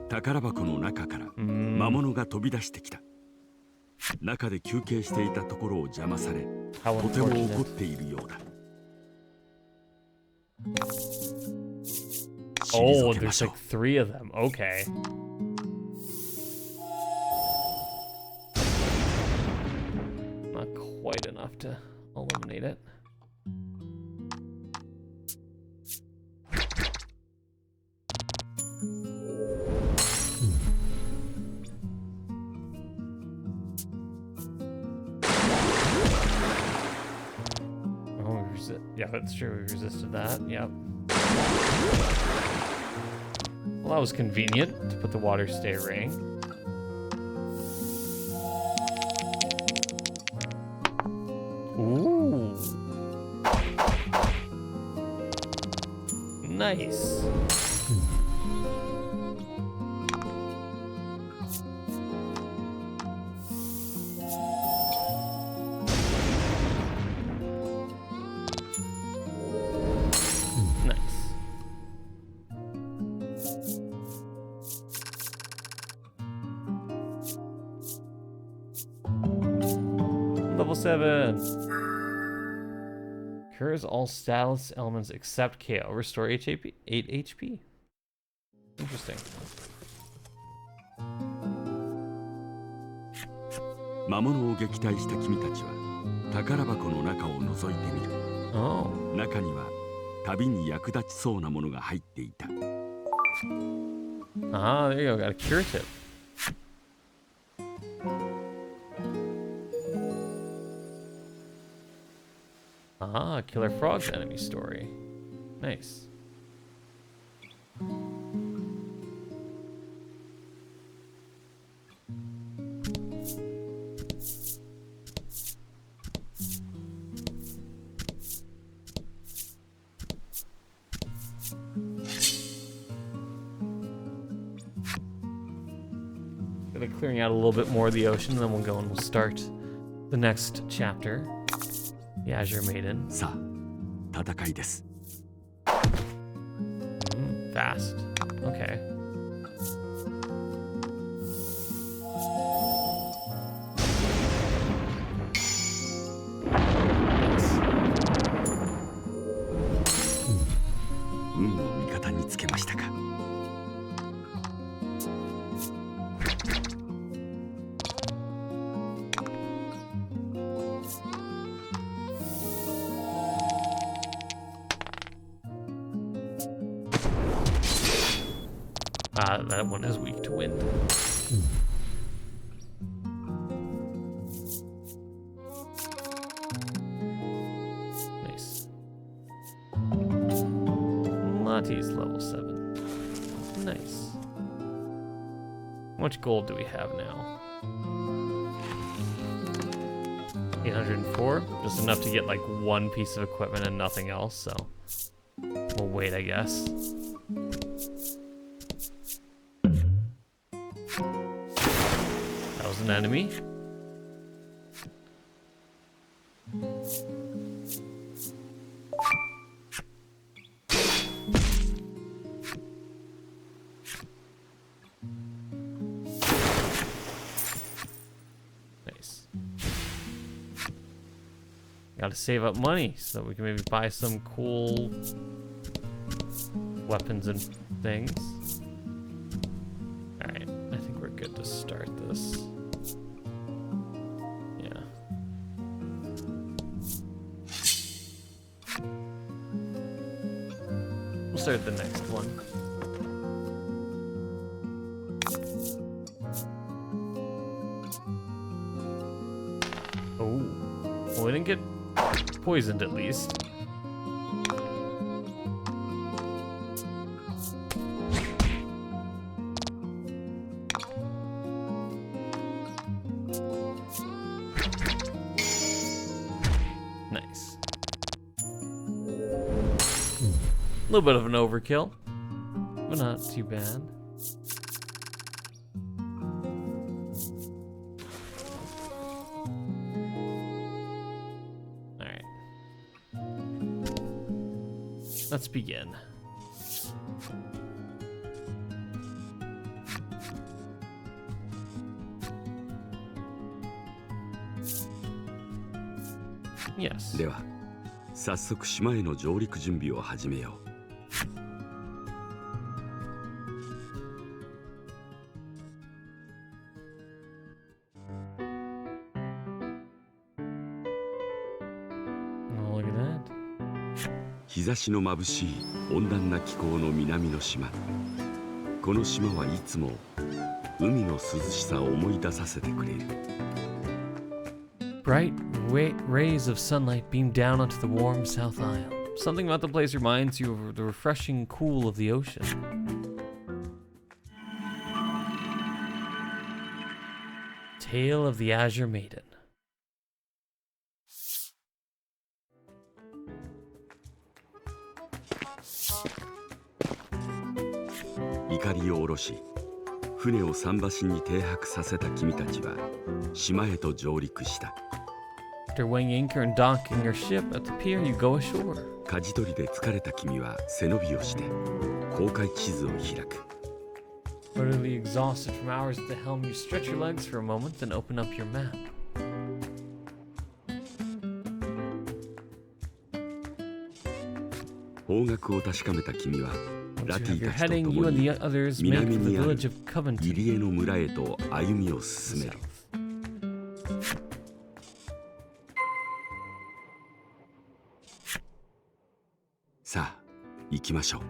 宝箱の中から魔物が飛び出してきた。中で休憩していたところを邪魔され、とても怒っているようだ。 Oh, there's like 3 of them. Okay. Not quite enough to eliminate it. Oh, yeah, that's true. We resisted that. Yep. Well, that was convenient to put the water stay ring. Ooh. Nice. Level 7. Cures all status elements except KO. Restore 8 HP. Interesting. 魔物を撃退した君たちは宝箱の中を覗いてみる。 Oh. 中には旅に役立ちそうなものが入っていた。 Ah, there you go. Got a cure tip. Ah, Killer Frog's enemy story. Nice. Gonna clearing out a little bit more of the ocean, and then we'll go and we'll start the next chapter. The Azure Maiden. さあ、戦いです。 Fast. Okay. Nice. 運を味方につけましたか。 That one is weak to wind. Nice. Lati's level 7. Nice. How much gold do we have now? 804? Just enough to get like one piece of equipment and nothing else, so we'll wait, I guess. An enemy. Nice. Gotta save up money so that we can maybe buy some cool weapons and things. Alright, I think we're good to start this. Yeah. We'll start the next one. Oh. Well, we didn't get poisoned at least. Nice. A little bit of an overkill, but not too bad. Alright. Let's begin. Yes. では早速島への上陸準備を始めよう。Oh, look at that. 日差しの眩しい温暖な気候の南の島。この島はいつも海の涼しさを思い出させてくれる。Bright rays of sunlight beam down onto the warm South Isle. Something about the place reminds you of the refreshing cool of the ocean. Tale of the Azure Maiden. 怒りを下ろし、船を桟橋に停泊させた君たちは島へと上陸した。After weighing anchor and docking your ship at the pier, you go ashore. 舵取りで疲れた君は背伸びをして航海地図を開く。Utterly exhausted from hours at the helm, you stretch your legs for a moment, then open up your map. 方角を確かめた君はラ Once テ you ィ have た your ちと heading, 共 you and に the others make 南 for the にある village of 入 Coventry. 江の村へと歩みを進める。 South. さあ行きましょう。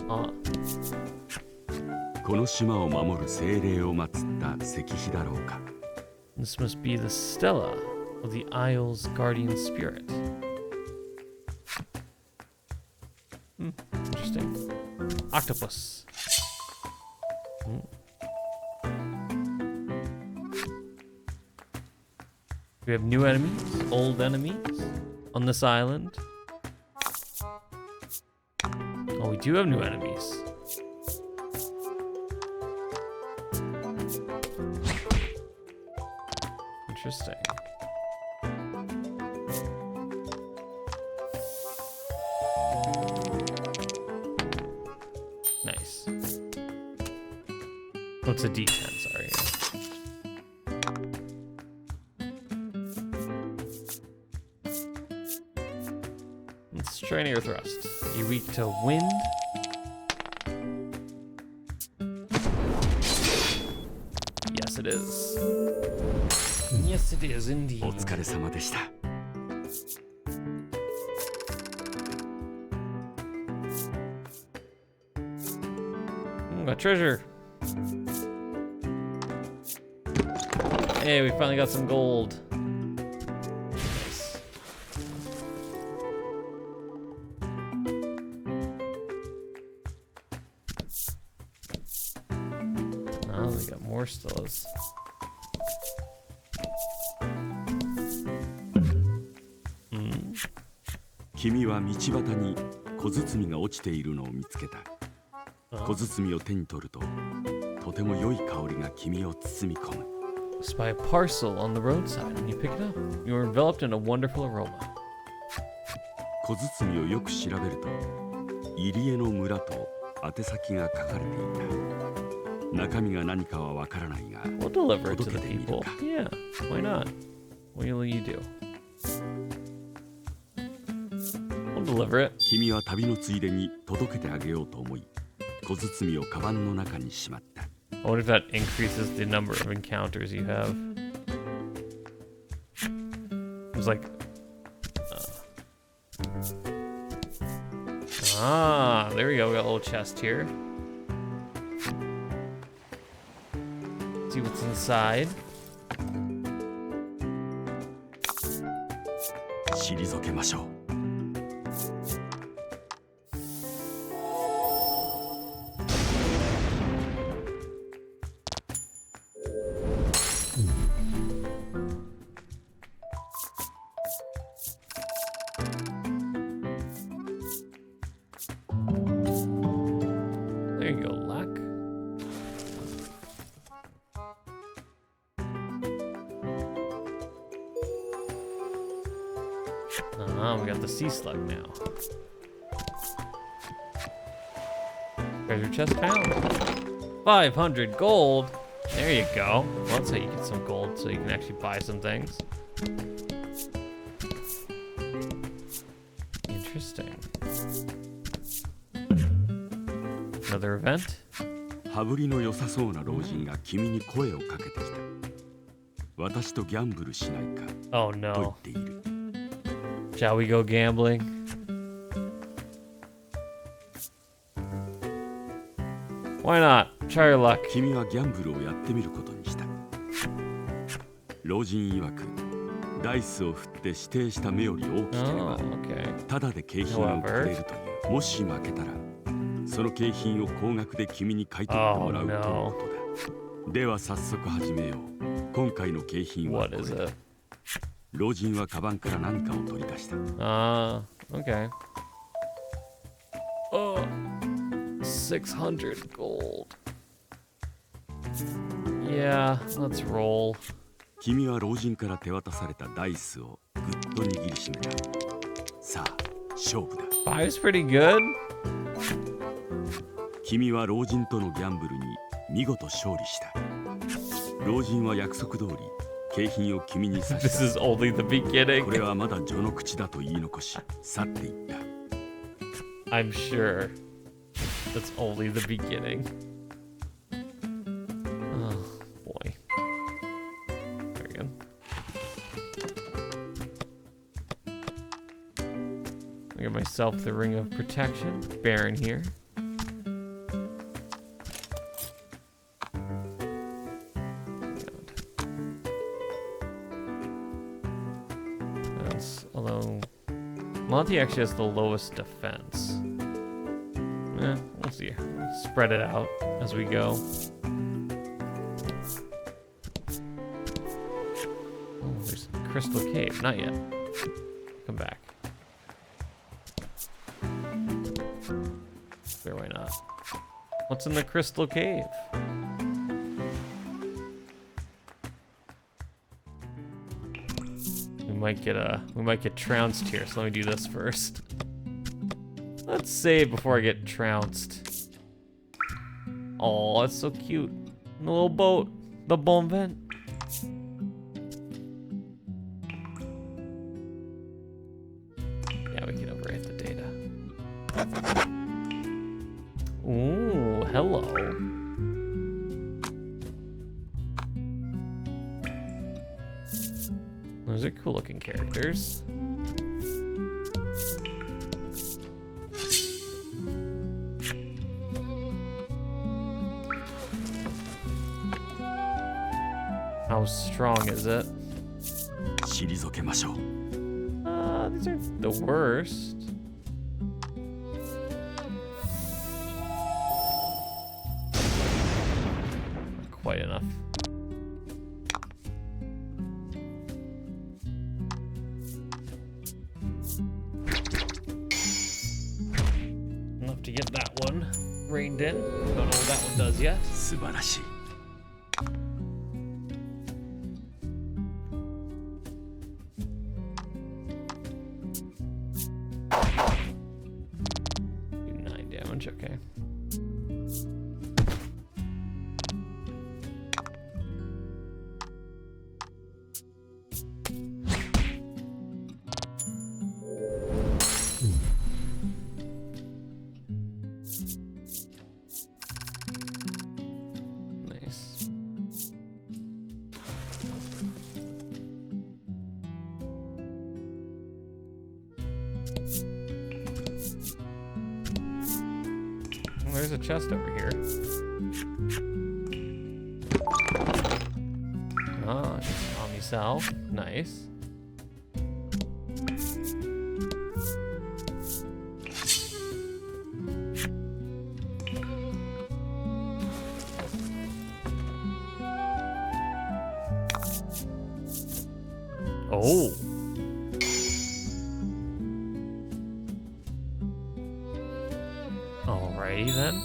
Ah, この島を守る精霊を祀った石碑だろうか。 this must be the Stella of the Isle's guardian spirit. Interesting. Octopus. We have new enemies, old enemies on this island. Oh, we do have new enemies. Interesting. Nice. Oh, it's a D10, sorry. Let's try an air thrust. Are you weak to wind? Yes, it is. Yes, it is お indeed. 疲れ様でした。 Got treasure. Hey, we finally got some gold. Nice. Oh, we got more stills. 君は道端に小包が落ちているのを見つけた。小包を手に取ると、とても良い香りが君を包み込む。 Spy a parcel on the roadside and you pick it up. You are enveloped in a wonderful aroma. 小包をよく調べると、入江の村と宛先が書かれていた。中身が何かはわからないが、 We'll deliver it to 届 the けてみる people. か。 Yeah, why not? What will you do? I'll deliver it. 君は旅のついでに届けてあげようと思い、小包をカバンの中にしまった。I wonder if that increases the number of encounters you have. It's like... there we go. We got a little chest here. Let's see what's inside. 退けましょう。There you go, luck. We got the sea slug now. Treasure chest found. 500 gold. There you go. Well, that's how you get some gold, so you can actually buy some things. Interesting. Another event? 羽振りの良さそうな老人が君に声をかけてきた。私とギャンブルしないか Oh と言 no. っている。Shall we go gambling? Why not? Try your luck. 君はギャンブルをやってみることにした。老人曰く、ダイスを振って指定した目より大きければ、Oh, okay. ただで景品をくれるという。もし負けたら、その景品を高額で君に買い取ってもらうということだ。では早速始めよう。今回の景品はこ What is れだ。 it? 老人はカバンから何かを取り出した。Okay. Oh, 600 gold. Yeah, let's roll. 君は老人から手渡されたダイスをぐっと握りしめた。さあ、勝負だ。Five's pretty good. 君は老人とのギャンブルに見事勝利した。老人は約束通り景品を君に差し This 出 is す。 only the こ beginning. れはまだ序の口だと言い残し去っていった。 I'm sure that's only the beginning. Oh boy. Very good. I got myself the ring of protection. Baron here. Although Monty actually has the lowest defense. We'll see. We'll spread it out as we go. Oh, there's a crystal cave. Not yet. Come back. Sure, why not? What's in the crystal cave? We might get trounced here, so let me do this first. Let's save before I get trounced. Oh, that's so cute. The little boat. The bomb vent. Yeah, we can overwrite the data. Ooh, hello. Those are cool looking characters. How strong is it? 退けましょう。 These aren't the worst. Not quite enough. Enough to get that one reined in. Don't know what that one does yet. 素晴らしい。 9 damage, okay. Nice. Well, there's a chest over here. Ah, Omni Salve. Nice. Oh. Alrighty then.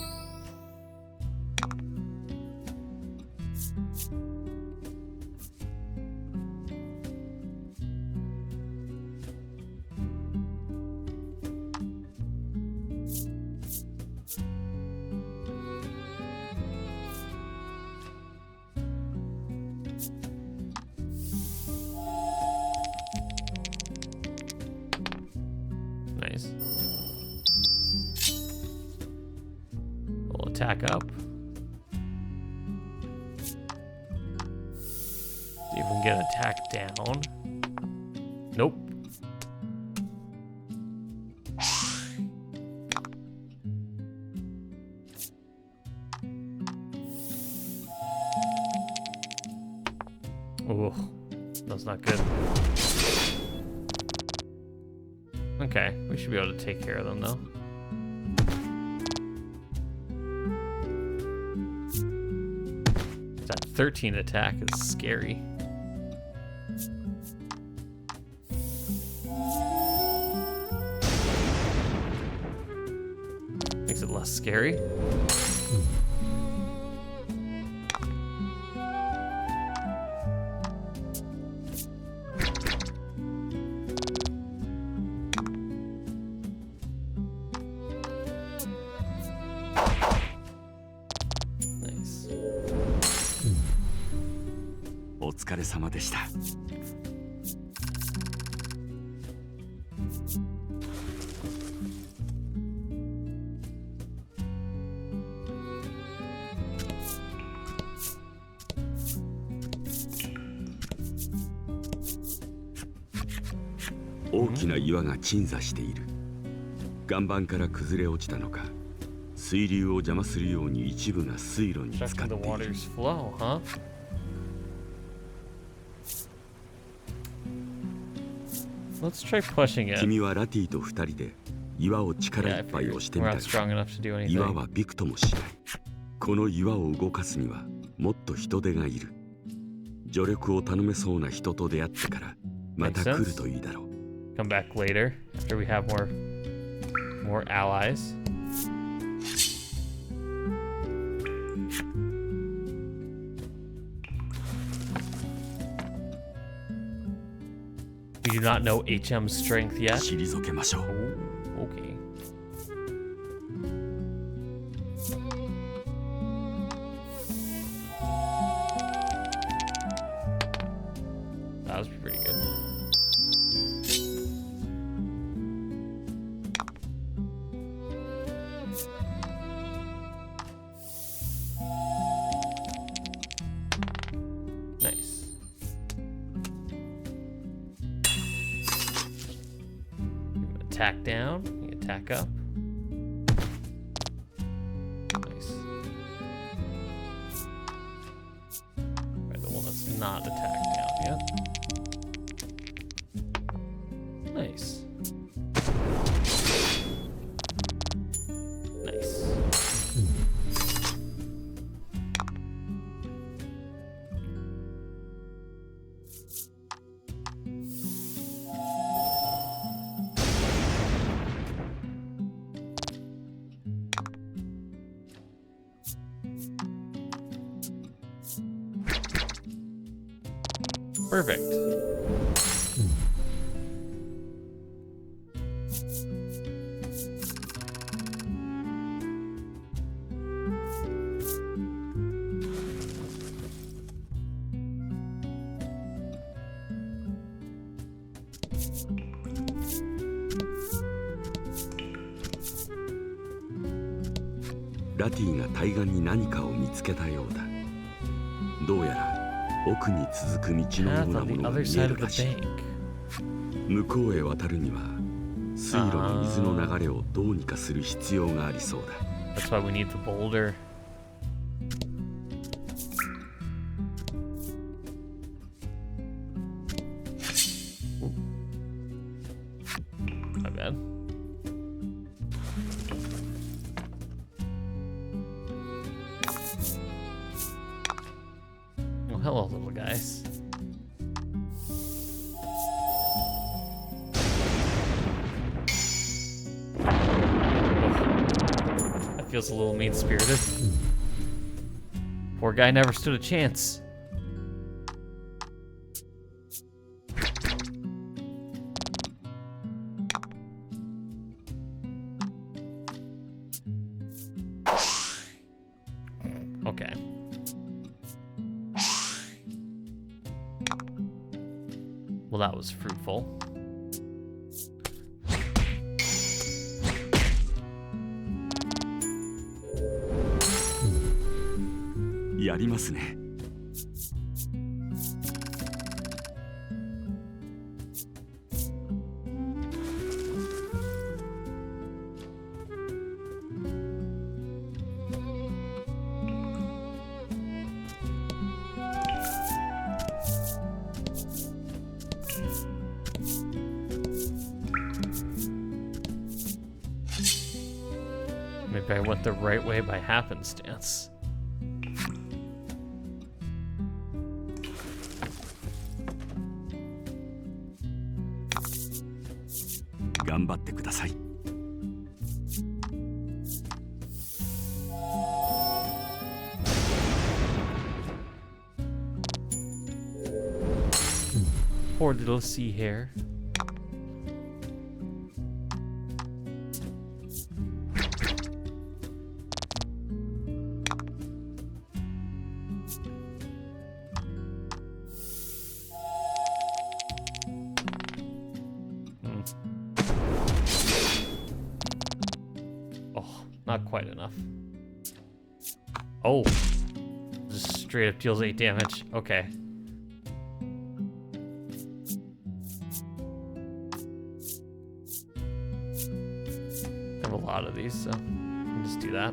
Nice. We'll attack up. See if we can get an attack down. Nope. Oh, that's not good. Okay, we should be able to take care of them though. That 13 attack is scary. Makes it less scary. Nice. お疲れ様でした。大きな岩が鎮座している。岩盤から崩れ落ちたのか、水流を邪魔するように一部が水路に浸か Affecting って the いる。 water's flow, huh? Let's try pushing it. 君はラティと二人で岩を力 Yeah, い I っぱい figured 押してみ we're た not が、 strong enough to do 岩 anything. はびくともしない。この岩を動かすにはもっと人手がいる。助力を頼めそうな人と出会ってからまた来るといいだろう。 Come back later after we have more allies. We do not know HM's strength yet. 退けましょう。 Oh, okay. That was pretty good. Nice. Attack down, attack up. Nice. Right, the one that's not attacked down yet. Nice. Nice. Perfect. ラティが対岸に何かを見つけたようだ。どうやら奥に続く道のよう Path な on も the のが other 見え side る of ら the しい。 bank. 向こうへ渡るには水路の水の流れをどうにかする必要がありそうだ。 That's why we need the boulder. Ooh. My bad. Oh, hello, little guys. That feels a little mean-spirited. Poor guy never stood a chance. Okay. Well, that was fruitful. やりますね。Maybe I went the right way by happenstance. 頑張ってください。Poor little sea hare. Oh, not quite enough. Oh, just straight up deals 8 damage. Okay. I have a lot of these, so I can just do that.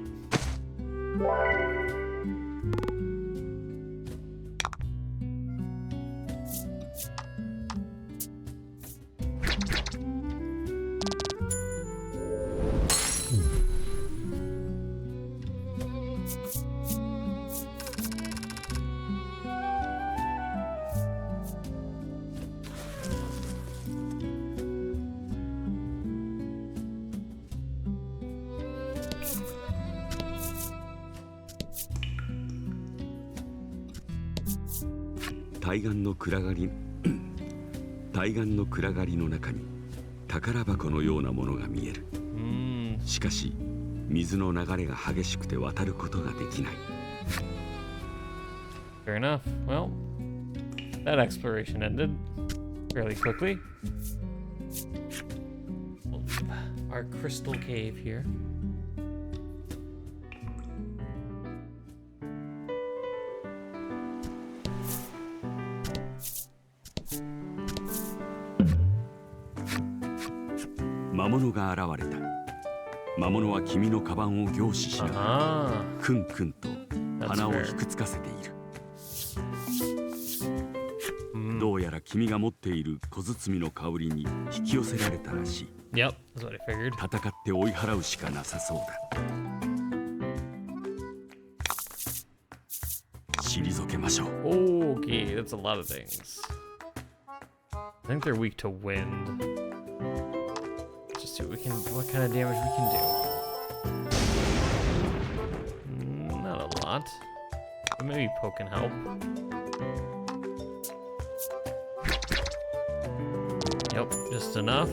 対岸の暗がりの中に宝箱のようなものが見える。しかし水の流れが激しくて渡ることができない。 Fair enough. Well, that exploration ended fairly quickly. We'll leave our crystal cave here. 魔物が現れた。魔物は君のカバンを凝視しながらクンクンと鼻をひくつかせている。どうやら君が持っている小包の香りに引き寄せられたらしい。Yep, that's what I figured. 戦って追い払うしかなさそうだ。退けましょう。Okay, that's a lot of things. I think they're weak to wind. Just see what kind of damage we can do. Not a lot, but maybe poke can help. Yep, just enough.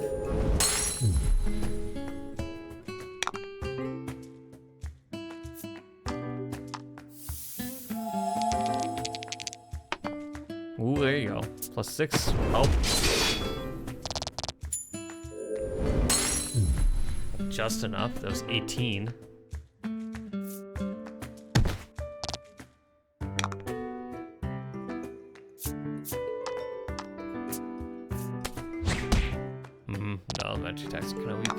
Ooh, there you go. +6. Help. Just enough. That was 18. attacks are kind of weak.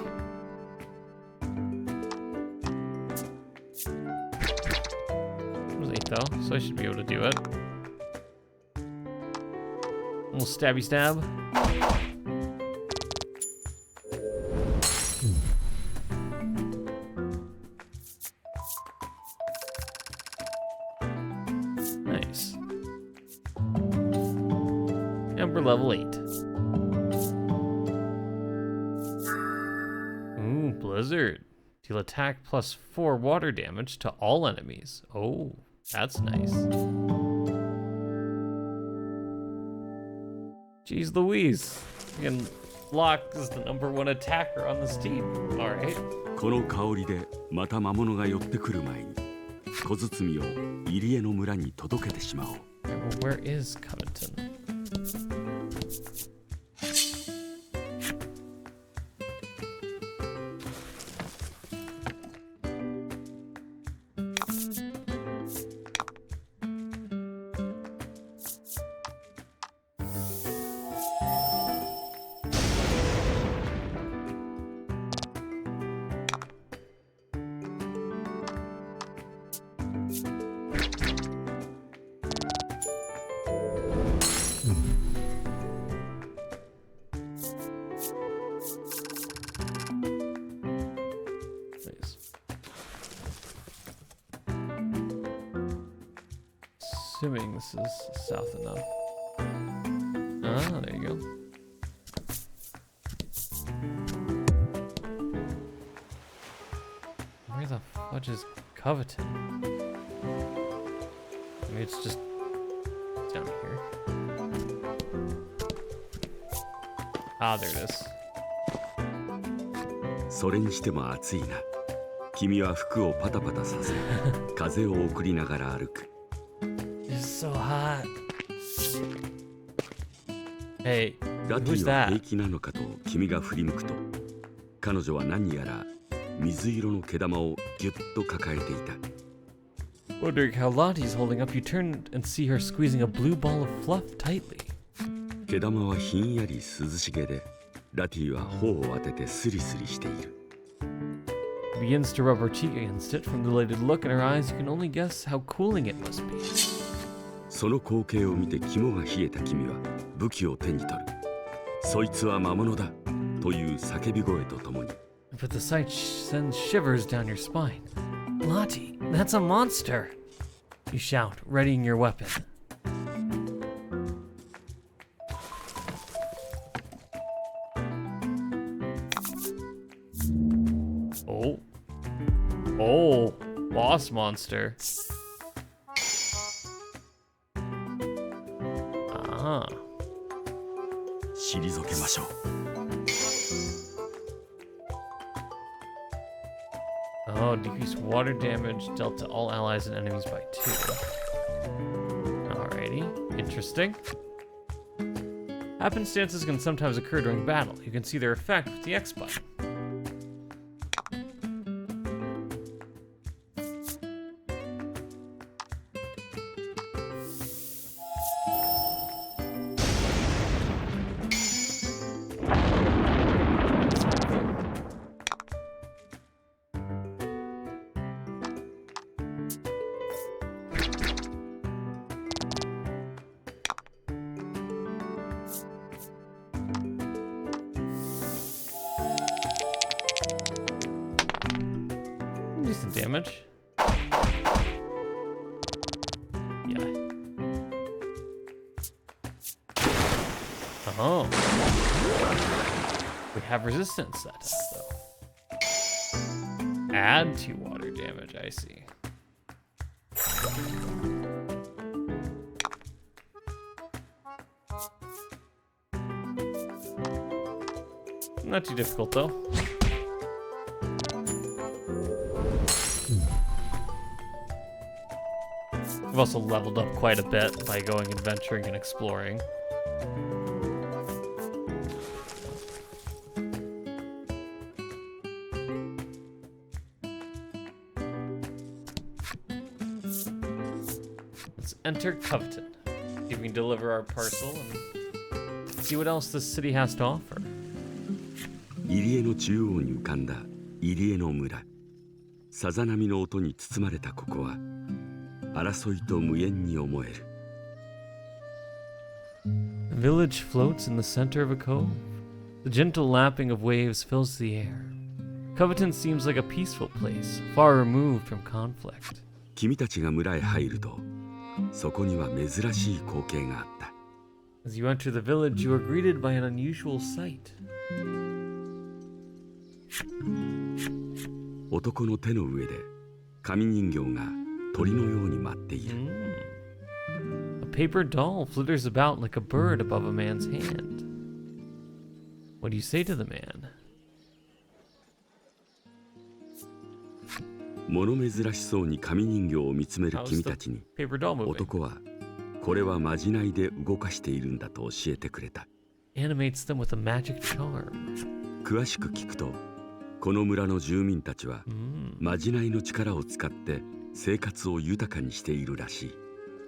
It was 8 though, so I should be able to do it. A little stabby stab. Nice. And we're level 8. Ooh, Blizzard. Deal attack plus 4 water damage to all enemies. Oh, that's nice. Jeez Louise. Again, Locke is the #1 attacker on this team. Alright. この香りでまた魔物が寄ってくる前に小包を入江の村に届けてしまおう。 Well, where is Covington? Assuming this is south enough. Ah, there you go. Where the fudge is Coveton? Maybe it's just down here. Ah, there it is. それにしても暑いな。君は服をパタパタさせ、風を送りながら歩く。 It's so hot. Hey, ラテ who's ィは that? 平気なのかと君が振り向くと、彼女は何やら水色の毛玉をぎゅっと抱えていた。 Wondering how Lottie's holding up, you turn and see her squeezing a blue ball of fluff tightly. 毛玉はひんやり涼しげで、ラティは頬を当ててスリスリしている。 Begins to rub her cheek against it. From the delighted look in her eyes, you can only guess how cooling it must be. その光景を見て肝が冷えた君は武器を手に取る。そいつは魔物だという叫び声とともに。 But the sight sends shivers down your spine. Lottie, that's a monster! You shout, readying your weapon. Oh. Oh, boss monster. Ah. 退けましょう。 Oh, decrease water damage dealt to all allies and enemies by 2. Alrighty, interesting. Happenstances can sometimes occur during battle. You can see their effect with the X button. Decent damage. Yeah. Oh. We have resistance that time, though. Add to water damage, I see. Not too difficult, though. I've also leveled up quite a bit by going adventuring and exploring. Let's enter Coveton. See if we can deliver our parcel and see what else this city has to offer. 入り江の中央に浮かんだ入り江の村。さざ波の音に包まれたここは争いと無縁に思える。 The village floats in the center of a cove. The gentle lapping of waves fills the air. Coveton seems like a peaceful place, far removed from conflict. 君たちが村へ入ると、そこには珍しい光景があった。 As you enter the village, you are greeted by an unusual sight. 男の手の上で紙人形が鳥のように舞っている。 A paper doll flitters about like a bird above a man's hand. What do you say to the man? 物珍しそうに紙人形を見つめる How's 君 the たちに paper doll moving? 男はこれはまじないで動かしているんだと教えてくれた。 Animates them with a magic charm. 詳しく聞くと、この村の住民たちはまじないの力を使って生活を豊かにしているらしい。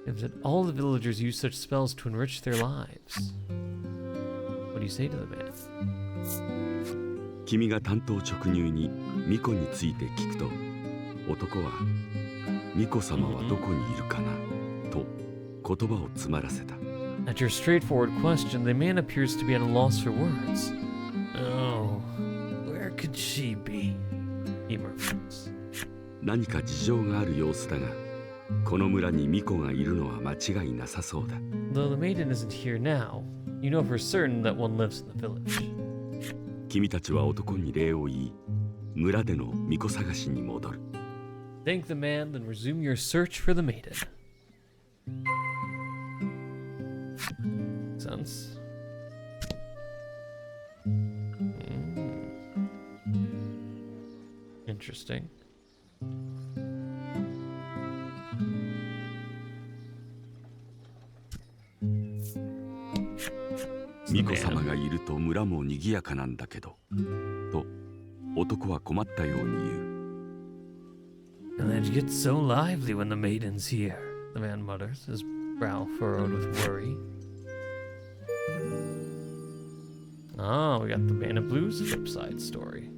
It said all the villagers use such spells to enrich their lives. What do you say to the man? 君が単刀直入に巫女について聞くと、男は巫女様はどこにいるかなと言葉を詰まらせた。 At your straightforward question, the man appears to be at a loss for words. Oh, where could she be? He murmurs. 何か事情がある様子だが、この村に巫女がいるのは間違いなさそうだ。 Though the maiden isn't here now, you know for certain that one lives in the village. 君たちは男に礼を言い、村での巫女探しに戻る。 Thank the man, then resume your search for the maiden. Sense. Interesting. 巫女様がいると村も賑やかなんだけど、と男は困ったように言う。 The village gets so lively when the maiden's here, the man mutters, his brow furrowed with worry. Ah, we got the Band of Blues flip side story.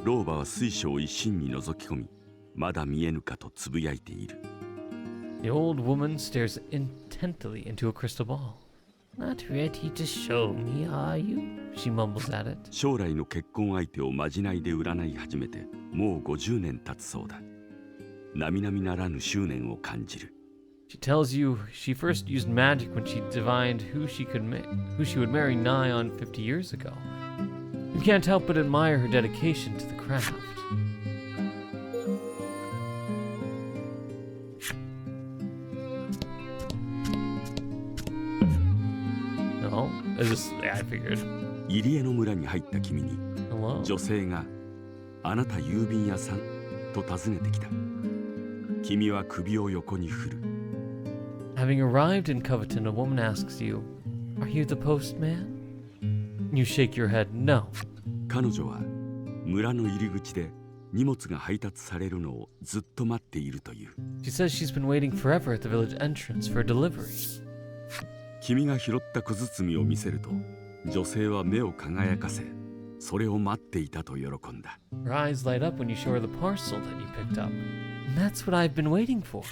老婆は水晶を一心に覗き込み、まだ見えぬかとつぶやいている。 The old woman stares intently into a crystal ball. Not ready to show me, are you? She mumbles at it. 将来の結婚相手をまじないで占い始めてもう50年経つそうだ。並々ならぬ執念を感じる。 She tells you she first used magic when she divined who she would marry nigh on 50 years ago. You can't help but admire her dedication to the craft. No, I figured. 入り江の村に入った君に Hello. 女性が「あなた郵便屋さん?」と尋ねてきた。君は首を横に振る。 Having arrived in Coveton, a woman asks you, "Are you the postman?" You shake your head, no. 彼女は村の入り口で荷物が配達されるのをずっと待っているという。 She says she's been waiting forever at the village entrance for a delivery. 君が拾った小包を見せると、女性は目を輝かせ、それを待っていたと喜んだ。 Her eyes light up when you show her the parcel that you picked up. And that's what I've been waiting for.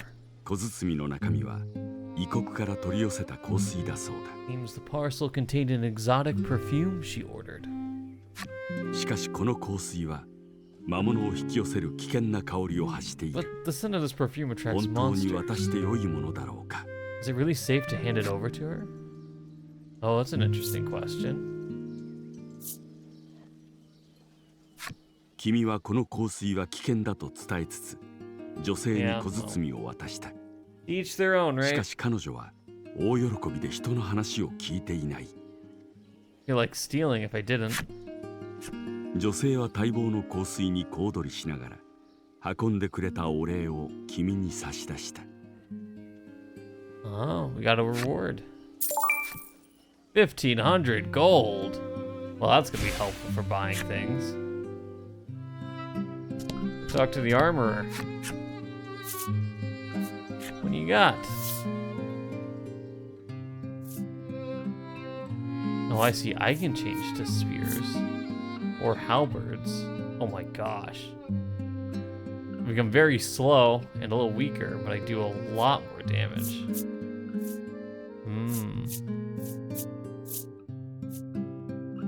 小包の中身は異国から取り寄せた香水だそう Seems the parcel contained an exotic perfume she ordered. だ。しかしこの香水は魔物を引き寄せる危険な香りを発してい But る。 the scent of this perfume attracts 本当に monsters. 渡して良いものだろうか。 Is it really safe to hand it over to her? Oh, that's an interesting question. 君はこの香水は危険だと伝えつつ、女性に小包を渡した。 Each their own, し right? かし彼女は大喜びで人の話を聞いていない。 You're like stealing if I didn't. 女性は待望の香水に小躍りしながら運んでくれたお礼を君に差し出した。 Oh, we got a reward. 1,500 gold. Well, that's gonna be helpful for buying things. Talk to the armorer. What do you got? Oh, I see. I can change to spears. Or halberds. Oh my gosh. I become very slow and a little weaker, but I do a lot more damage.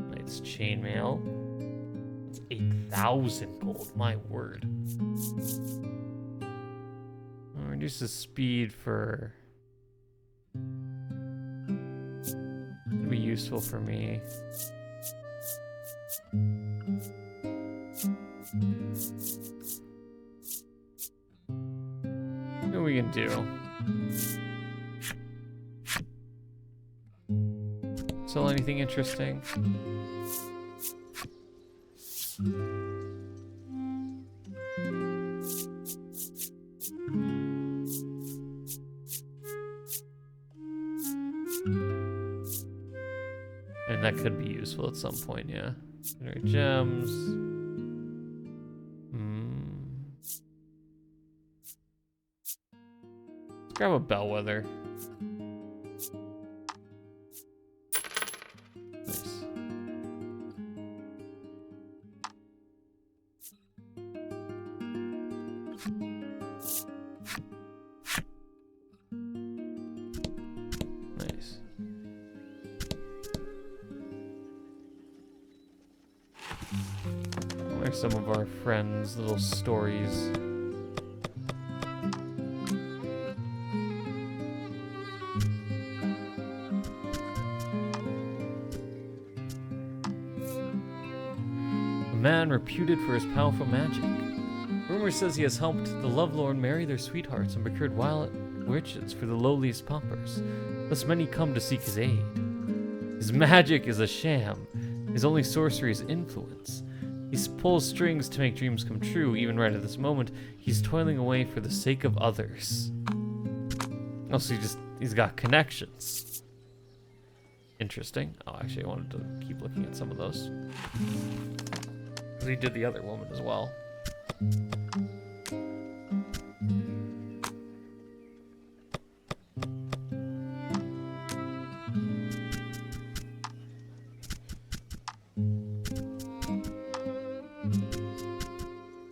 Knight's chainmail. It's 8,000 gold. My word. Reduces speed for... It'd be useful for me. What we can do? Sell anything interesting? And that could be useful at some point, yeah. Gems. Let's grab a bellwether. Nice. Nice. What are some of our friends' little stories? A man reputed for his powerful magic. Rumor says he has helped the lovelorn marry their sweethearts and procured wild riches for the lowliest paupers. Thus many come to seek his aid. His magic is a sham. His only sorcery is influence. He pulls strings to make dreams come true. Even right at this moment, he's toiling away for the sake of others. Also, he's got connections. Interesting. Oh, actually, I wanted to keep looking at some of those. Because he did the other woman as well.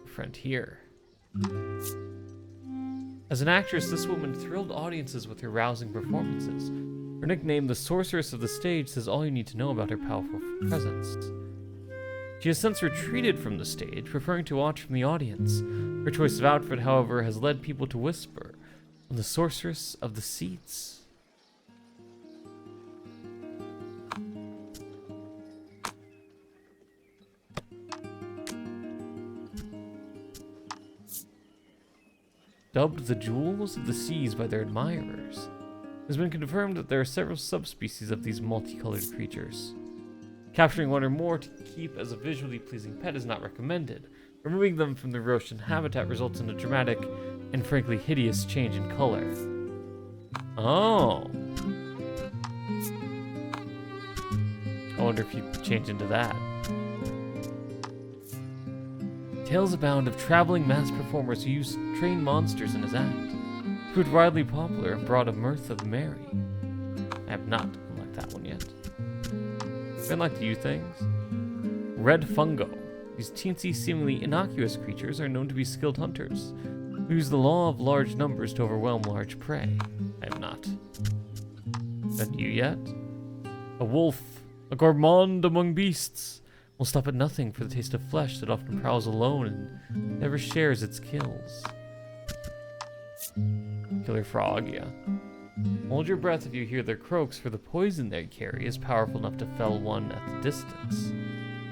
Frontier. As an actress, this woman thrilled audiences with her rousing performances. Her nickname, the Sorceress of the Stage, says all you need to know about her powerful presence. She has since retreated from the stage, preferring to watch from the audience. Her choice of outfit, however, has led people to whisper on the Sorceress of the Seats. Dubbed the Jewels of the Seas by their admirers, it has been confirmed that there are several subspecies of these multicolored creatures. Capturing one or more to keep as a visually pleasing pet is not recommended. Removing them from their ocean habitat results in a dramatic and frankly hideous change in color. Oh. I wonder if you change into that. Tales abound of traveling mass performers who use trained monsters in his act. Proved widely popular and brought a mirth of merry. I have not unlocked that one yet. I've unlocked a few things. Red fungo. These teensy, seemingly innocuous creatures are known to be skilled hunters, who use the law of large numbers to overwhelm large prey. I have not. Done you yet? A wolf, a gourmand among beasts, will stop at nothing for the taste of flesh that often prowls alone and never shares its kills. Killer frog, yeah. Hold your breath if you hear their croaks, for the poison they carry is powerful enough to fell one at the distance.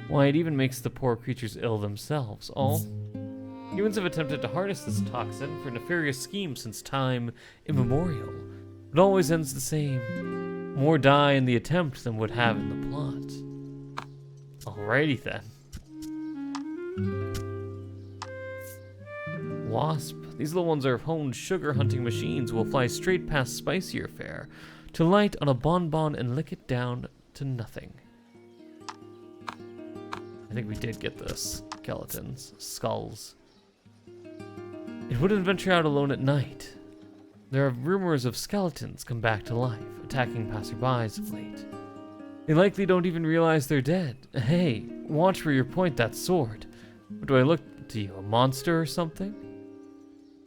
Why, it even makes the poor creatures ill themselves. Oh. Humans have attempted to harness this toxin for nefarious schemes since time immemorial. It always ends the same. More die in the attempt than would have in the plot. Alrighty then. Wasp. These little ones are honed sugar hunting machines who will fly straight past spicier fare to light on a bonbon and lick it down to nothing. I think we did get the skeletons, skulls. It wouldn't venture out alone at night. There are rumors of skeletons come back to life, attacking passerbys of late. They likely don't even realize they're dead. Hey, watch where you point that sword. What do I look to you, a monster or something?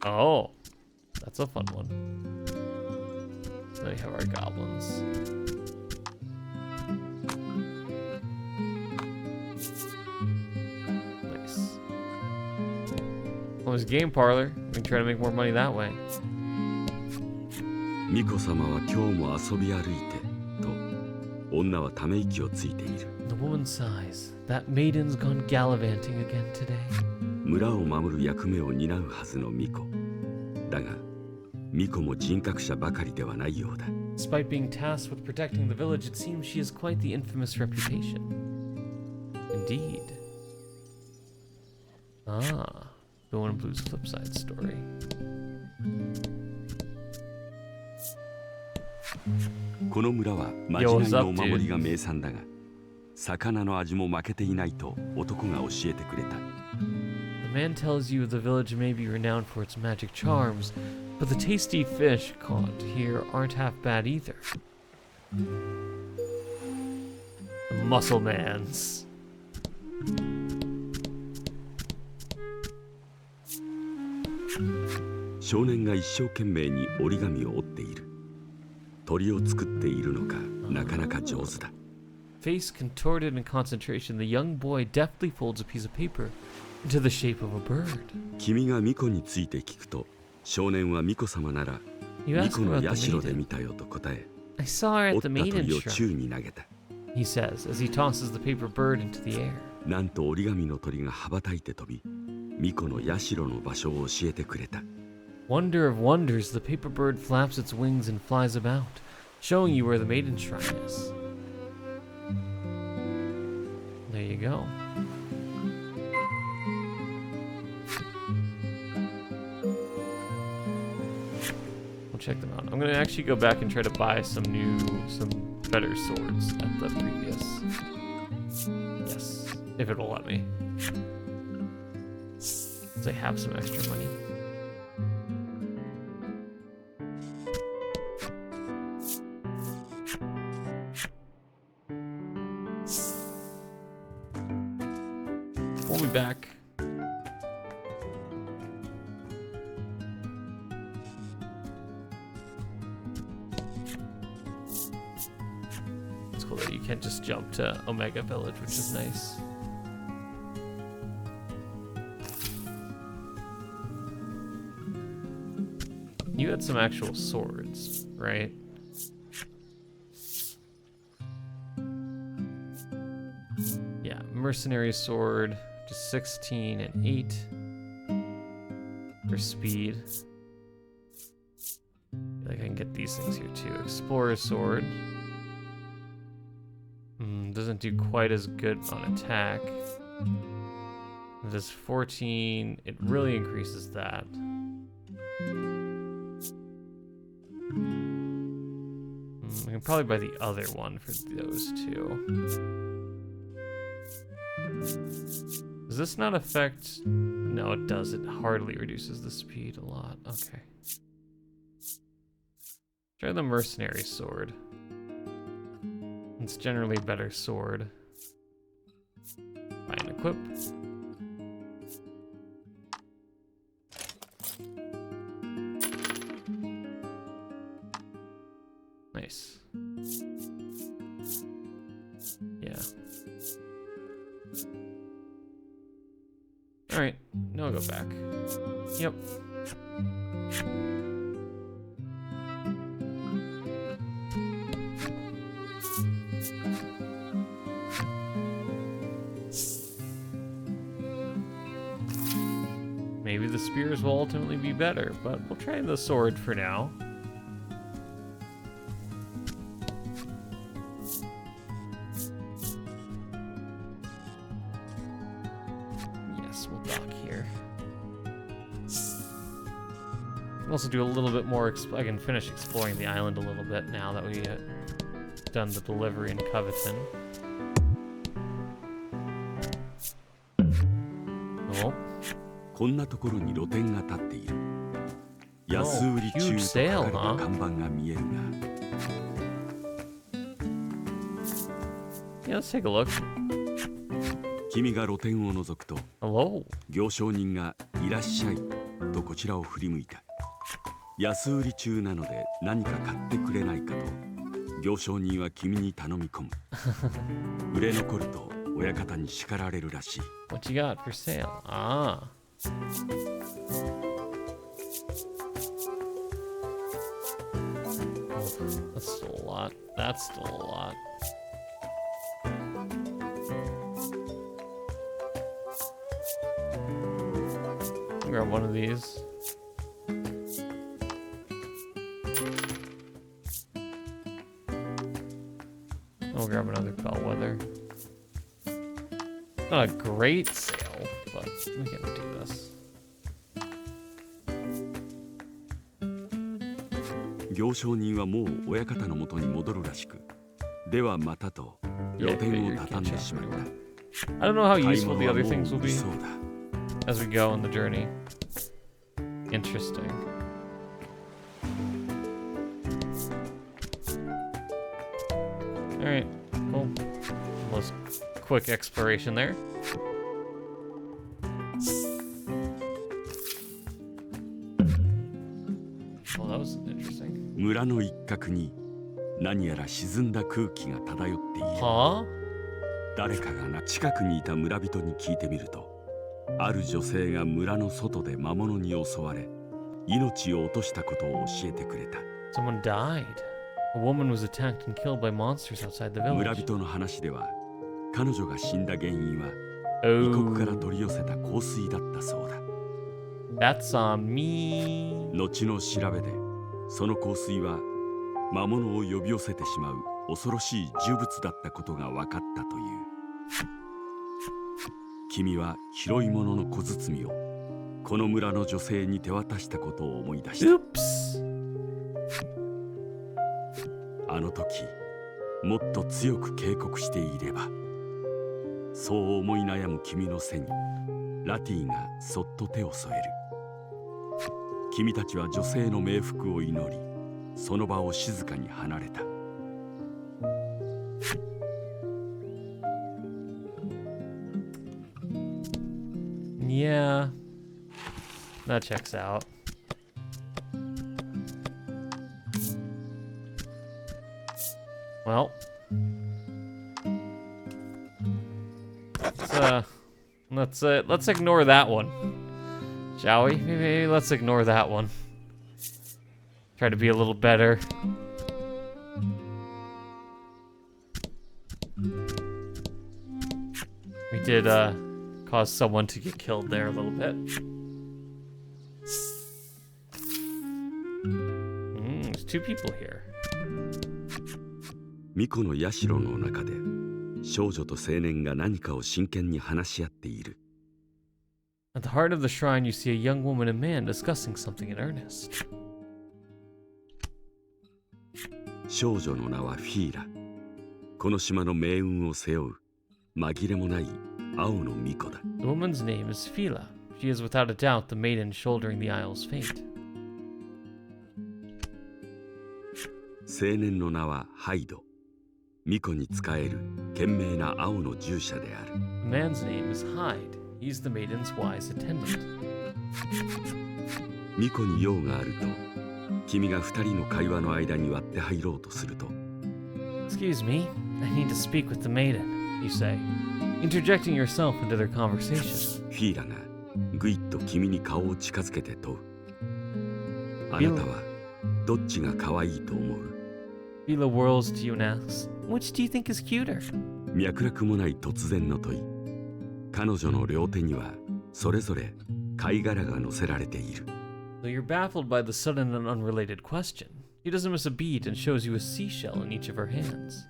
Oh, that's a fun one. Then we have our goblins. Nice. Well, there's game parlor. We can try to make more money that way. 巫女様は今日も遊び歩いてと女はため息をついている。 The woman sighs. That maiden's gone gallivanting again today. 村を守る役目を担うはずの巫女。だが巫女も人格者ばかりではないようだ。 Despite being tasked with protecting the village, it seems she has quite the infamous reputation. Indeed. Ah, the One in Blue's flip side story. この村はまじないのお守りが名産だが、魚の味も負けていないと男が教えてくれた。 The man tells you the village may be renowned for its magic charms, but the tasty fish caught here aren't half bad either. The Muscle Mans. 少年が一生懸命に折り紙を折っている。鳥を作っているのか、なかなか上手だ。 Face contorted in concentration, the young boy deftly folds a piece of paper into the shape of a bird. 君が巫女について聞くと、少年は巫女様なら You 巫 asked 女 about の the 社で maiden. 見たよと答え、 I saw her 折 at っ the た maiden 鳥を宙 shrine, に投げた。 he says as he tosses the paper bird into the air. なんと折り紙の鳥が羽ばたいて飛び、巫女の社の場所を教えてくれた。 Wonder of wonders, the paper bird flaps its wings and flies about, showing you where the maiden shrine is. There you go. We'll check them out. I'm gonna actually go back and try to buy some better swords at the previous. Yes, if it will let me. So I have some extra money. We'll be back. It's cool that you can't just jump to Omega Village, which is nice. You had some actual swords, right? Yeah, mercenary sword, just 16 and 8 for speed. I feel like I can get these things here too. Explorer sword. Doesn't do quite as good on attack. It does 14. It really increases that. I can probably buy the other one for those two. Does this not affect? No, it does. It hardly reduces the speed a lot. Okay. Try the mercenary sword. It's generally a better sword. Buy and equip. Nice. Yeah. Alright, now I'll go back. Yep. Maybe the spears will ultimately be better, but we'll try the sword for now. Yes, we'll dock here. Can also do a little bit more. I can finish exploring the island a little bit now that we done the delivery in Coveton. Oh. こんなところに露店が立っている。安売り中と書かれた看板が見えるが、Yeah, let's take a look. 君が露店を覗くと Hello. 行商人がいらっしゃいとこちらを振り向いた。安売り中なので何か買ってくれないかと行商人は君に頼み込む。売れ残ると親方に叱られるらしい。 What you got for sale? Ah. Oh, that's still a lot. That's still a lot. I'll grab one of these. I'll grab another bellwether. Not a great sale, but we can do this. 行商人はもう親方の元に戻るらしく、ではまたと Yeah, 露店 figure を you 畳ん can't で shop しまっ anywhere. た。 I don't know how 買い useful 物 the は other も things will う売り be そうだ。 as we go on the journey. Interesting. Alright, cool. Almost quick exploration there. Well, that was interesting. 村の一角に何やら沈んだ空気が漂っている。 Huh? 誰かが近くにいた村人に聞いてみると、ある女性が村の外で魔物に襲われ命を落としたことを教えてくれた。 Someone died. A woman was attacked and killed by monsters outside the 村 village. 人の話では、彼女が死んだ原因は異 Oh, 国から取り寄せた香水だったそうだ。 that's on me. 後の調べで、その香水は魔物を呼び寄せてしまう恐ろしい呪物だったことが分かったという。君は拾い物の小包をこの村の女性に手渡したことを思い出した。 Oops. あの時もっと強く警告していれば。そう思い悩む君の背にラティがそっと手を添える。君たちは女性の冥福を祈り、その場を静かに離れた。 Yeah. That checks out. Well. Let's ignore that one. Shall we? Maybe let's ignore that one. Try to be a little better. We did cause someone to get killed there a little bit. There's two people here. 巫女の社の中で少女と青年が何かを真剣に話し合っている。 At the heart of the shrine, you see a young woman and man discussing something in earnest. 少女の名はフィーラ。この島の命運を背負う紛れもない青の巫女だ。 The woman's name is Fila. She is without a doubt the maiden shouldering the isle's fate. 青年の名はハイド。巫女に仕える賢明な青の従者である。 The man's name is Hyde. He's the maiden's wise attendant. 巫女に用があると、君が二人の会話の間に割って入ろうとすると、 Excuse me, I need to speak with the maiden, you say, interjecting yourself into their conversation. フィーラがぐいっと君に顔を近づけて問う。あなたはどっちが可愛いと思う？ Fila whirls to you and asks, which do you think is cuter? 脈絡もない突然の問い。彼女の両手にはそれぞれ貝殻が乗せられている。 Though you're baffled by the sudden and unrelated question, she doesn't miss a beat and shows you a seashell in each of her hands.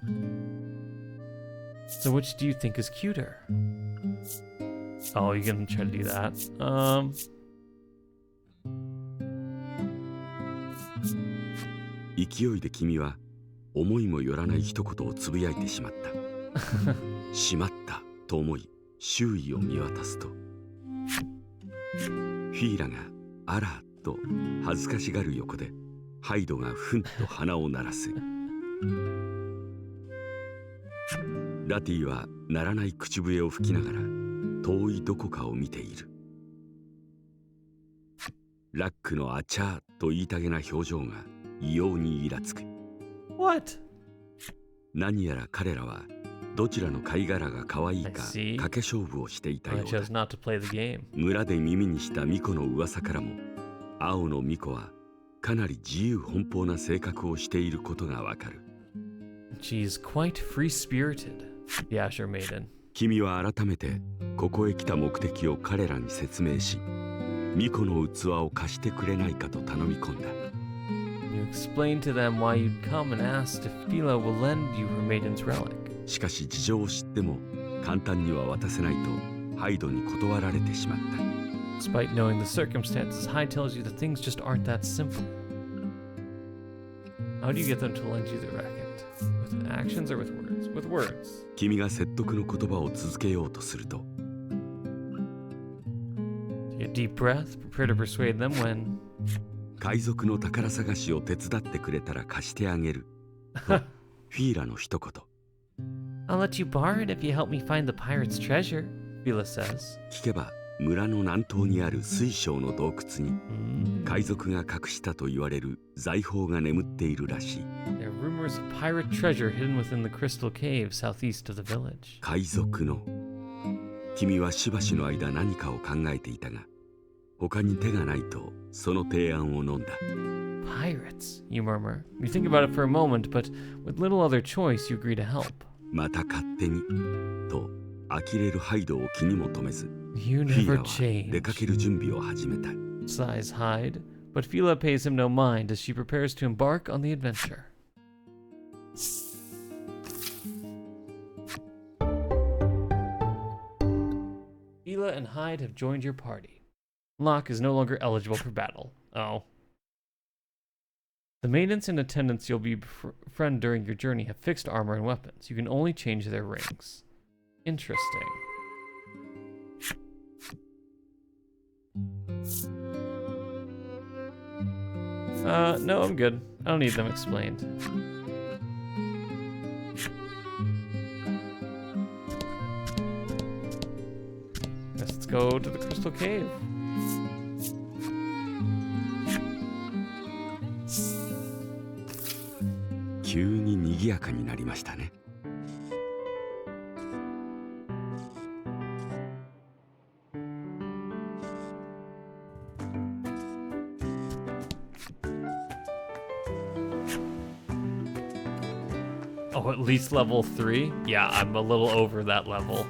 So which do you think is cuter? Oh, you can try to do that. 勢いで君は思いもよらない一言をつぶやいてしまった。しまったと思い周囲を見渡すと、フィーラがあらと恥ずかしがる横でハイドがふんと鼻を鳴らす。ダティは鳴らない口笛を吹きながら遠いどこかを見ている。ラックのあちゃーと言いたげな表情が異様にイラつく。 What? 何やら彼らはどちらの貝殻が可愛いか I see. 賭け勝負をしていた I ようだ。 chose not to play the game. 村で耳にした巫女の噂からも、青の巫女はかなり自由奔放な性格をしていることがわかる。 She's quite free-spirited, the Asher Maiden. 君は改めてここへ来た目的を彼らに説明し、巫女の器を貸してくれないかと頼み込んだ。 You explained to them why you'd come and asked if Phila will lend you her maiden's relic. しかし事情を知っても簡単には渡せないとハイドに断られてしまった。 Despite knowing the circumstances, Hyde tells you that things just aren't that simple. How do you get them to lend you the racket? With actions or with words? With words. 君が説得の言葉を続けようとすると、 Take a deep breath, prepare to persuade them when... 海賊の宝探しを手伝ってくれたら貸してあげるとフィーラの一言。 I'll let you borrow it if you help me find the pirate's treasure. Phila says. 聞けば村の南東にある水晶の洞窟に海賊が隠したと言われる財宝が眠っているらしい。 There are rumors of pirate treasure hidden within the crystal cave southeast of the village. 海賊の。君はしばしの間何かを考えていたが、他に手がないとその提案を飲んだ。 Pirates, you murmur. You think about it for a moment, but with little other choice, you agree to help. また勝手にと呆れるハイドを気にも留めず、 You フィー never ラは出かけ change, る準備を始めた。 sighs Hyde, but Phila pays him no mind as she prepares to embark on the adventure. Phila and Hyde have joined your party. Locke is no longer eligible for battle. Oh. The maidens in attendance you'll befriend during your journey have fixed armor and weapons. You can only change their rings. Interesting. No, I'm good. I don't need them explained. Let's go to the Crystal Cave.急に賑やかになりましたね。 Oh, at least level 3? Yeah, I'm a little over that level.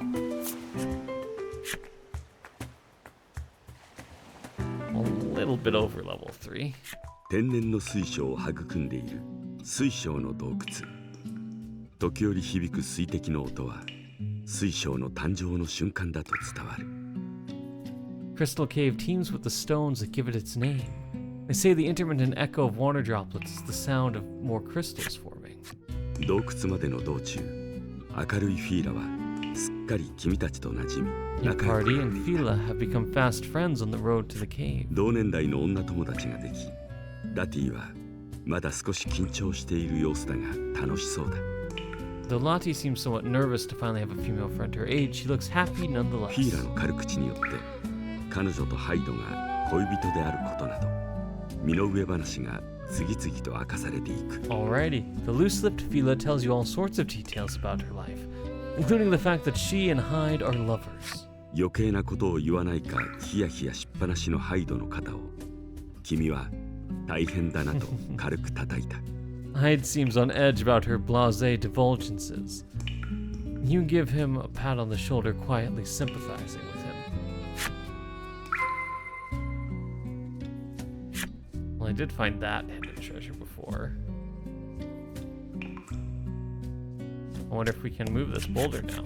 A little bit over level 3. 天然の水晶を育んでいる水晶の洞窟。時折響く水滴の音は水晶の誕生の瞬間だと伝わる。 Crystal Cave teems with the stones that give it its name. They say the intermittent echo of water droplets is the sound of more crystals forming. 洞窟までの道中、明るいフィーラはすっかり君たちと馴染み Your 仲良く party なっ and ていた。 Phila have become fast friends on the road to the cave. 同年代の女友達ができ、ダティはまだ少し緊張している様子だが楽しそうだ。 Though Lottie seems somewhat nervous to finally have a female friend her age, she looks happy フィー nonetheless. ラの軽口によって彼女とハイドが恋人であることなど身の上話が次々と明かされていく。 Alrighty, the loose-lipped Phila tells you all sorts of details about her life, including the fact that she and Hyde are lovers. 余計なことを言わないかヒヤヒヤしっぱなしのハイドの肩を君は大変だなと軽く叩いた。 Hyde seems on edge about her blasé divulgences. You give him a pat on the shoulder, quietly sympathizing with him. Well, I did find that hidden treasure before. I wonder if we can move this boulder now.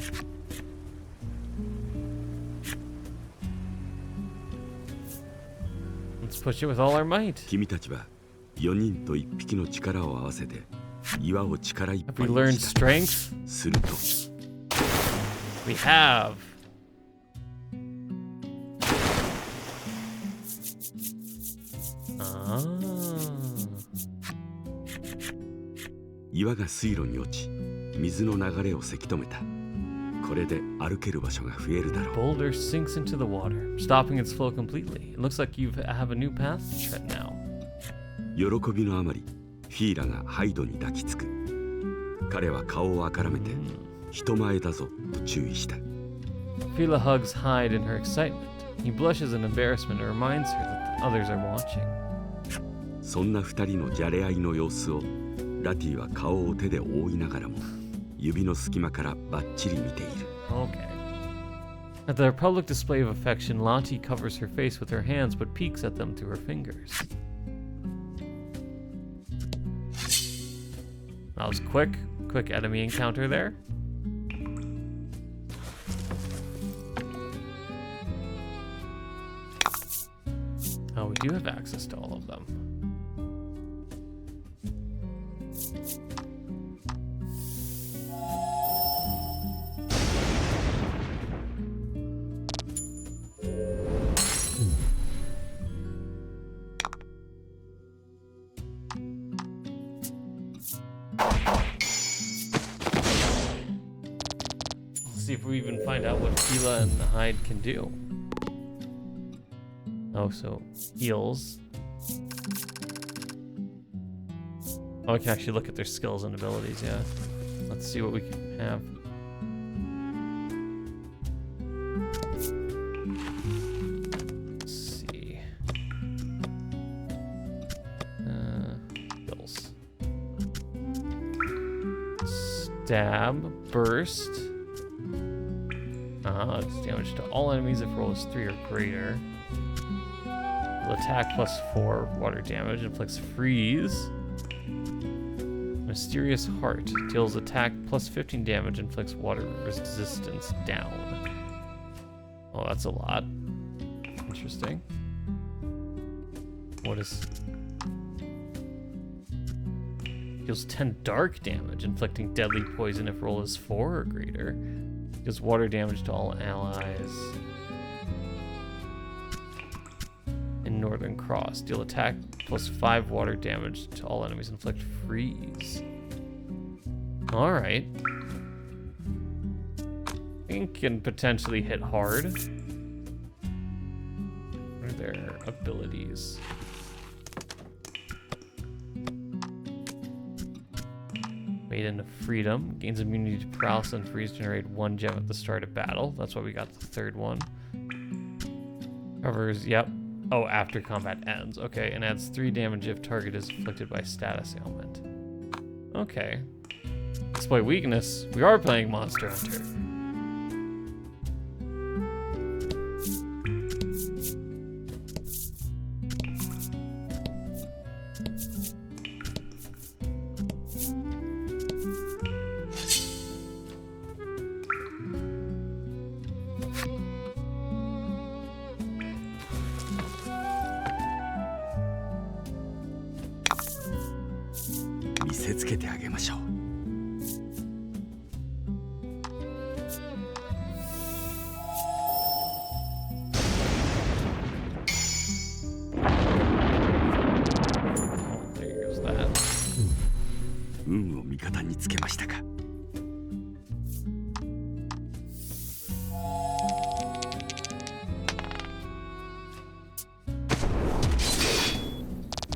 Let's push it with all our might. 君たちは4人と1匹の力を合わせて岩を力いっ Have ぱ we い learned にした。 strength? すると We have. Ah. 岩が水路に落ち水の流れをせき止めた。これで歩ける場所が増えるだろう。 Boulder sinks into the water, stopping its flow completely. It looks like you have a new path to tread now. 喜びのあまりフィーラがハイドに抱きつく。彼は顔をあからめて人前だぞと注意した。 Fila hugs Hyde in her excitement. He blushes in embarrassment and reminds her that the others are watching. そんな二人のじゃれ合いの様子をラティは顔を手で覆いながらも指の隙間からバッチリ見ている。 Okay. At the public display of affection, Lottie covers her face with her hands but peeks at them through her fingers. That was quick enemy encounter there. Oh, we do have access to all of them. See if we even find out what Fila and Hyde can do. Oh, so heals. Oh, I can actually look at their skills and abilities, yeah. Let's see what we can have. Let's see. Skills. Stab, burst. It's damage to all enemies if roll is 3 or greater. Will attack +4 water damage, inflicts freeze. Mysterious Heart deals attack +15 damage, inflicts water resistance down. Oh, that's a lot. Interesting. What is... Deals 10 dark damage, inflicting deadly poison if roll is 4 or greater. Deals water damage to all allies. In Northern Cross, deal attack +5 water damage to all enemies, inflict freeze. Alright. Ink can potentially hit hard. What are their abilities? Maiden of Freedom. Gains immunity to paralysis and freeze. Generate 1 gem at the start of battle. That's why we got the third one. Covers, yep. Oh, after combat ends. Okay, and adds 3 damage if target is afflicted by status ailment. Okay. Display weakness. We are playing Monster Hunter.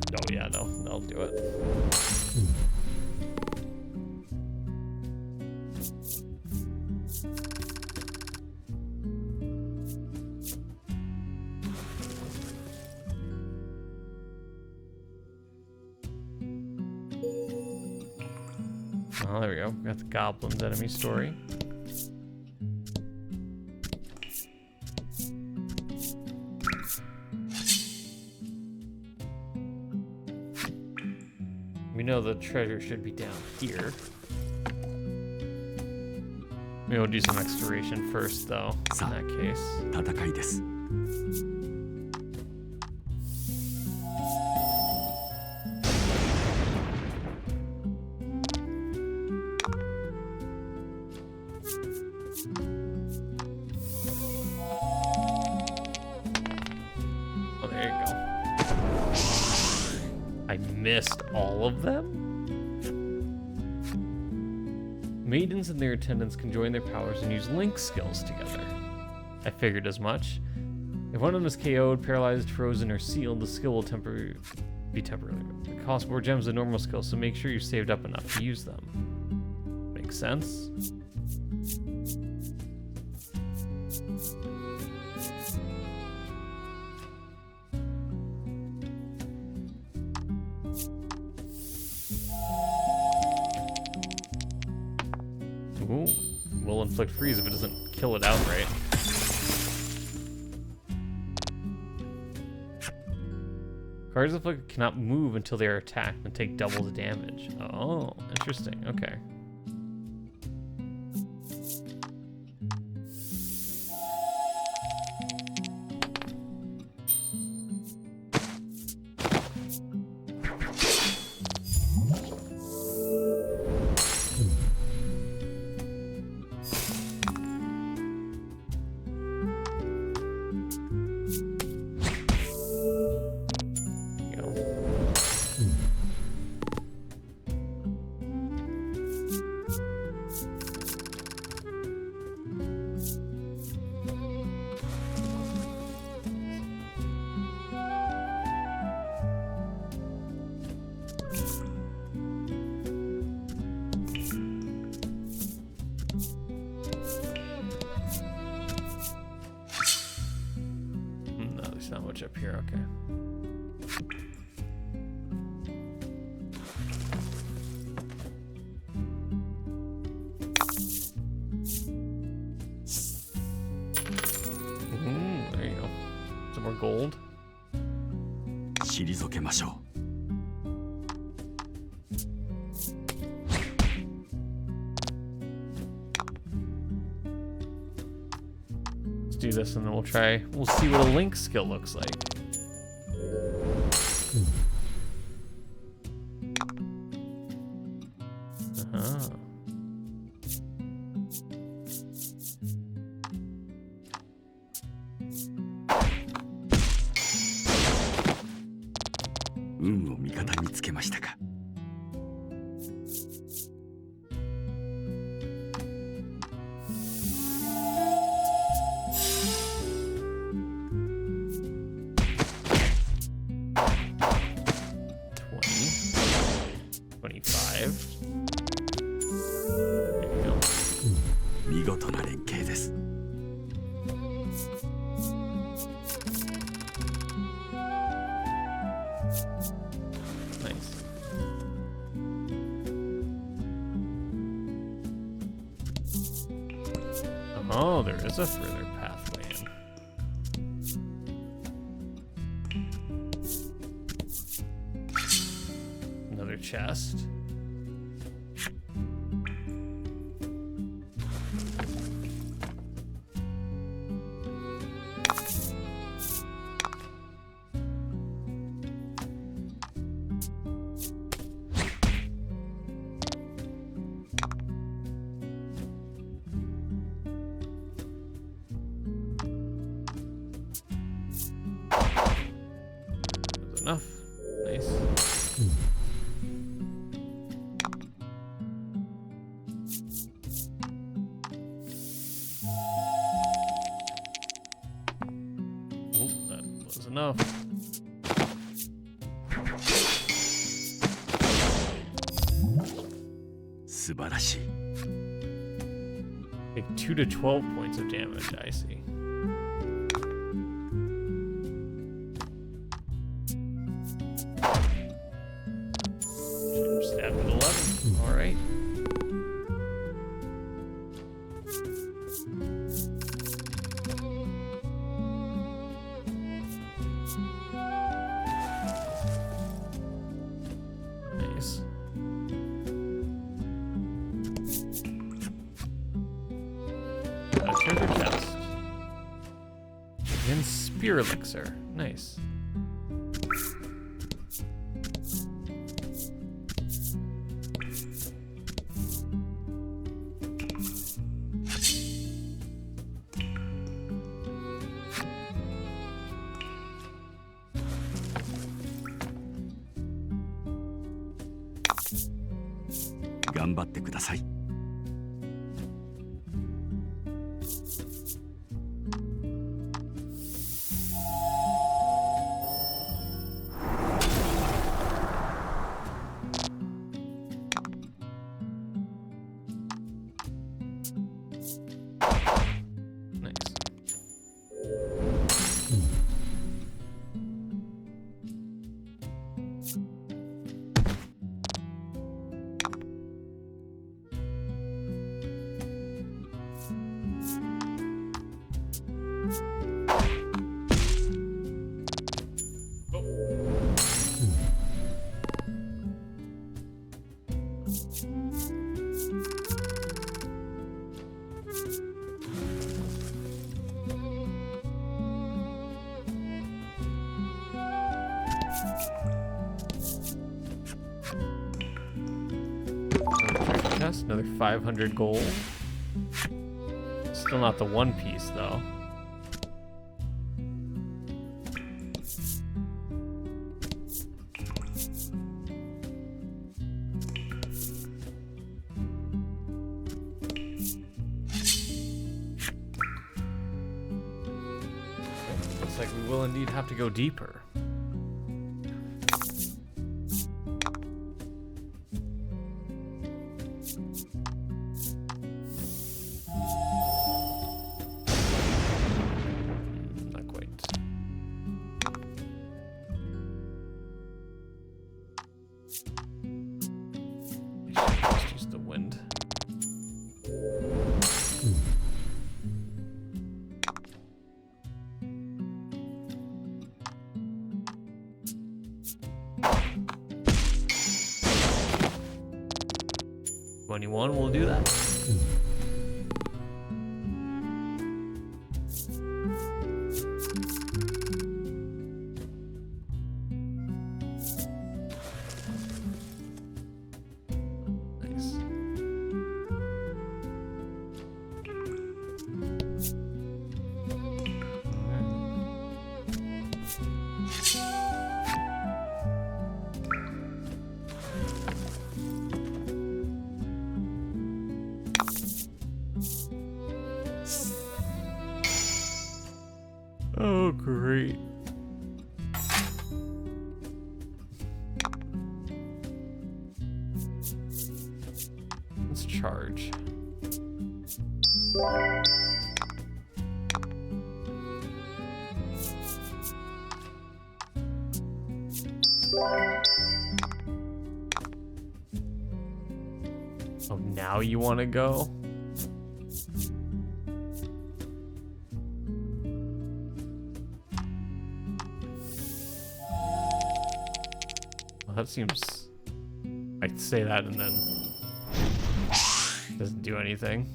Oh yeah, they'll do it. Oh, there we go. We got the Goblin's enemy story. We know the treasure should be down here. Maybe we'll do some exploration first, though, in that case. 戦いです。 Oh, there you go. I missed all of them? Maidens and their attendants can join their powers and use link skills together. I figured as much. If one of them is KO'd, paralyzed, frozen, or sealed, the skill will be temporary. It costs more gems than normal skills, so make sure you've saved up enough to use them. Makes sense? Ooh, will inflict freeze if it doesn't kill it outright. Cards afflicted cannot move until they are attacked and take double the damage. Oh, interesting. Okay. Not much up here, okay. There you go. Some more gold. 退けましょう。Let's do this and then we'll see what a link skill looks like. Uh-huh. Oh, there is a further pathway in. Another chest. Enough. Nice. Oh, that was enough. Take 2 to 12 points of damage, I see. Stabbed at 11. All right. Nice. A treasure chest. And spear elixir. Nice. chest, another 500 gold. Still not the one piece though. Looks like we will indeed have to go deeper. Not quite. Just use the wind. Anyone will do that. Nice. Oh, great. Let's charge. Oh, now you want to go? That seems... I'd say that and then... doesn't do anything.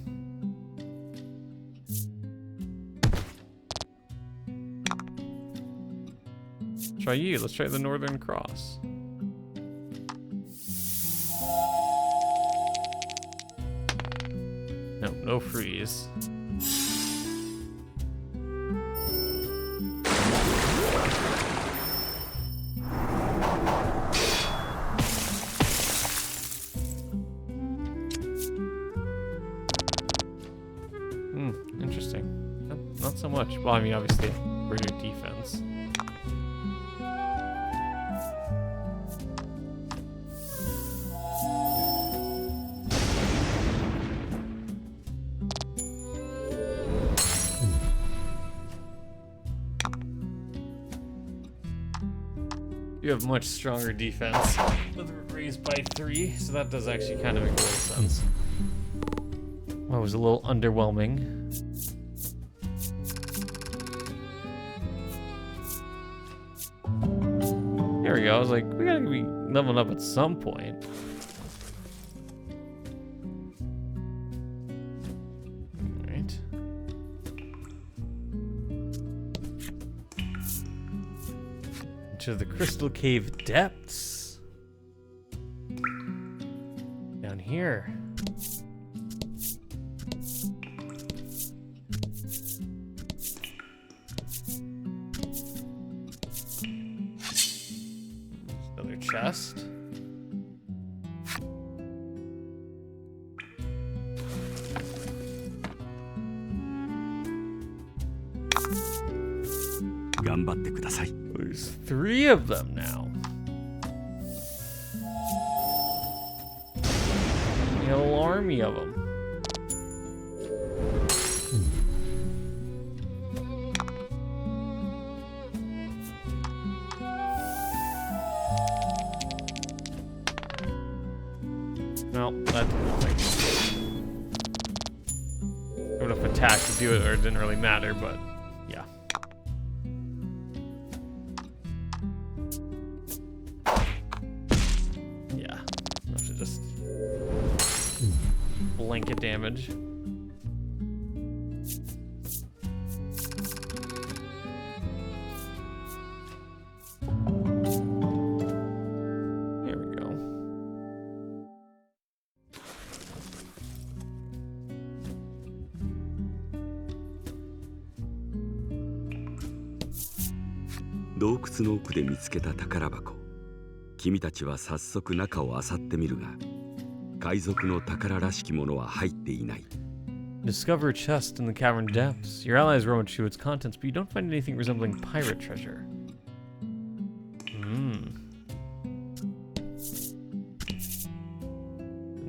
Try you. Let's try the Northern Cross. No, no freeze. Interesting. Not so much. Well, I mean, obviously, for your defense. You have much stronger defense. Raised by 3, so that does actually kind of make a little sense. Well, it was a little underwhelming. There we go. I was like, we gotta be leveling up at some point. Alright. Into the Crystal Cave depths. Down here. Another chest. There's 3 of them now. A whole army of them. No, that didn't like I would have attacked to do it, or it didn't really matter, but yeah. Yeah, I should just blanket damage. There we go. 洞窟の奥で見つけた宝箱。君たちは早速中を漁ってみるが、海賊の宝らしきものは入っていない。Discover a chest in the cavern depths. Your allies rummage through its contents, but you don't find anything resembling pirate treasure.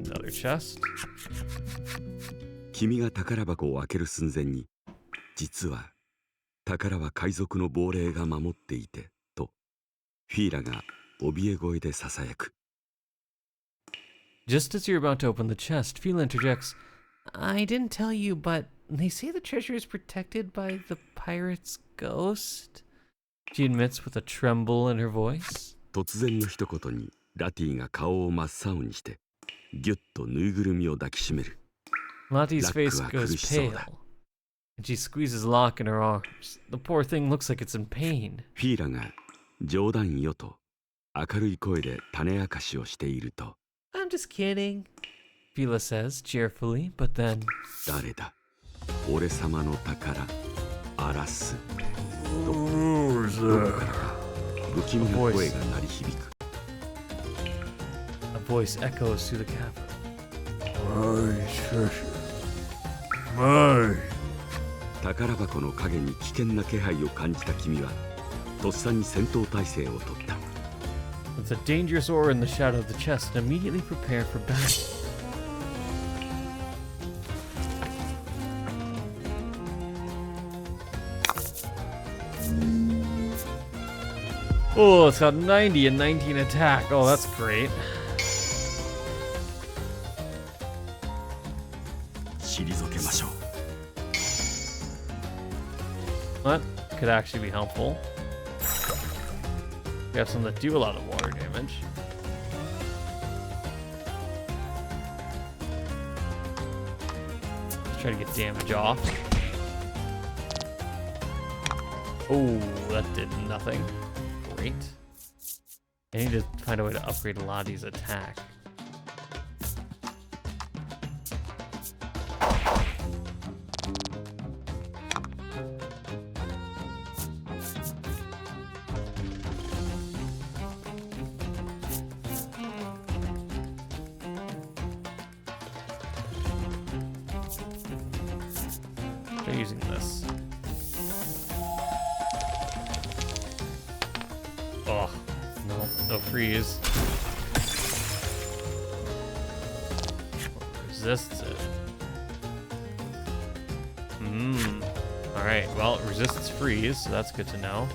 Another chest. 君が宝箱を開ける寸前に、実は宝は海賊の亡霊が守っていて、とフィーラが怯え声でささやく。Just as you're about to open the chest, Phil interjects, I didn't tell you, but they say the treasure is protected by the pirate's ghost. She admits with a tremble in her voice. 突然の一言にラティが顔を真っ青にして、ぎゅっとぬいぐるみを抱きしめる。Lottie's face goes pale, and she squeezes Locke in her arms. The poor thing looks like it's in pain. フィーラが冗談よと明るい声で種明かしをしていると、I'm just kidding, Fila says cheerfully, but then... 誰だ俺様の宝荒らすとどこからか不気味な声が鳴り響く。 A voice echoes through the cavern. My treasure. My. 宝箱の影に危険な気配を感じた君はとっさに戦闘態勢をとった。 With a dangerous aura in the shadow of the chest, and immediately prepare for battle. Oh, it's got 90 and 19 attack. Oh, that's great. 退けましょう。 That could actually be helpful. We have some that do a lot of water damage. Let's try to get damage off. Oh, that did nothing. Great. I need to find a way to upgrade Lottie's attack. Try using this. Oh, no freeze. Resists it. Alright, well, it resists freeze, so that's good to know.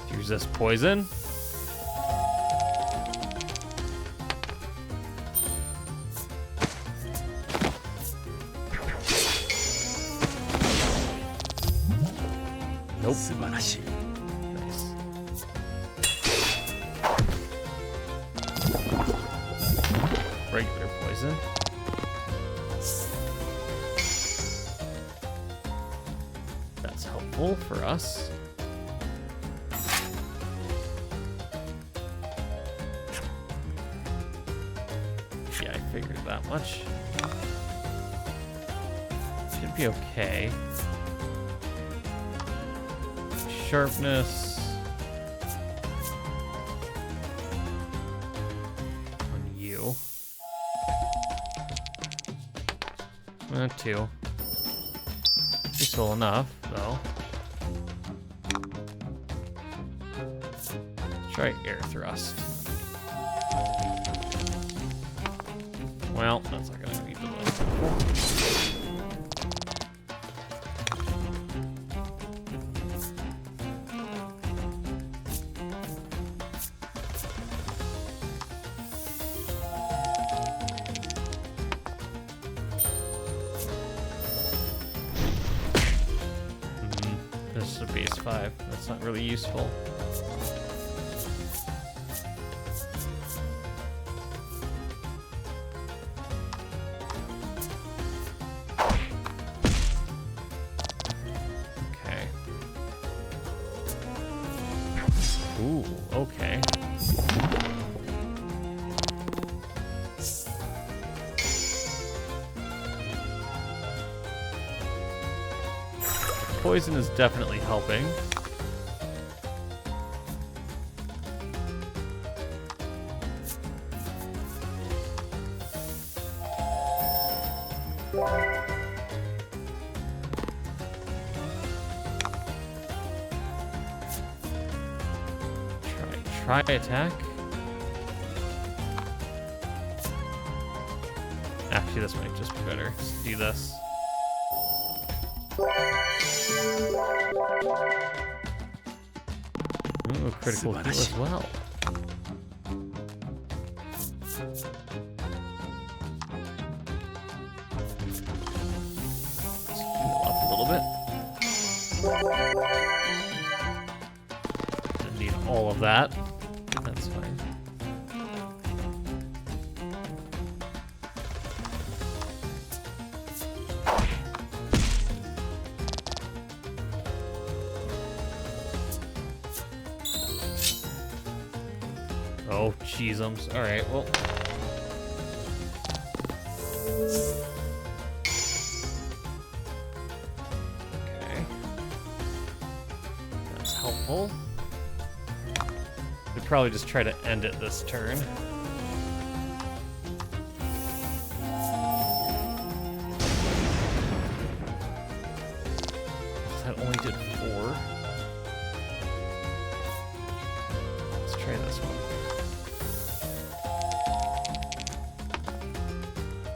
Do you resist poison? Nope. 素晴らしい。 Nice. Regular poison. That's helpful for us. Yeah, I figured that much. Should be okay. Sharpness on you. 2. Useful enough, though. Try air thrust. Well, that's not gonna be delightful. This is a base 5. That's not really useful. Okay. Ooh, okay. Poison is definitely helping. try attack. Actually, this might just be better. Let's do this. Ooh, critical heal as well. Let's heal up a little bit. Didn't need all of that. That's fine. Oh, cheesums. Alright, well. Okay. That's helpful. We'd probably just try to end it this turn. That only did 4. Let's try this one.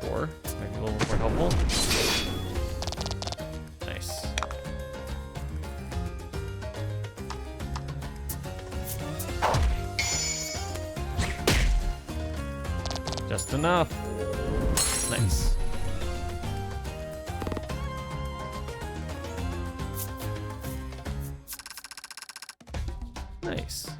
4. Maybe a little more helpful. Nice. Just enough. Nice. Nice.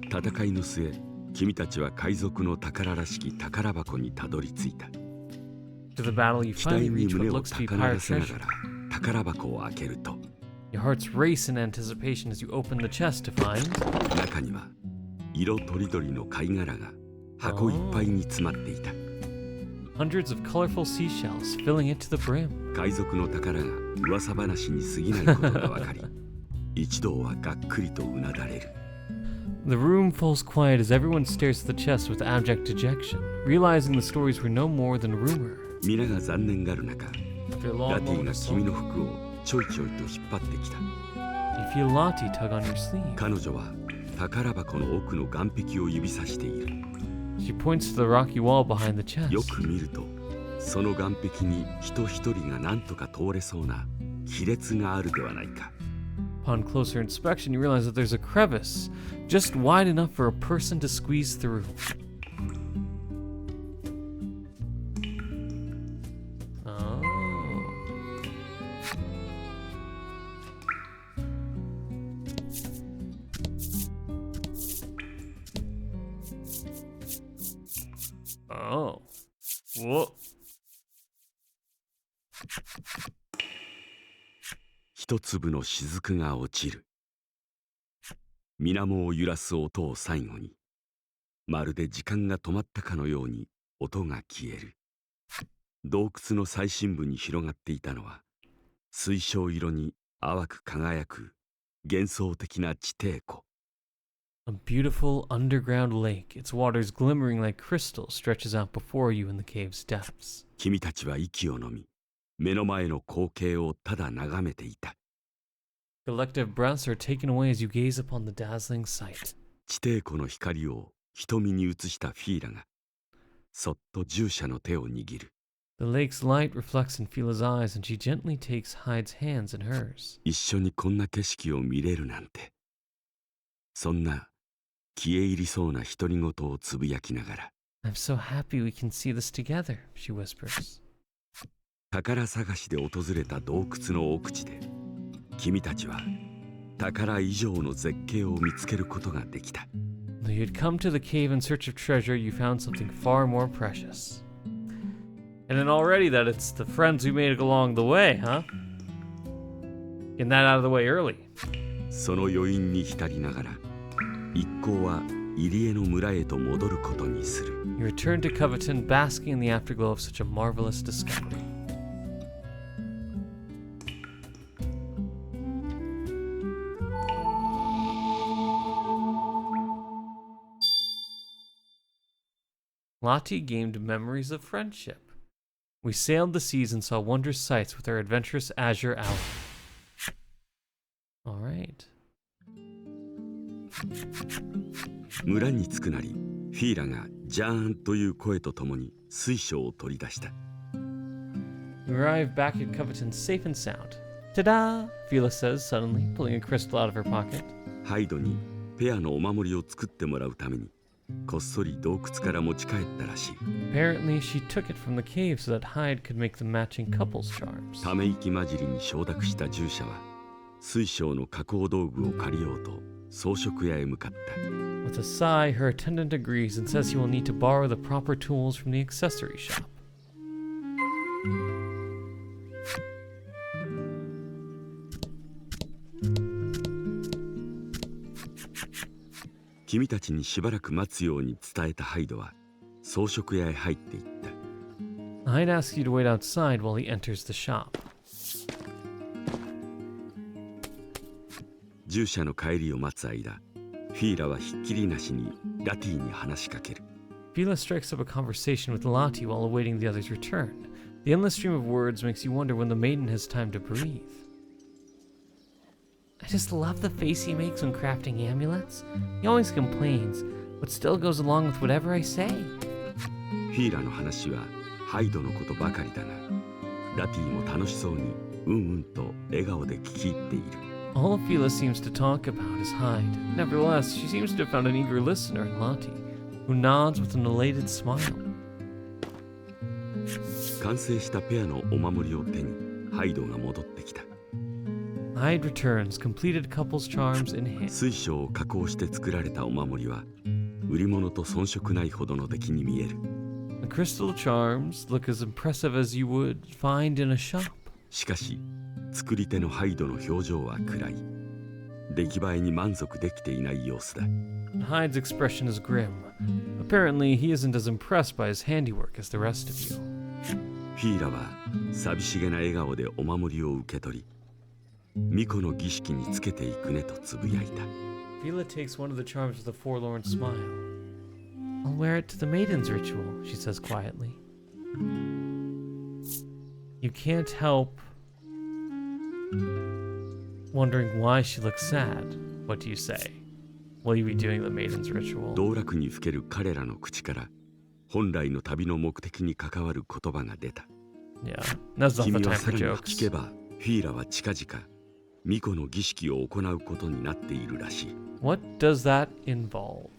戦いの末、君たちは海賊の宝らしき宝箱にたどり着いた。 To the battle, you 期待 finally に reach 胸 what を looks to be 高鳴 pirate らせな treasure. がら宝箱を開けると、 Your hearts race in anticipation as you open the chest to find 中には色とりどりの貝殻が箱いっぱいに詰まっていた。 hundreds of colorful seashells filling it to the brim. 海賊の宝が噂話に過ぎないことが分かり、一同はがっくりとうなだれる。 The room falls quiet as everyone stares at the chest with abject dejection, realizing the stories were no more than rumor. 皆が残念がる中、 After a ラ long ティ moment が of 君の silence, 服をちょいちょいと引っ張ってきた。 you feel Lottie tug on your sleeve. 彼女は宝箱の奥の岸壁を指さしている。 She points to the rocky wall behind the chest. よく見ると、その岸壁に人一人が何とか通れそうな亀裂があるではないか。 Upon closer inspection, you realize that there's a crevice just wide enough for a person to squeeze through. Oh. Oh. Whoa. 一粒の雫が落ちる。水面を揺らす音を最後に、まるで時間が止まったかのように音が消える。洞窟の最深部に広がっていたのは、水晶色に淡く輝く幻想的な地底湖。 A beautiful underground lake, its waters glimmering like crystal, stretches out before you in the cave's depths. 君たちは息を飲み、目の前の光景をただ眺めていた。 Collective breaths are taken away as you gaze upon the dazzling sight. 地底湖の光を瞳に映したフィーラが、そっと従者の手を握る。 The lake's light reflects in Fila's eyes, and she gently takes Hyde's hands in hers. 一緒にこんな景色を見れるなんて。そんな消え入りそうな独り言をつぶやきながら、 I'm so happy we can see this together, she whispers. 宝探しで訪れた洞窟の奥地で、君たちは宝以上の絶景を見つけることができた。 Though you had come to the cave in search of treasure, you found something far more precious. And then already that it's the friends we made along the way, huh? Getting that out of the way early. その余韻に浸りながら、一行は入江の村へと戻ることにする。 You return to Coveton, basking in the afterglow of such a marvelous discovery. Lottie gained memories of friendship. We sailed the seas and saw wondrous sights with our adventurous azure ally. Alright. 村に着くなり、フィーラがジャーンという声とともに水晶を取り出した。We arrive back at Coveton safe and sound. Ta-da! Fila says suddenly, pulling a crystal out of her pocket. ハイドにペアのお守りを作ってもらうために、こっそり洞窟から持ち帰ったらしい。Apparently, she took it from the cave so that Hyde could make the matching couples charms. ため息混じりに承諾した従者は、水晶の加工道具を借りようと装飾屋へ向かった。With a sigh, her attendant agrees and says he will need to borrow the proper tools from the accessory shop. 君たちにしばらく待つように伝えたハイドは装飾屋へ入っていった。Hyde asks you to wait outside while he enters the shop. 従者の帰りを待つ間、フィーラはひっきりなしにラティに話しかける。Fila strikes up a conversation with Lottie while awaiting the other's return. The endless stream of words makes you wonder when the maiden has time to breathe. I just love the face he makes when crafting amulets. He always complains, but still goes along with whatever I say. フィーラの話はハイドのことばかりだが、ラティも楽しそうにうんうんと笑顔で聞き入っている。All Fila seems to talk about is Hyde. Nevertheless, she seems to have found an eager listener in Lottie, who nods with an elated smile. 完成したペアのお守りを手にハイドが戻ってきた。Hyde returns, completed couple's charms in hand. 水晶を加工して作られたお守りは売り物と遜色ないほどの出来に見える。The crystal charms look as impressive as you would find in a shop. しかし作り手のハイドの表情は暗い。出来栄えに満足できていない様子だ。Hyde's expression is grim. Apparently, he isn't as impressed by his handiwork as the rest of you. フィーラは寂しげな笑顔でお守りを受け取り、巫女の儀式につけていくねとつぶやいた。Fila takes one of the charms with a forlorn smile. I'll wear it to the Maiden's ritual, she says quietly. You can't help wondering why she looks sad. What do you say? Will you be doing the Maiden's ritual? 道楽にふける彼らの口から本来の旅の目的に関わる言葉が出た。Yeah, that's not the 君 time はさ for らに聞 jokes. けばフィーラは近々巫女の儀式を行うことになっているらしい。 What does that involve?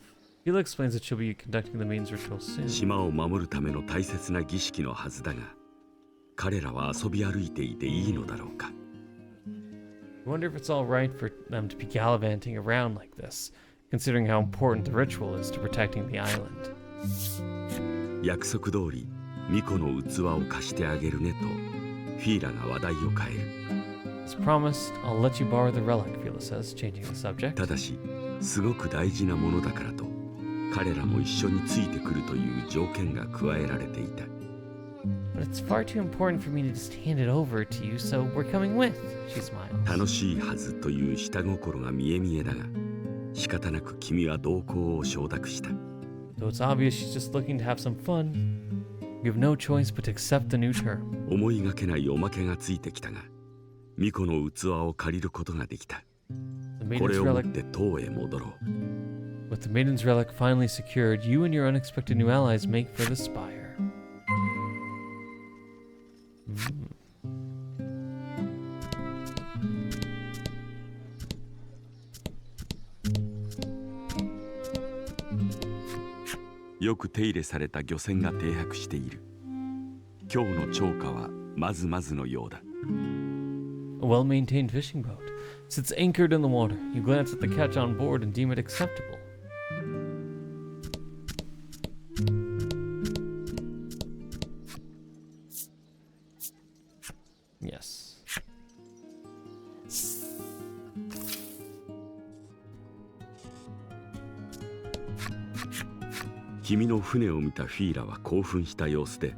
Fila explains that she'll be conducting the Maiden's ritual soon. 島を守るための大切な儀式のはずだが、彼らは遊び歩いていていいのだろうか。I wonder if it's all right for them to be gallivanting around like this, considering how important the ritual is to protecting the island. 約束通り巫女の器を貸してあげるねとフィーラが話題を変える。As promised, I'll let you borrow the relic, Fila says, changing the subject. ただしすごく大事なものだからと彼らも一緒についてくるという条件が加えられていた。 But it's far too important for me to just hand it over to you, so we're coming with, she smiles. 楽しいはずという下心が見え見えだが、仕方なく君は同行を承諾した。 Though it's obvious she's just looking to have some fun, you have no choice but to accept the new term. 思いがけないおまけがついてきたが、巫女の器を借りることができた。 The これ Maiden's を持っ relic, て塔へ戻ろう。 with the Maiden's relic finally secured, you and your unexpected new allies make for the spire. Mm. よく手入れされた漁船が停泊している。今日の釣果はまずまずのようだ。 A well-maintained fishing boat sits anchored in the water. You glance at the catch on board and deem it acceptable. Yes. 君の船を見たフィーラは興奮した様子で、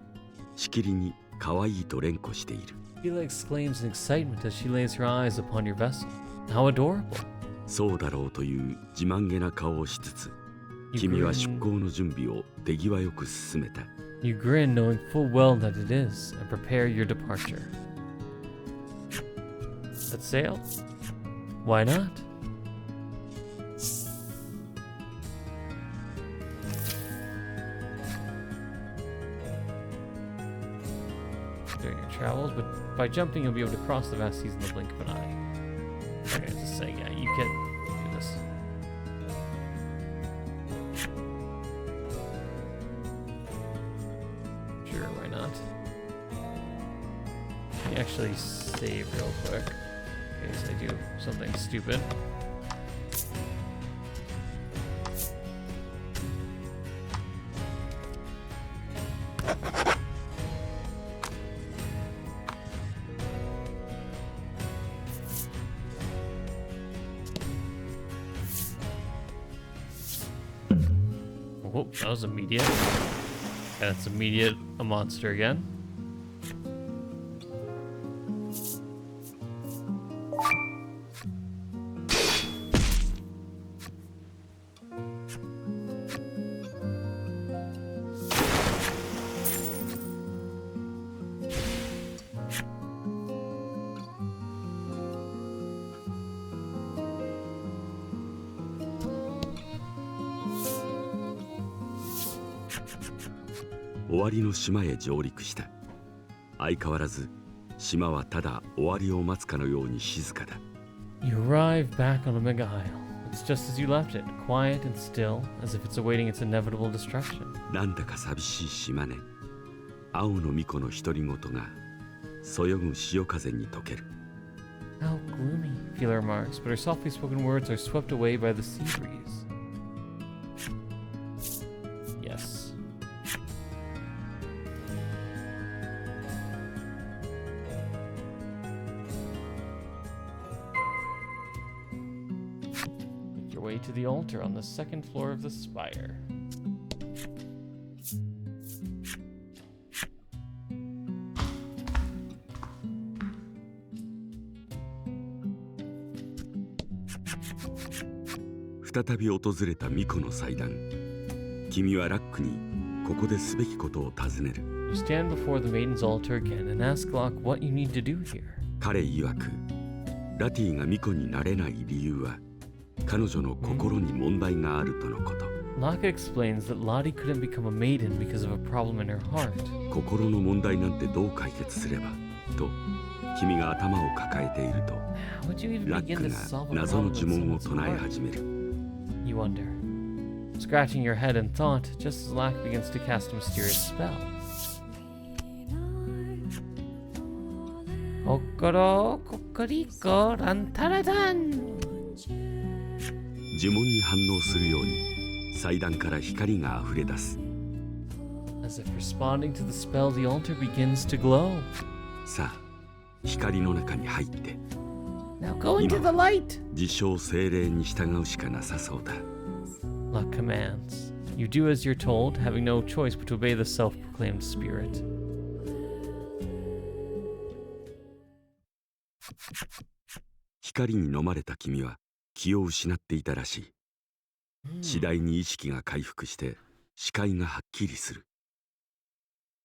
しきりに可愛いと連呼している。 Fila exclaims in excitement as she lays her eyes upon your vessel. How adorable. そうだろうという自慢げな顔をしつつ、君は出港の準備を手際よく進めた。You You grin, knowing full well that it is, and prepare your departure. Set sail? Why not? During your travels, but by jumping you'll be able to cross the vast seas in the blink of an eye. Okay, just saying, yeah, you can do this. Sure, why not? Let me actually save real quick in case I do something stupid. Whoop, that was immediate. And it's immediate a monster again.終わりの島へ上陸した。相変わらず島はただ終わりを待つかのように静かだ。You arrive back on Omega Isle. It's just as you left it, quiet and still, as if it's awaiting its inevitable destruction. なんだか寂しい島ね。青の巫女の独り言がそよぐ潮風に溶ける。How gloomy, Fila remarks, but her softly spoken words are swept away by the sea breeze. Yes. Make your way to the altar on the second floor of the spire. 再び訪れた巫女の祭壇。君はラックにここですべきことを尋ねる。You stand before the Maiden's altar again and ask Locke what you need to do here. 彼曰く、ラティが巫女になれない理由は彼女の心に問題があるとのこと。Locke explains that Lottie couldn't become a maiden because of a problem in her heart. 心の問題なんてどう解決すればと君が頭を抱えていると、 How would you even ラッ begin ク to が solve a 謎の problem 呪 in 文を someone's 唱え heart? 始める。 You wonder, scratching your head in thought just as Locke begins to cast a mysterious spell. Kokoro kokoriko rantaradan. 呪文に反応するように祭壇から光があふれ出す。 As if responding to the spell, the altar begins to glow. さあ、光の中に入って Now go into the light. 自称精霊に従うしかなさそうだ。 Locke commands. You do as you're told, having no choice but to obey the self-proclaimed spirit. 光に飲まれた君は気を失っていたらしい。次第に意識が回復して視界がはっきりする。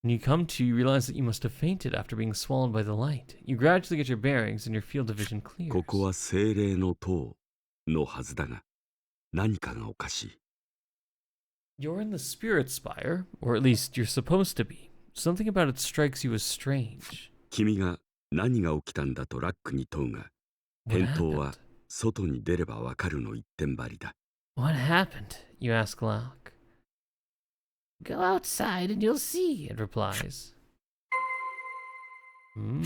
When you come to, you realize that you must have fainted after being swallowed by the light. You gradually get your bearings and your field of vision clears. ここは精霊の塔のはずだが何かがおかしい。 You're in the spirit spire, or at least you're supposed to be. Something about it strikes you as strange. 君が何が起きたんだとラックに問うが、 What 返答は happened? 外に出ればわかるの一点張りだ。 What happened? You ask Locke. Go outside and you'll see. It replies. Hmm.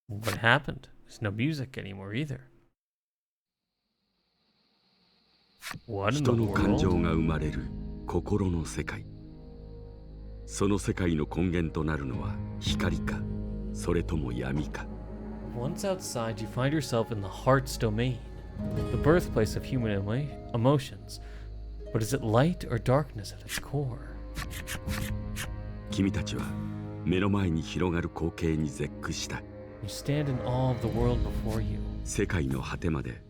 What happened? There's no music anymore either. What in the 人の感情 world? が生まれる心の世界。その世界の根源となるのは光か、それとも闇か。 Once outside, you find yourself in the heart's domain, the birthplace of human emotions. But is it light or darkness at its core? 君たちは目の前に広がる光景に絶句した。 You stand in awe of the world before you. 世界の果てまで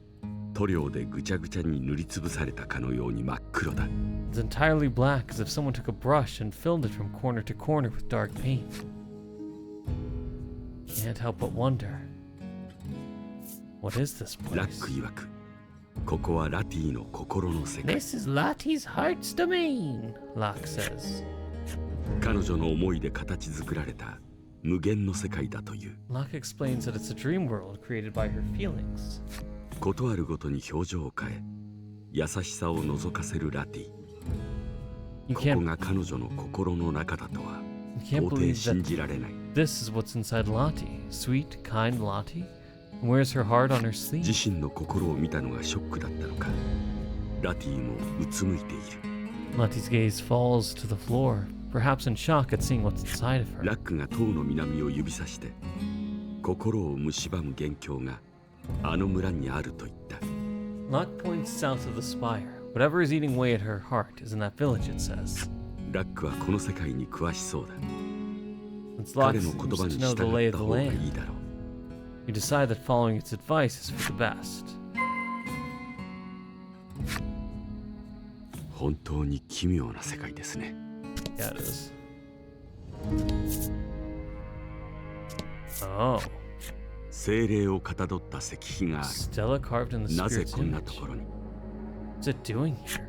塗料でぐちゃぐちゃに塗りつぶされたかのように真っ黒だ。 It's entirely black, as if someone took a brush and filled it from corner to corner with dark paint. Can't help but wonder, what is this ラッ place? ク曰く、ここはラティの心の世界。 This is Lottie's heart's domain. Locke says. 彼女の思いで形作られた無限の世界だという。 Locke explains that it's a dream world created by her feelings. ことあるごとに表情を変え、優しさを覗かせるラティ。 You ここ can't, が彼女の心の中だとは you can't 到底 believe 信 that じられない。 this is what's inside Lottie. Sweet, kind Lottie. And wears her heart on her 自 sleeve. 身の心を見たのがショックだったのか、ラティもうつむいている。 Lottie's gaze falls to the floor, perhaps in shock at seeing what's inside of her. ラックが塔の南を指さして、心を蝕む元凶があの村にあると言った。 Locke points south of the spire. Whatever is eating away at her heart is in that village, it says. ラックはこの世界に詳しそうだ。 Since Locke 彼の言葉 seems に to know 従 the lay っ of た the 方がい land, いだろう。 you decide that following its advice is for the best. 本当に奇妙な世界ですね。 Yeah, it is. Oh, 精霊をかたどった石碑があ Stella carved in る。 the なぜ spirit's こんなと image. ころに。 What's it doing here?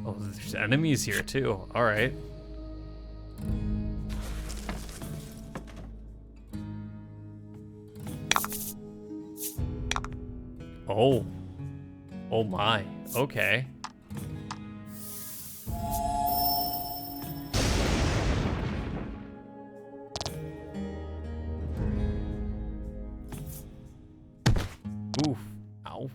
Oh, there's enemies here too. All right. Oh. Oh my. Okay. Oof. Ow.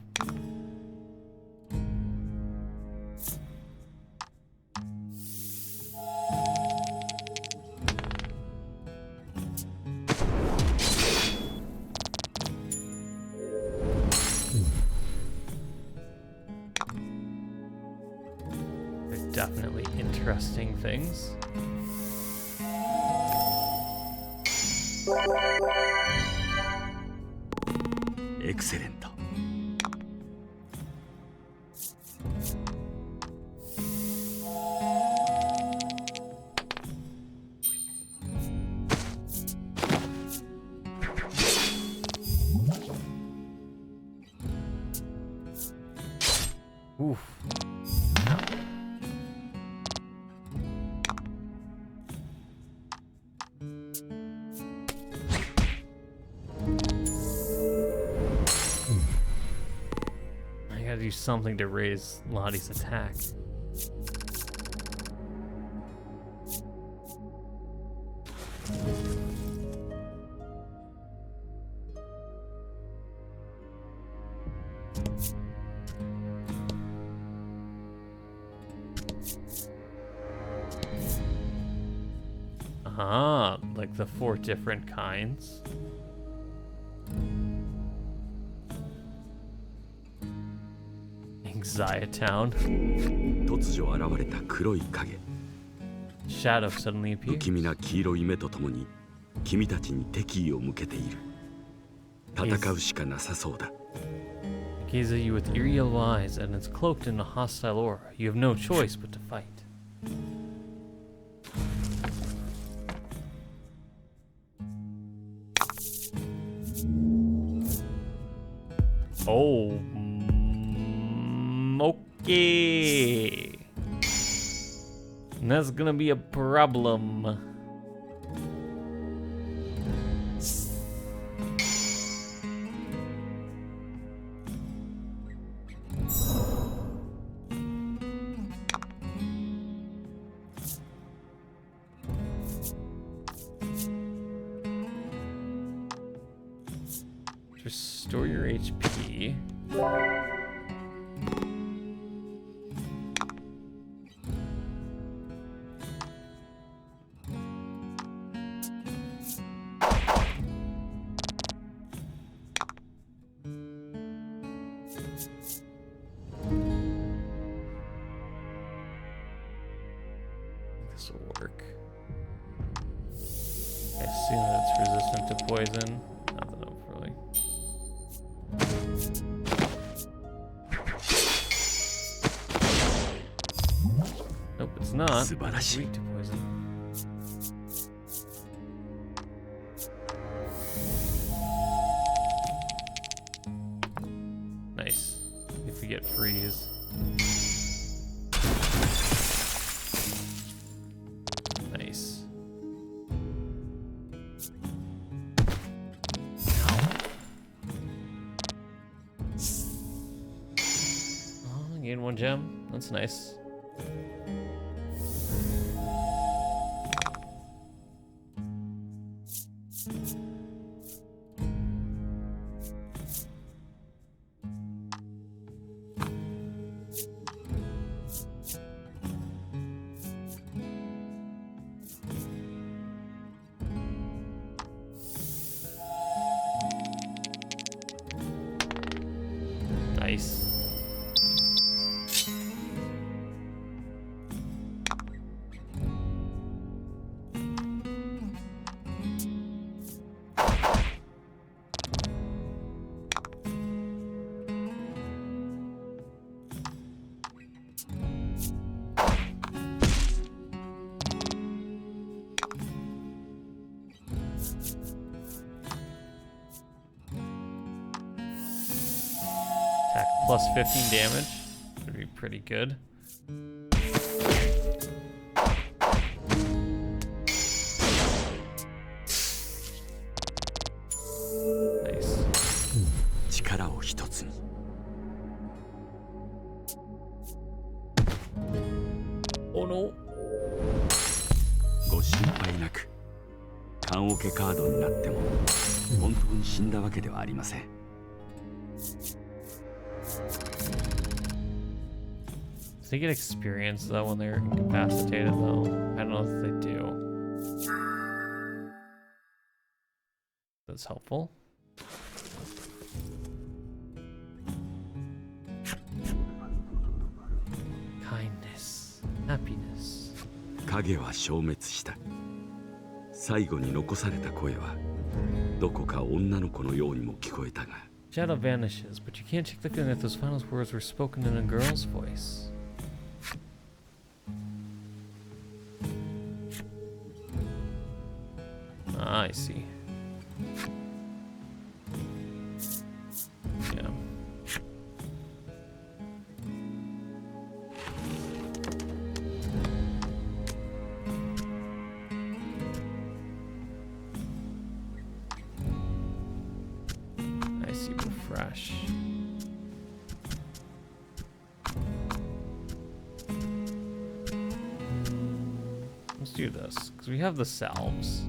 They're definitely interesting things. Excellent. Oof. I gotta do something to raise Lottie's attack. Ah, like the 4 different kinds. Anxiety Town. 突如現れた黒い影。 Shadow suddenly 不 appears. 気味な黄色い目とともに君たちに敵意を向けている。戦うしかなさそうだ。 It gazes at you with eerie yellow eyes, and it's cloaked in a hostile aura. You have no choice but to fight. Oh, okay. That's gonna be a problem. restore your HP. This will work. I see that it's resistant to poison. Nothing else really. Nope, it's not. It's weak to poison. Nice. If we get freeze. Nice. Oh, gain 1 gem. That's nice. Nice. Attack plus 15 damage. Would be pretty good. Nice. 力を一つに。 Oh no. ご心配なく。棺桶カードになっても本当に死んだわけではありません。 Do they get experience though when they're incapacitated though? I don't know if they do. That's helpful. Kindness, happiness. 影は消滅した。最後に残された声はどこか女の子のようにも聞こえたが。 Shadow vanishes, but you can't shake the feeling that those final words were spoken in a girl's voice. Ah, I see. Yeah. I see. Refresh. Let's do this because we have the salves.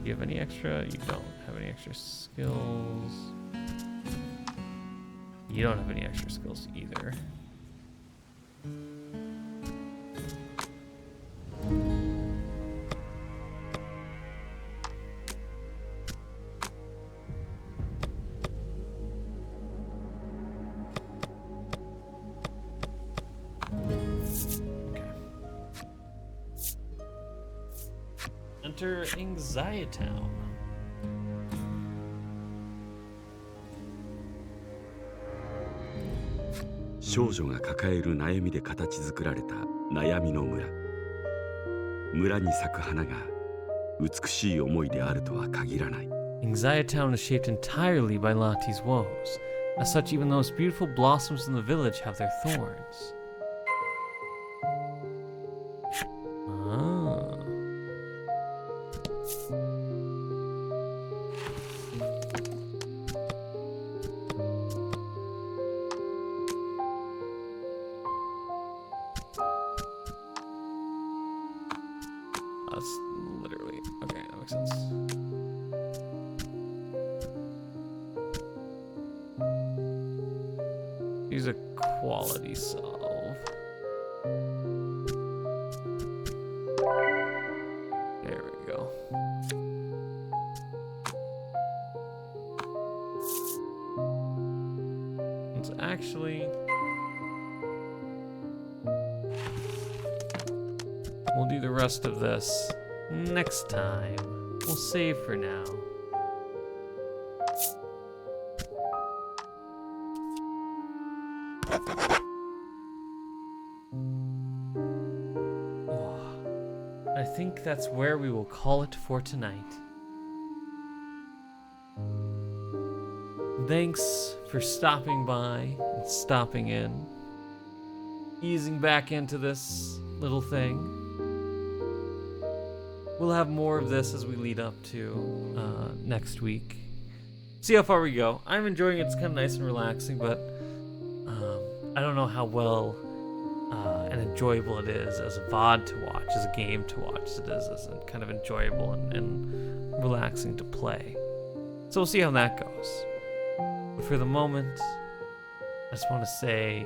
Do you have any extra? You don't have any extra skills. You don't have any extra skills either. Enter Anxiety Town.「少女が抱える悩みで形作られた悩みの村」「村に咲く花が美しい思いであるとは限らない」 Anxiety Town is shaped entirely by Lati's woes. As such, even the most beautiful blossoms in the village have their thorns. Ah. Use a quality solve. There we go. Let's actually... We'll do the rest of this next time. We'll save for now. I think that's where we will call it for tonight. Thanks for stopping by and stopping in. Easing back into this little thing. We'll have more of this as we lead up to next week. See how far we go. I'm enjoying it. It's kind of nice and relaxing, but I don't know how well and enjoyable it is as a VOD to watch, as a game to watch, as it is as a kind of enjoyable and relaxing to play. So we'll see how that goes. But for the moment, I just want to say,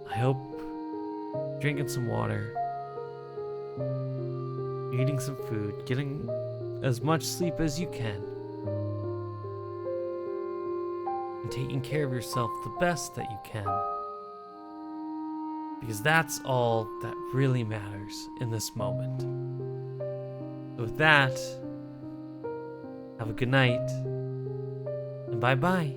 I hope you're drinking some water, eating some food, getting as much sleep as you can, and taking care of yourself the best that you can. Because that's all that really matters in this moment. So with that, have a good night, and bye-bye.